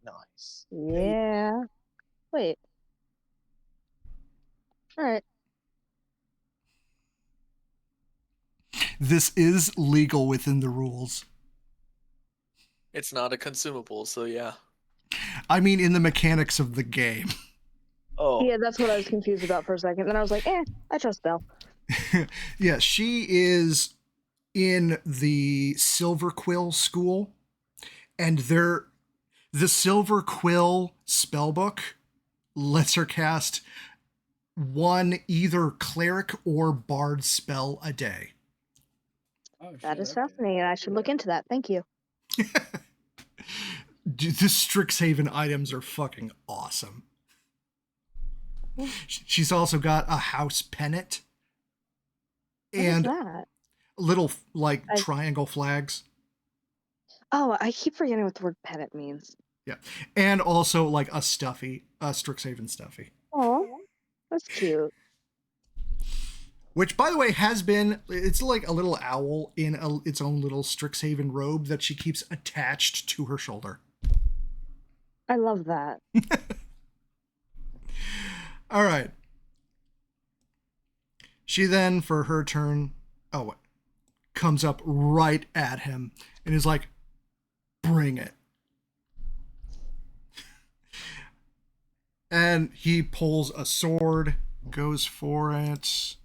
Nice. Yeah. Wait. All right. This is legal within the rules. It's not a consumable, so yeah. I mean, in the mechanics of the game. Oh, Yeah, that's what I was confused about for a second. Then I was like, I trust Belle. Yeah, she is in the Silver Quill school, and the Silver Quill spellbook lets her cast one either cleric or bard spell a day. Oh, That shit, is okay. fascinating. I should look into that. Thank you. Dude, the Strixhaven items are fucking awesome. She's also got a house pennant What is and that? little like I- triangle flags. Oh, I keep forgetting what the word pennant means. Yeah. And also like a Strixhaven stuffy. Oh, that's cute. Which, by the way, it's like a little owl in its own little Strixhaven robe that she keeps attached to her shoulder. I love that. All right. She then, for her turn, comes up right at him and is like, bring it. And he pulls a sword, goes for it.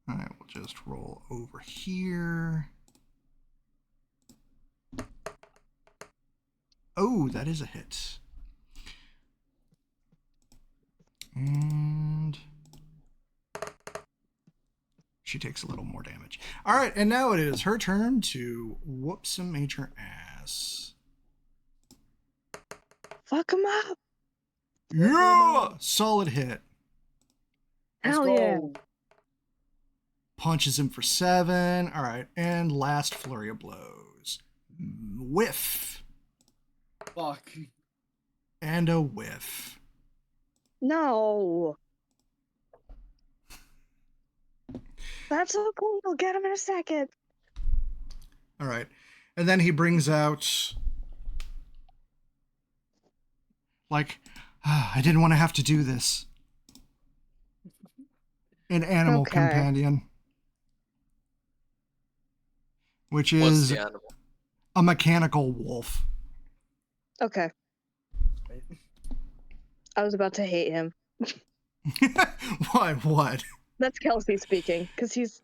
All right, we'll just roll over here. Oh, that is a hit. And she takes a little more damage. All right, and now it is her turn to whoop some major ass. Fuck him up. Yeah! Solid hit. Let's Hell yeah. go. Punches him for 7. All right, and last flurry of blows. Whiff. Fuck. And a whiff. No. That's okay. We'll get him in a second. All right. And then he brings out, like, I didn't want to have to do this. An animal Okay. companion. Which What's is the animal? a mechanical wolf. Okay. I was about to hate him. Why? What? That's Kelsey speaking, because he's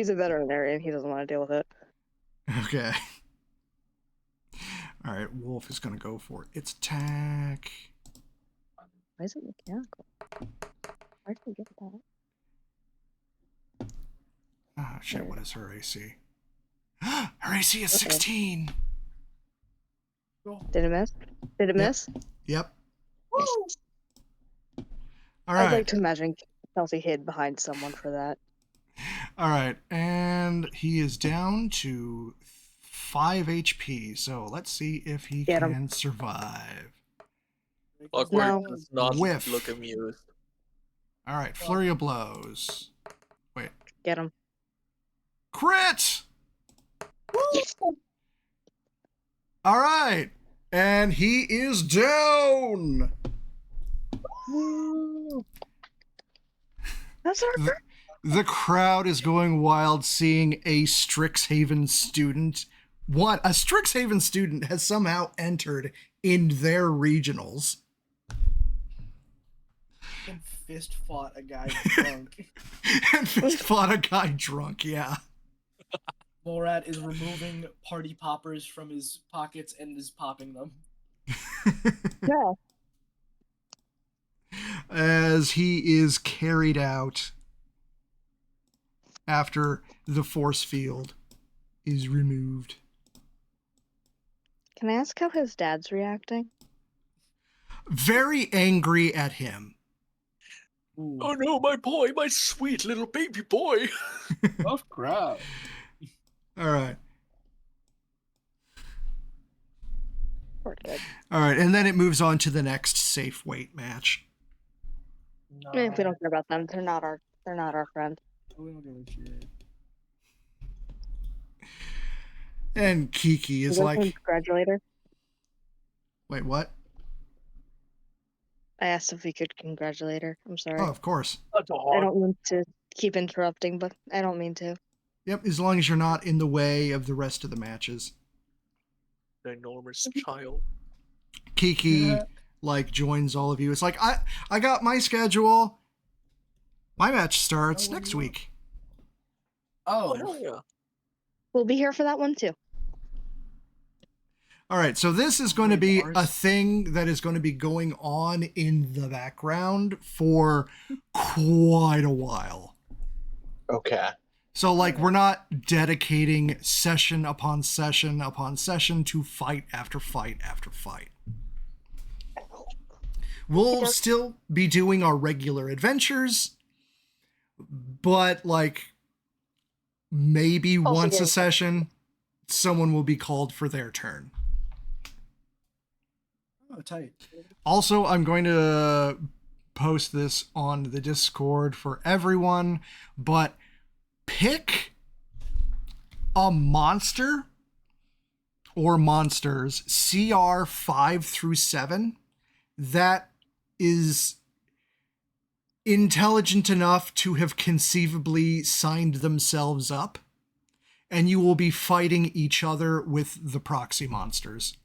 a veterinarian. He doesn't want to deal with it. Okay. All right, wolf is going to go for its attack. Why is it mechanical? Where did we get that? Ah, shit, what is her AC? Her AC is 16. Did it miss? Did it Yep. miss? Yep. Woo! All I'd right. like to imagine Kelsey hid behind someone for that. All right, and he is down to 5 HP. So let's see if he Get him. can survive. Awkward No. does not Whiff. look amused. All right, flurry of blows. Get him. Crit! All right, and he is down. That's our The, the crowd is going wild seeing a Strixhaven student. What? A Strixhaven student has somehow entered in their regionals. And fist fought a guy drunk. And fist fought a guy drunk, yeah. Morat is removing party poppers from his pockets and is popping them. Yeah. As he is carried out after the force field is removed. Can I ask how his dad's reacting? Very angry at him. Ooh, Oh no, my boy, my sweet little baby boy. rough crowd. All right. Poor kid. All right, and then it moves on to the next safe weight match. No, We don't care about them. They're not our friends. we don't give a shit. And Kiki is Is like, congratulate her? wait, what? I asked if we could congratulate her. I'm sorry. Oh, of course. That's a I hard. don't mean to keep interrupting, but I don't mean to. Yep, as long as you're not in the way of the rest of the matches. The enormous child. Kiki Yeah. like joins all of you. It's like I got my schedule. My match starts Oh, next yeah. week. Oh, Oh, hell yeah. We'll be here for that one too. All right, so this is going to Wait, be ours- a thing that is going to be going on in the background for quite a while. Okay. So like we're not dedicating session upon session upon session to fight after fight after fight. We'll Okay. still be doing our regular adventures, but like maybe Also once a getting- session, someone will be called for their turn. oh, tight. Also, I'm going to post this on the Discord for everyone, but pick a monster or monsters CR 5 through 7 that is intelligent enough to have conceivably signed themselves up, and you will be fighting each other with the proxy monsters.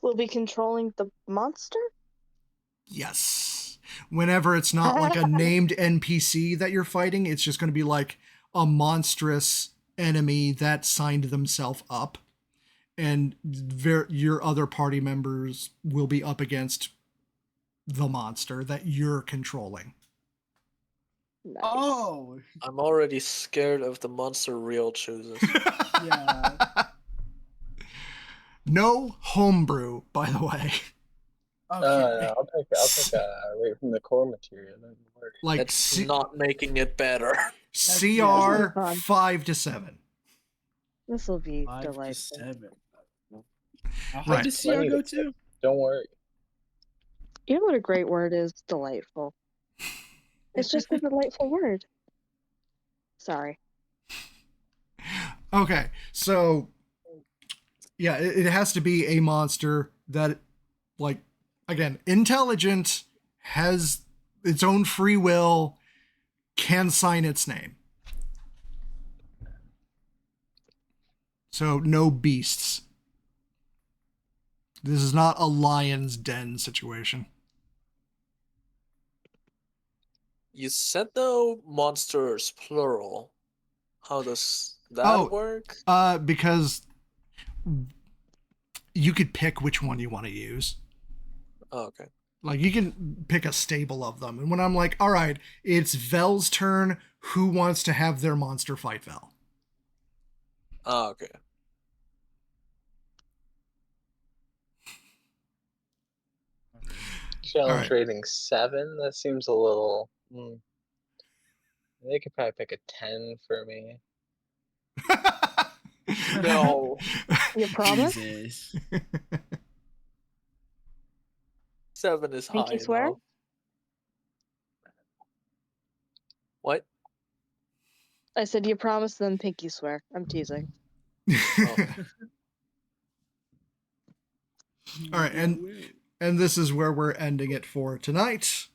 We'll be controlling the monster? Yes. Whenever it's not like a named NPC that you're fighting, it's just going to be like a monstrous enemy that signed themselves up. And your other party members will be up against the monster that you're controlling. Nice. Oh, I'm already scared of the monster Real chooses. yeah. No homebrew, by the way. Okay. I'll pick right from the core material. Don't worry. Like That's not making it better. CR fun. 5 to 7. This will be 5 to delightful. 7. How high Right. does CR Plenty go to- to? Don't worry. You know what a great word is? Delightful. It's just a delightful word. Sorry. Okay, so yeah, it has to be a monster that, like, again, intelligent, has its own free will, can sign its name. So no beasts. This is not a lion's den situation. You said though monsters plural. How does that work? Because you could pick which one you want to use. Oh, okay. Like, you can pick a stable of them. And when I'm like, all right, it's Vel's turn, who wants to have their monster fight Vel? Oh, okay. Challenge right. rating 7. That seems a little. They could probably pick a 10 for me. No. You promise? Jesus. 7 is Pinky high swear? enough. What? I said you promise, then pinky swear. I'm teasing. Oh. All right, and this is where we're ending it for tonight.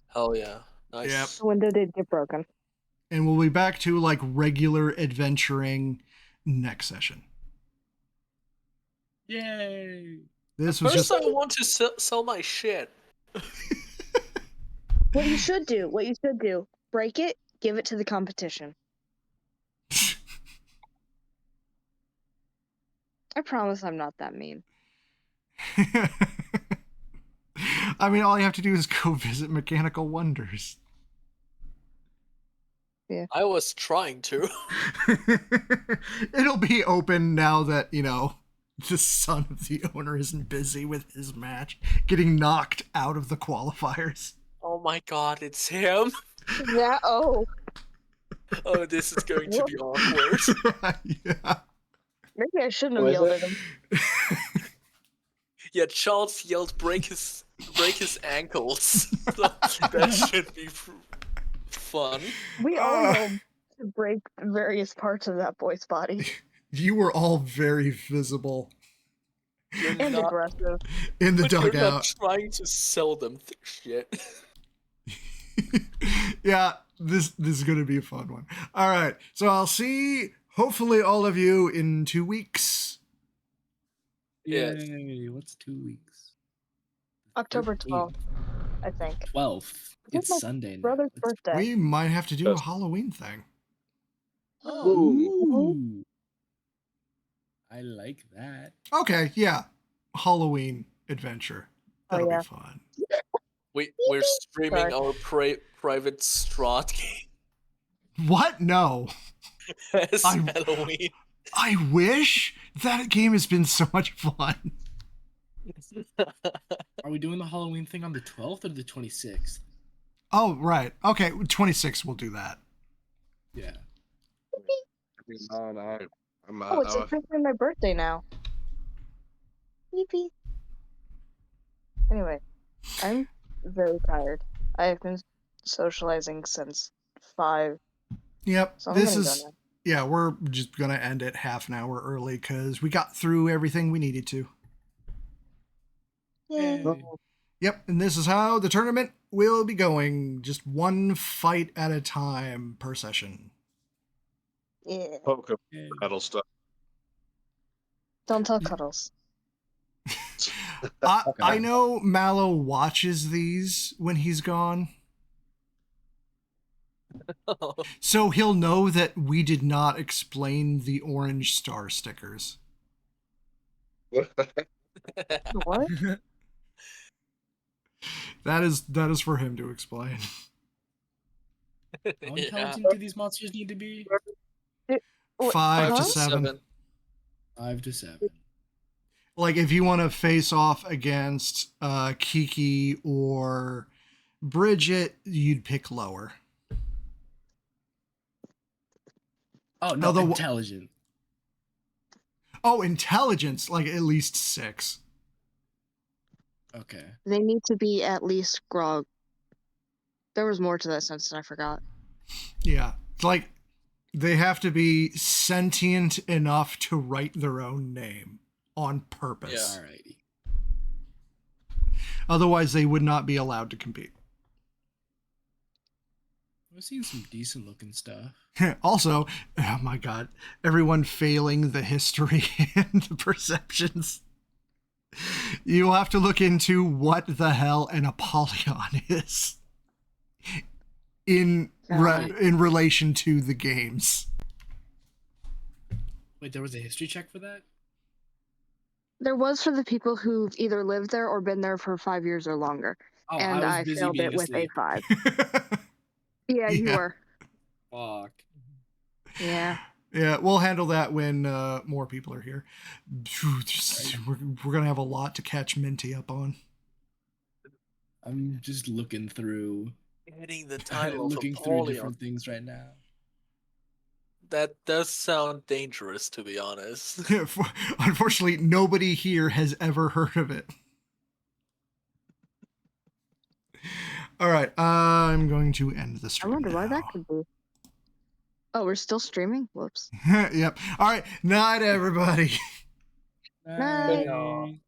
Hell yeah. Nice. Yep. The window did get broken. And we'll be back to like regular adventuring next session. Yay. This was First, just I want to sell my shit. What you should do, break it, give it to the competition. I promise I'm not that mean. I mean, all you have to do is go visit Mechanical Wonders. I was trying to. It'll be open now that, you know, the son of the owner isn't busy with his match, getting knocked out of the qualifiers. Oh my god, it's him. Yeah, oh. Oh, this is going to be awkward. Yeah. Maybe I shouldn't have Was yelled it? at him. Yeah, Charles yelled break his ankles. So that should be fun. We all know to break various parts of that boy's body. You were all very visible You're And not, aggressive. in the but you're not dugout. trying to sell them shit. Yeah, this is going to be a fun one. All right, so I'll see hopefully all of you in 2 weeks. Yeah. Yay. What's 2 weeks? October 13th. 12th, I think. 12th. It's It's my Sunday now. Brother's Let's- birthday. We might have to do a Halloween thing. Ooh. I like that. Okay, yeah. Halloween adventure. That'll yeah. be fun. We're streaming Sorry. our private strat game What? No. as I- Halloween. I wish that game has been so much fun. Are we doing the Halloween thing on the 12th or the 26th? Oh, right. Okay, 26 we'll do that. Yeah. I'm Oh, it's officially my birthday now. Yippee. Anyway, I'm very tired. I have been socializing since 5, Yep. so I'm This gonna go is now. yeah, we're just going to end it half an hour early cuz we got through everything we needed to. Yay. Yep, and this is how the tournament will be going. Just one fight at a time per session. Yeah. Poke Yay. battle stuff. Don't tell Cuddles. I know Mallow watches these when he's gone. So he'll know that we did not explain the orange star stickers. What? That is for him to explain. How intelligent do these monsters need to be? Wait, 5 to huh? 7. 5 to 7. Like if you want to face off against Kiki or Bridget, you'd pick lower. Oh no, Although- intelligent. Oh, intelligence, like at least 6. Okay. They need to be at least grog. There was more to that sentence, and I forgot. Yeah. It's like they have to be sentient enough to write their own name on purpose. Alrighty. Otherwise, they would not be allowed to compete. I've seen some decent looking stuff. Also, oh my god, everyone failing the history and the perceptions. You'll have to look into what the hell an Apollyon is in relation to the games. Wait, there was a history check for that? There was for the people who've either lived there or been there for 5 years or longer. Oh, And I I was busy failed being it with asleep. a 5. Yeah, you Yeah. were. Fuck. Yeah. Yeah, we'll handle that when more people are here. We're going to have a lot to catch Minty up on. I'm just looking through, Getting the title of looking through Apollyon. different things right now. That does sound dangerous, to be honest. Unfortunately, nobody here has ever heard of it. All right, I'm going to end the I stream. wonder why that now. could be. Oh, we're still streaming? Whoops. Yep. All right. Night, everybody. Night. Night.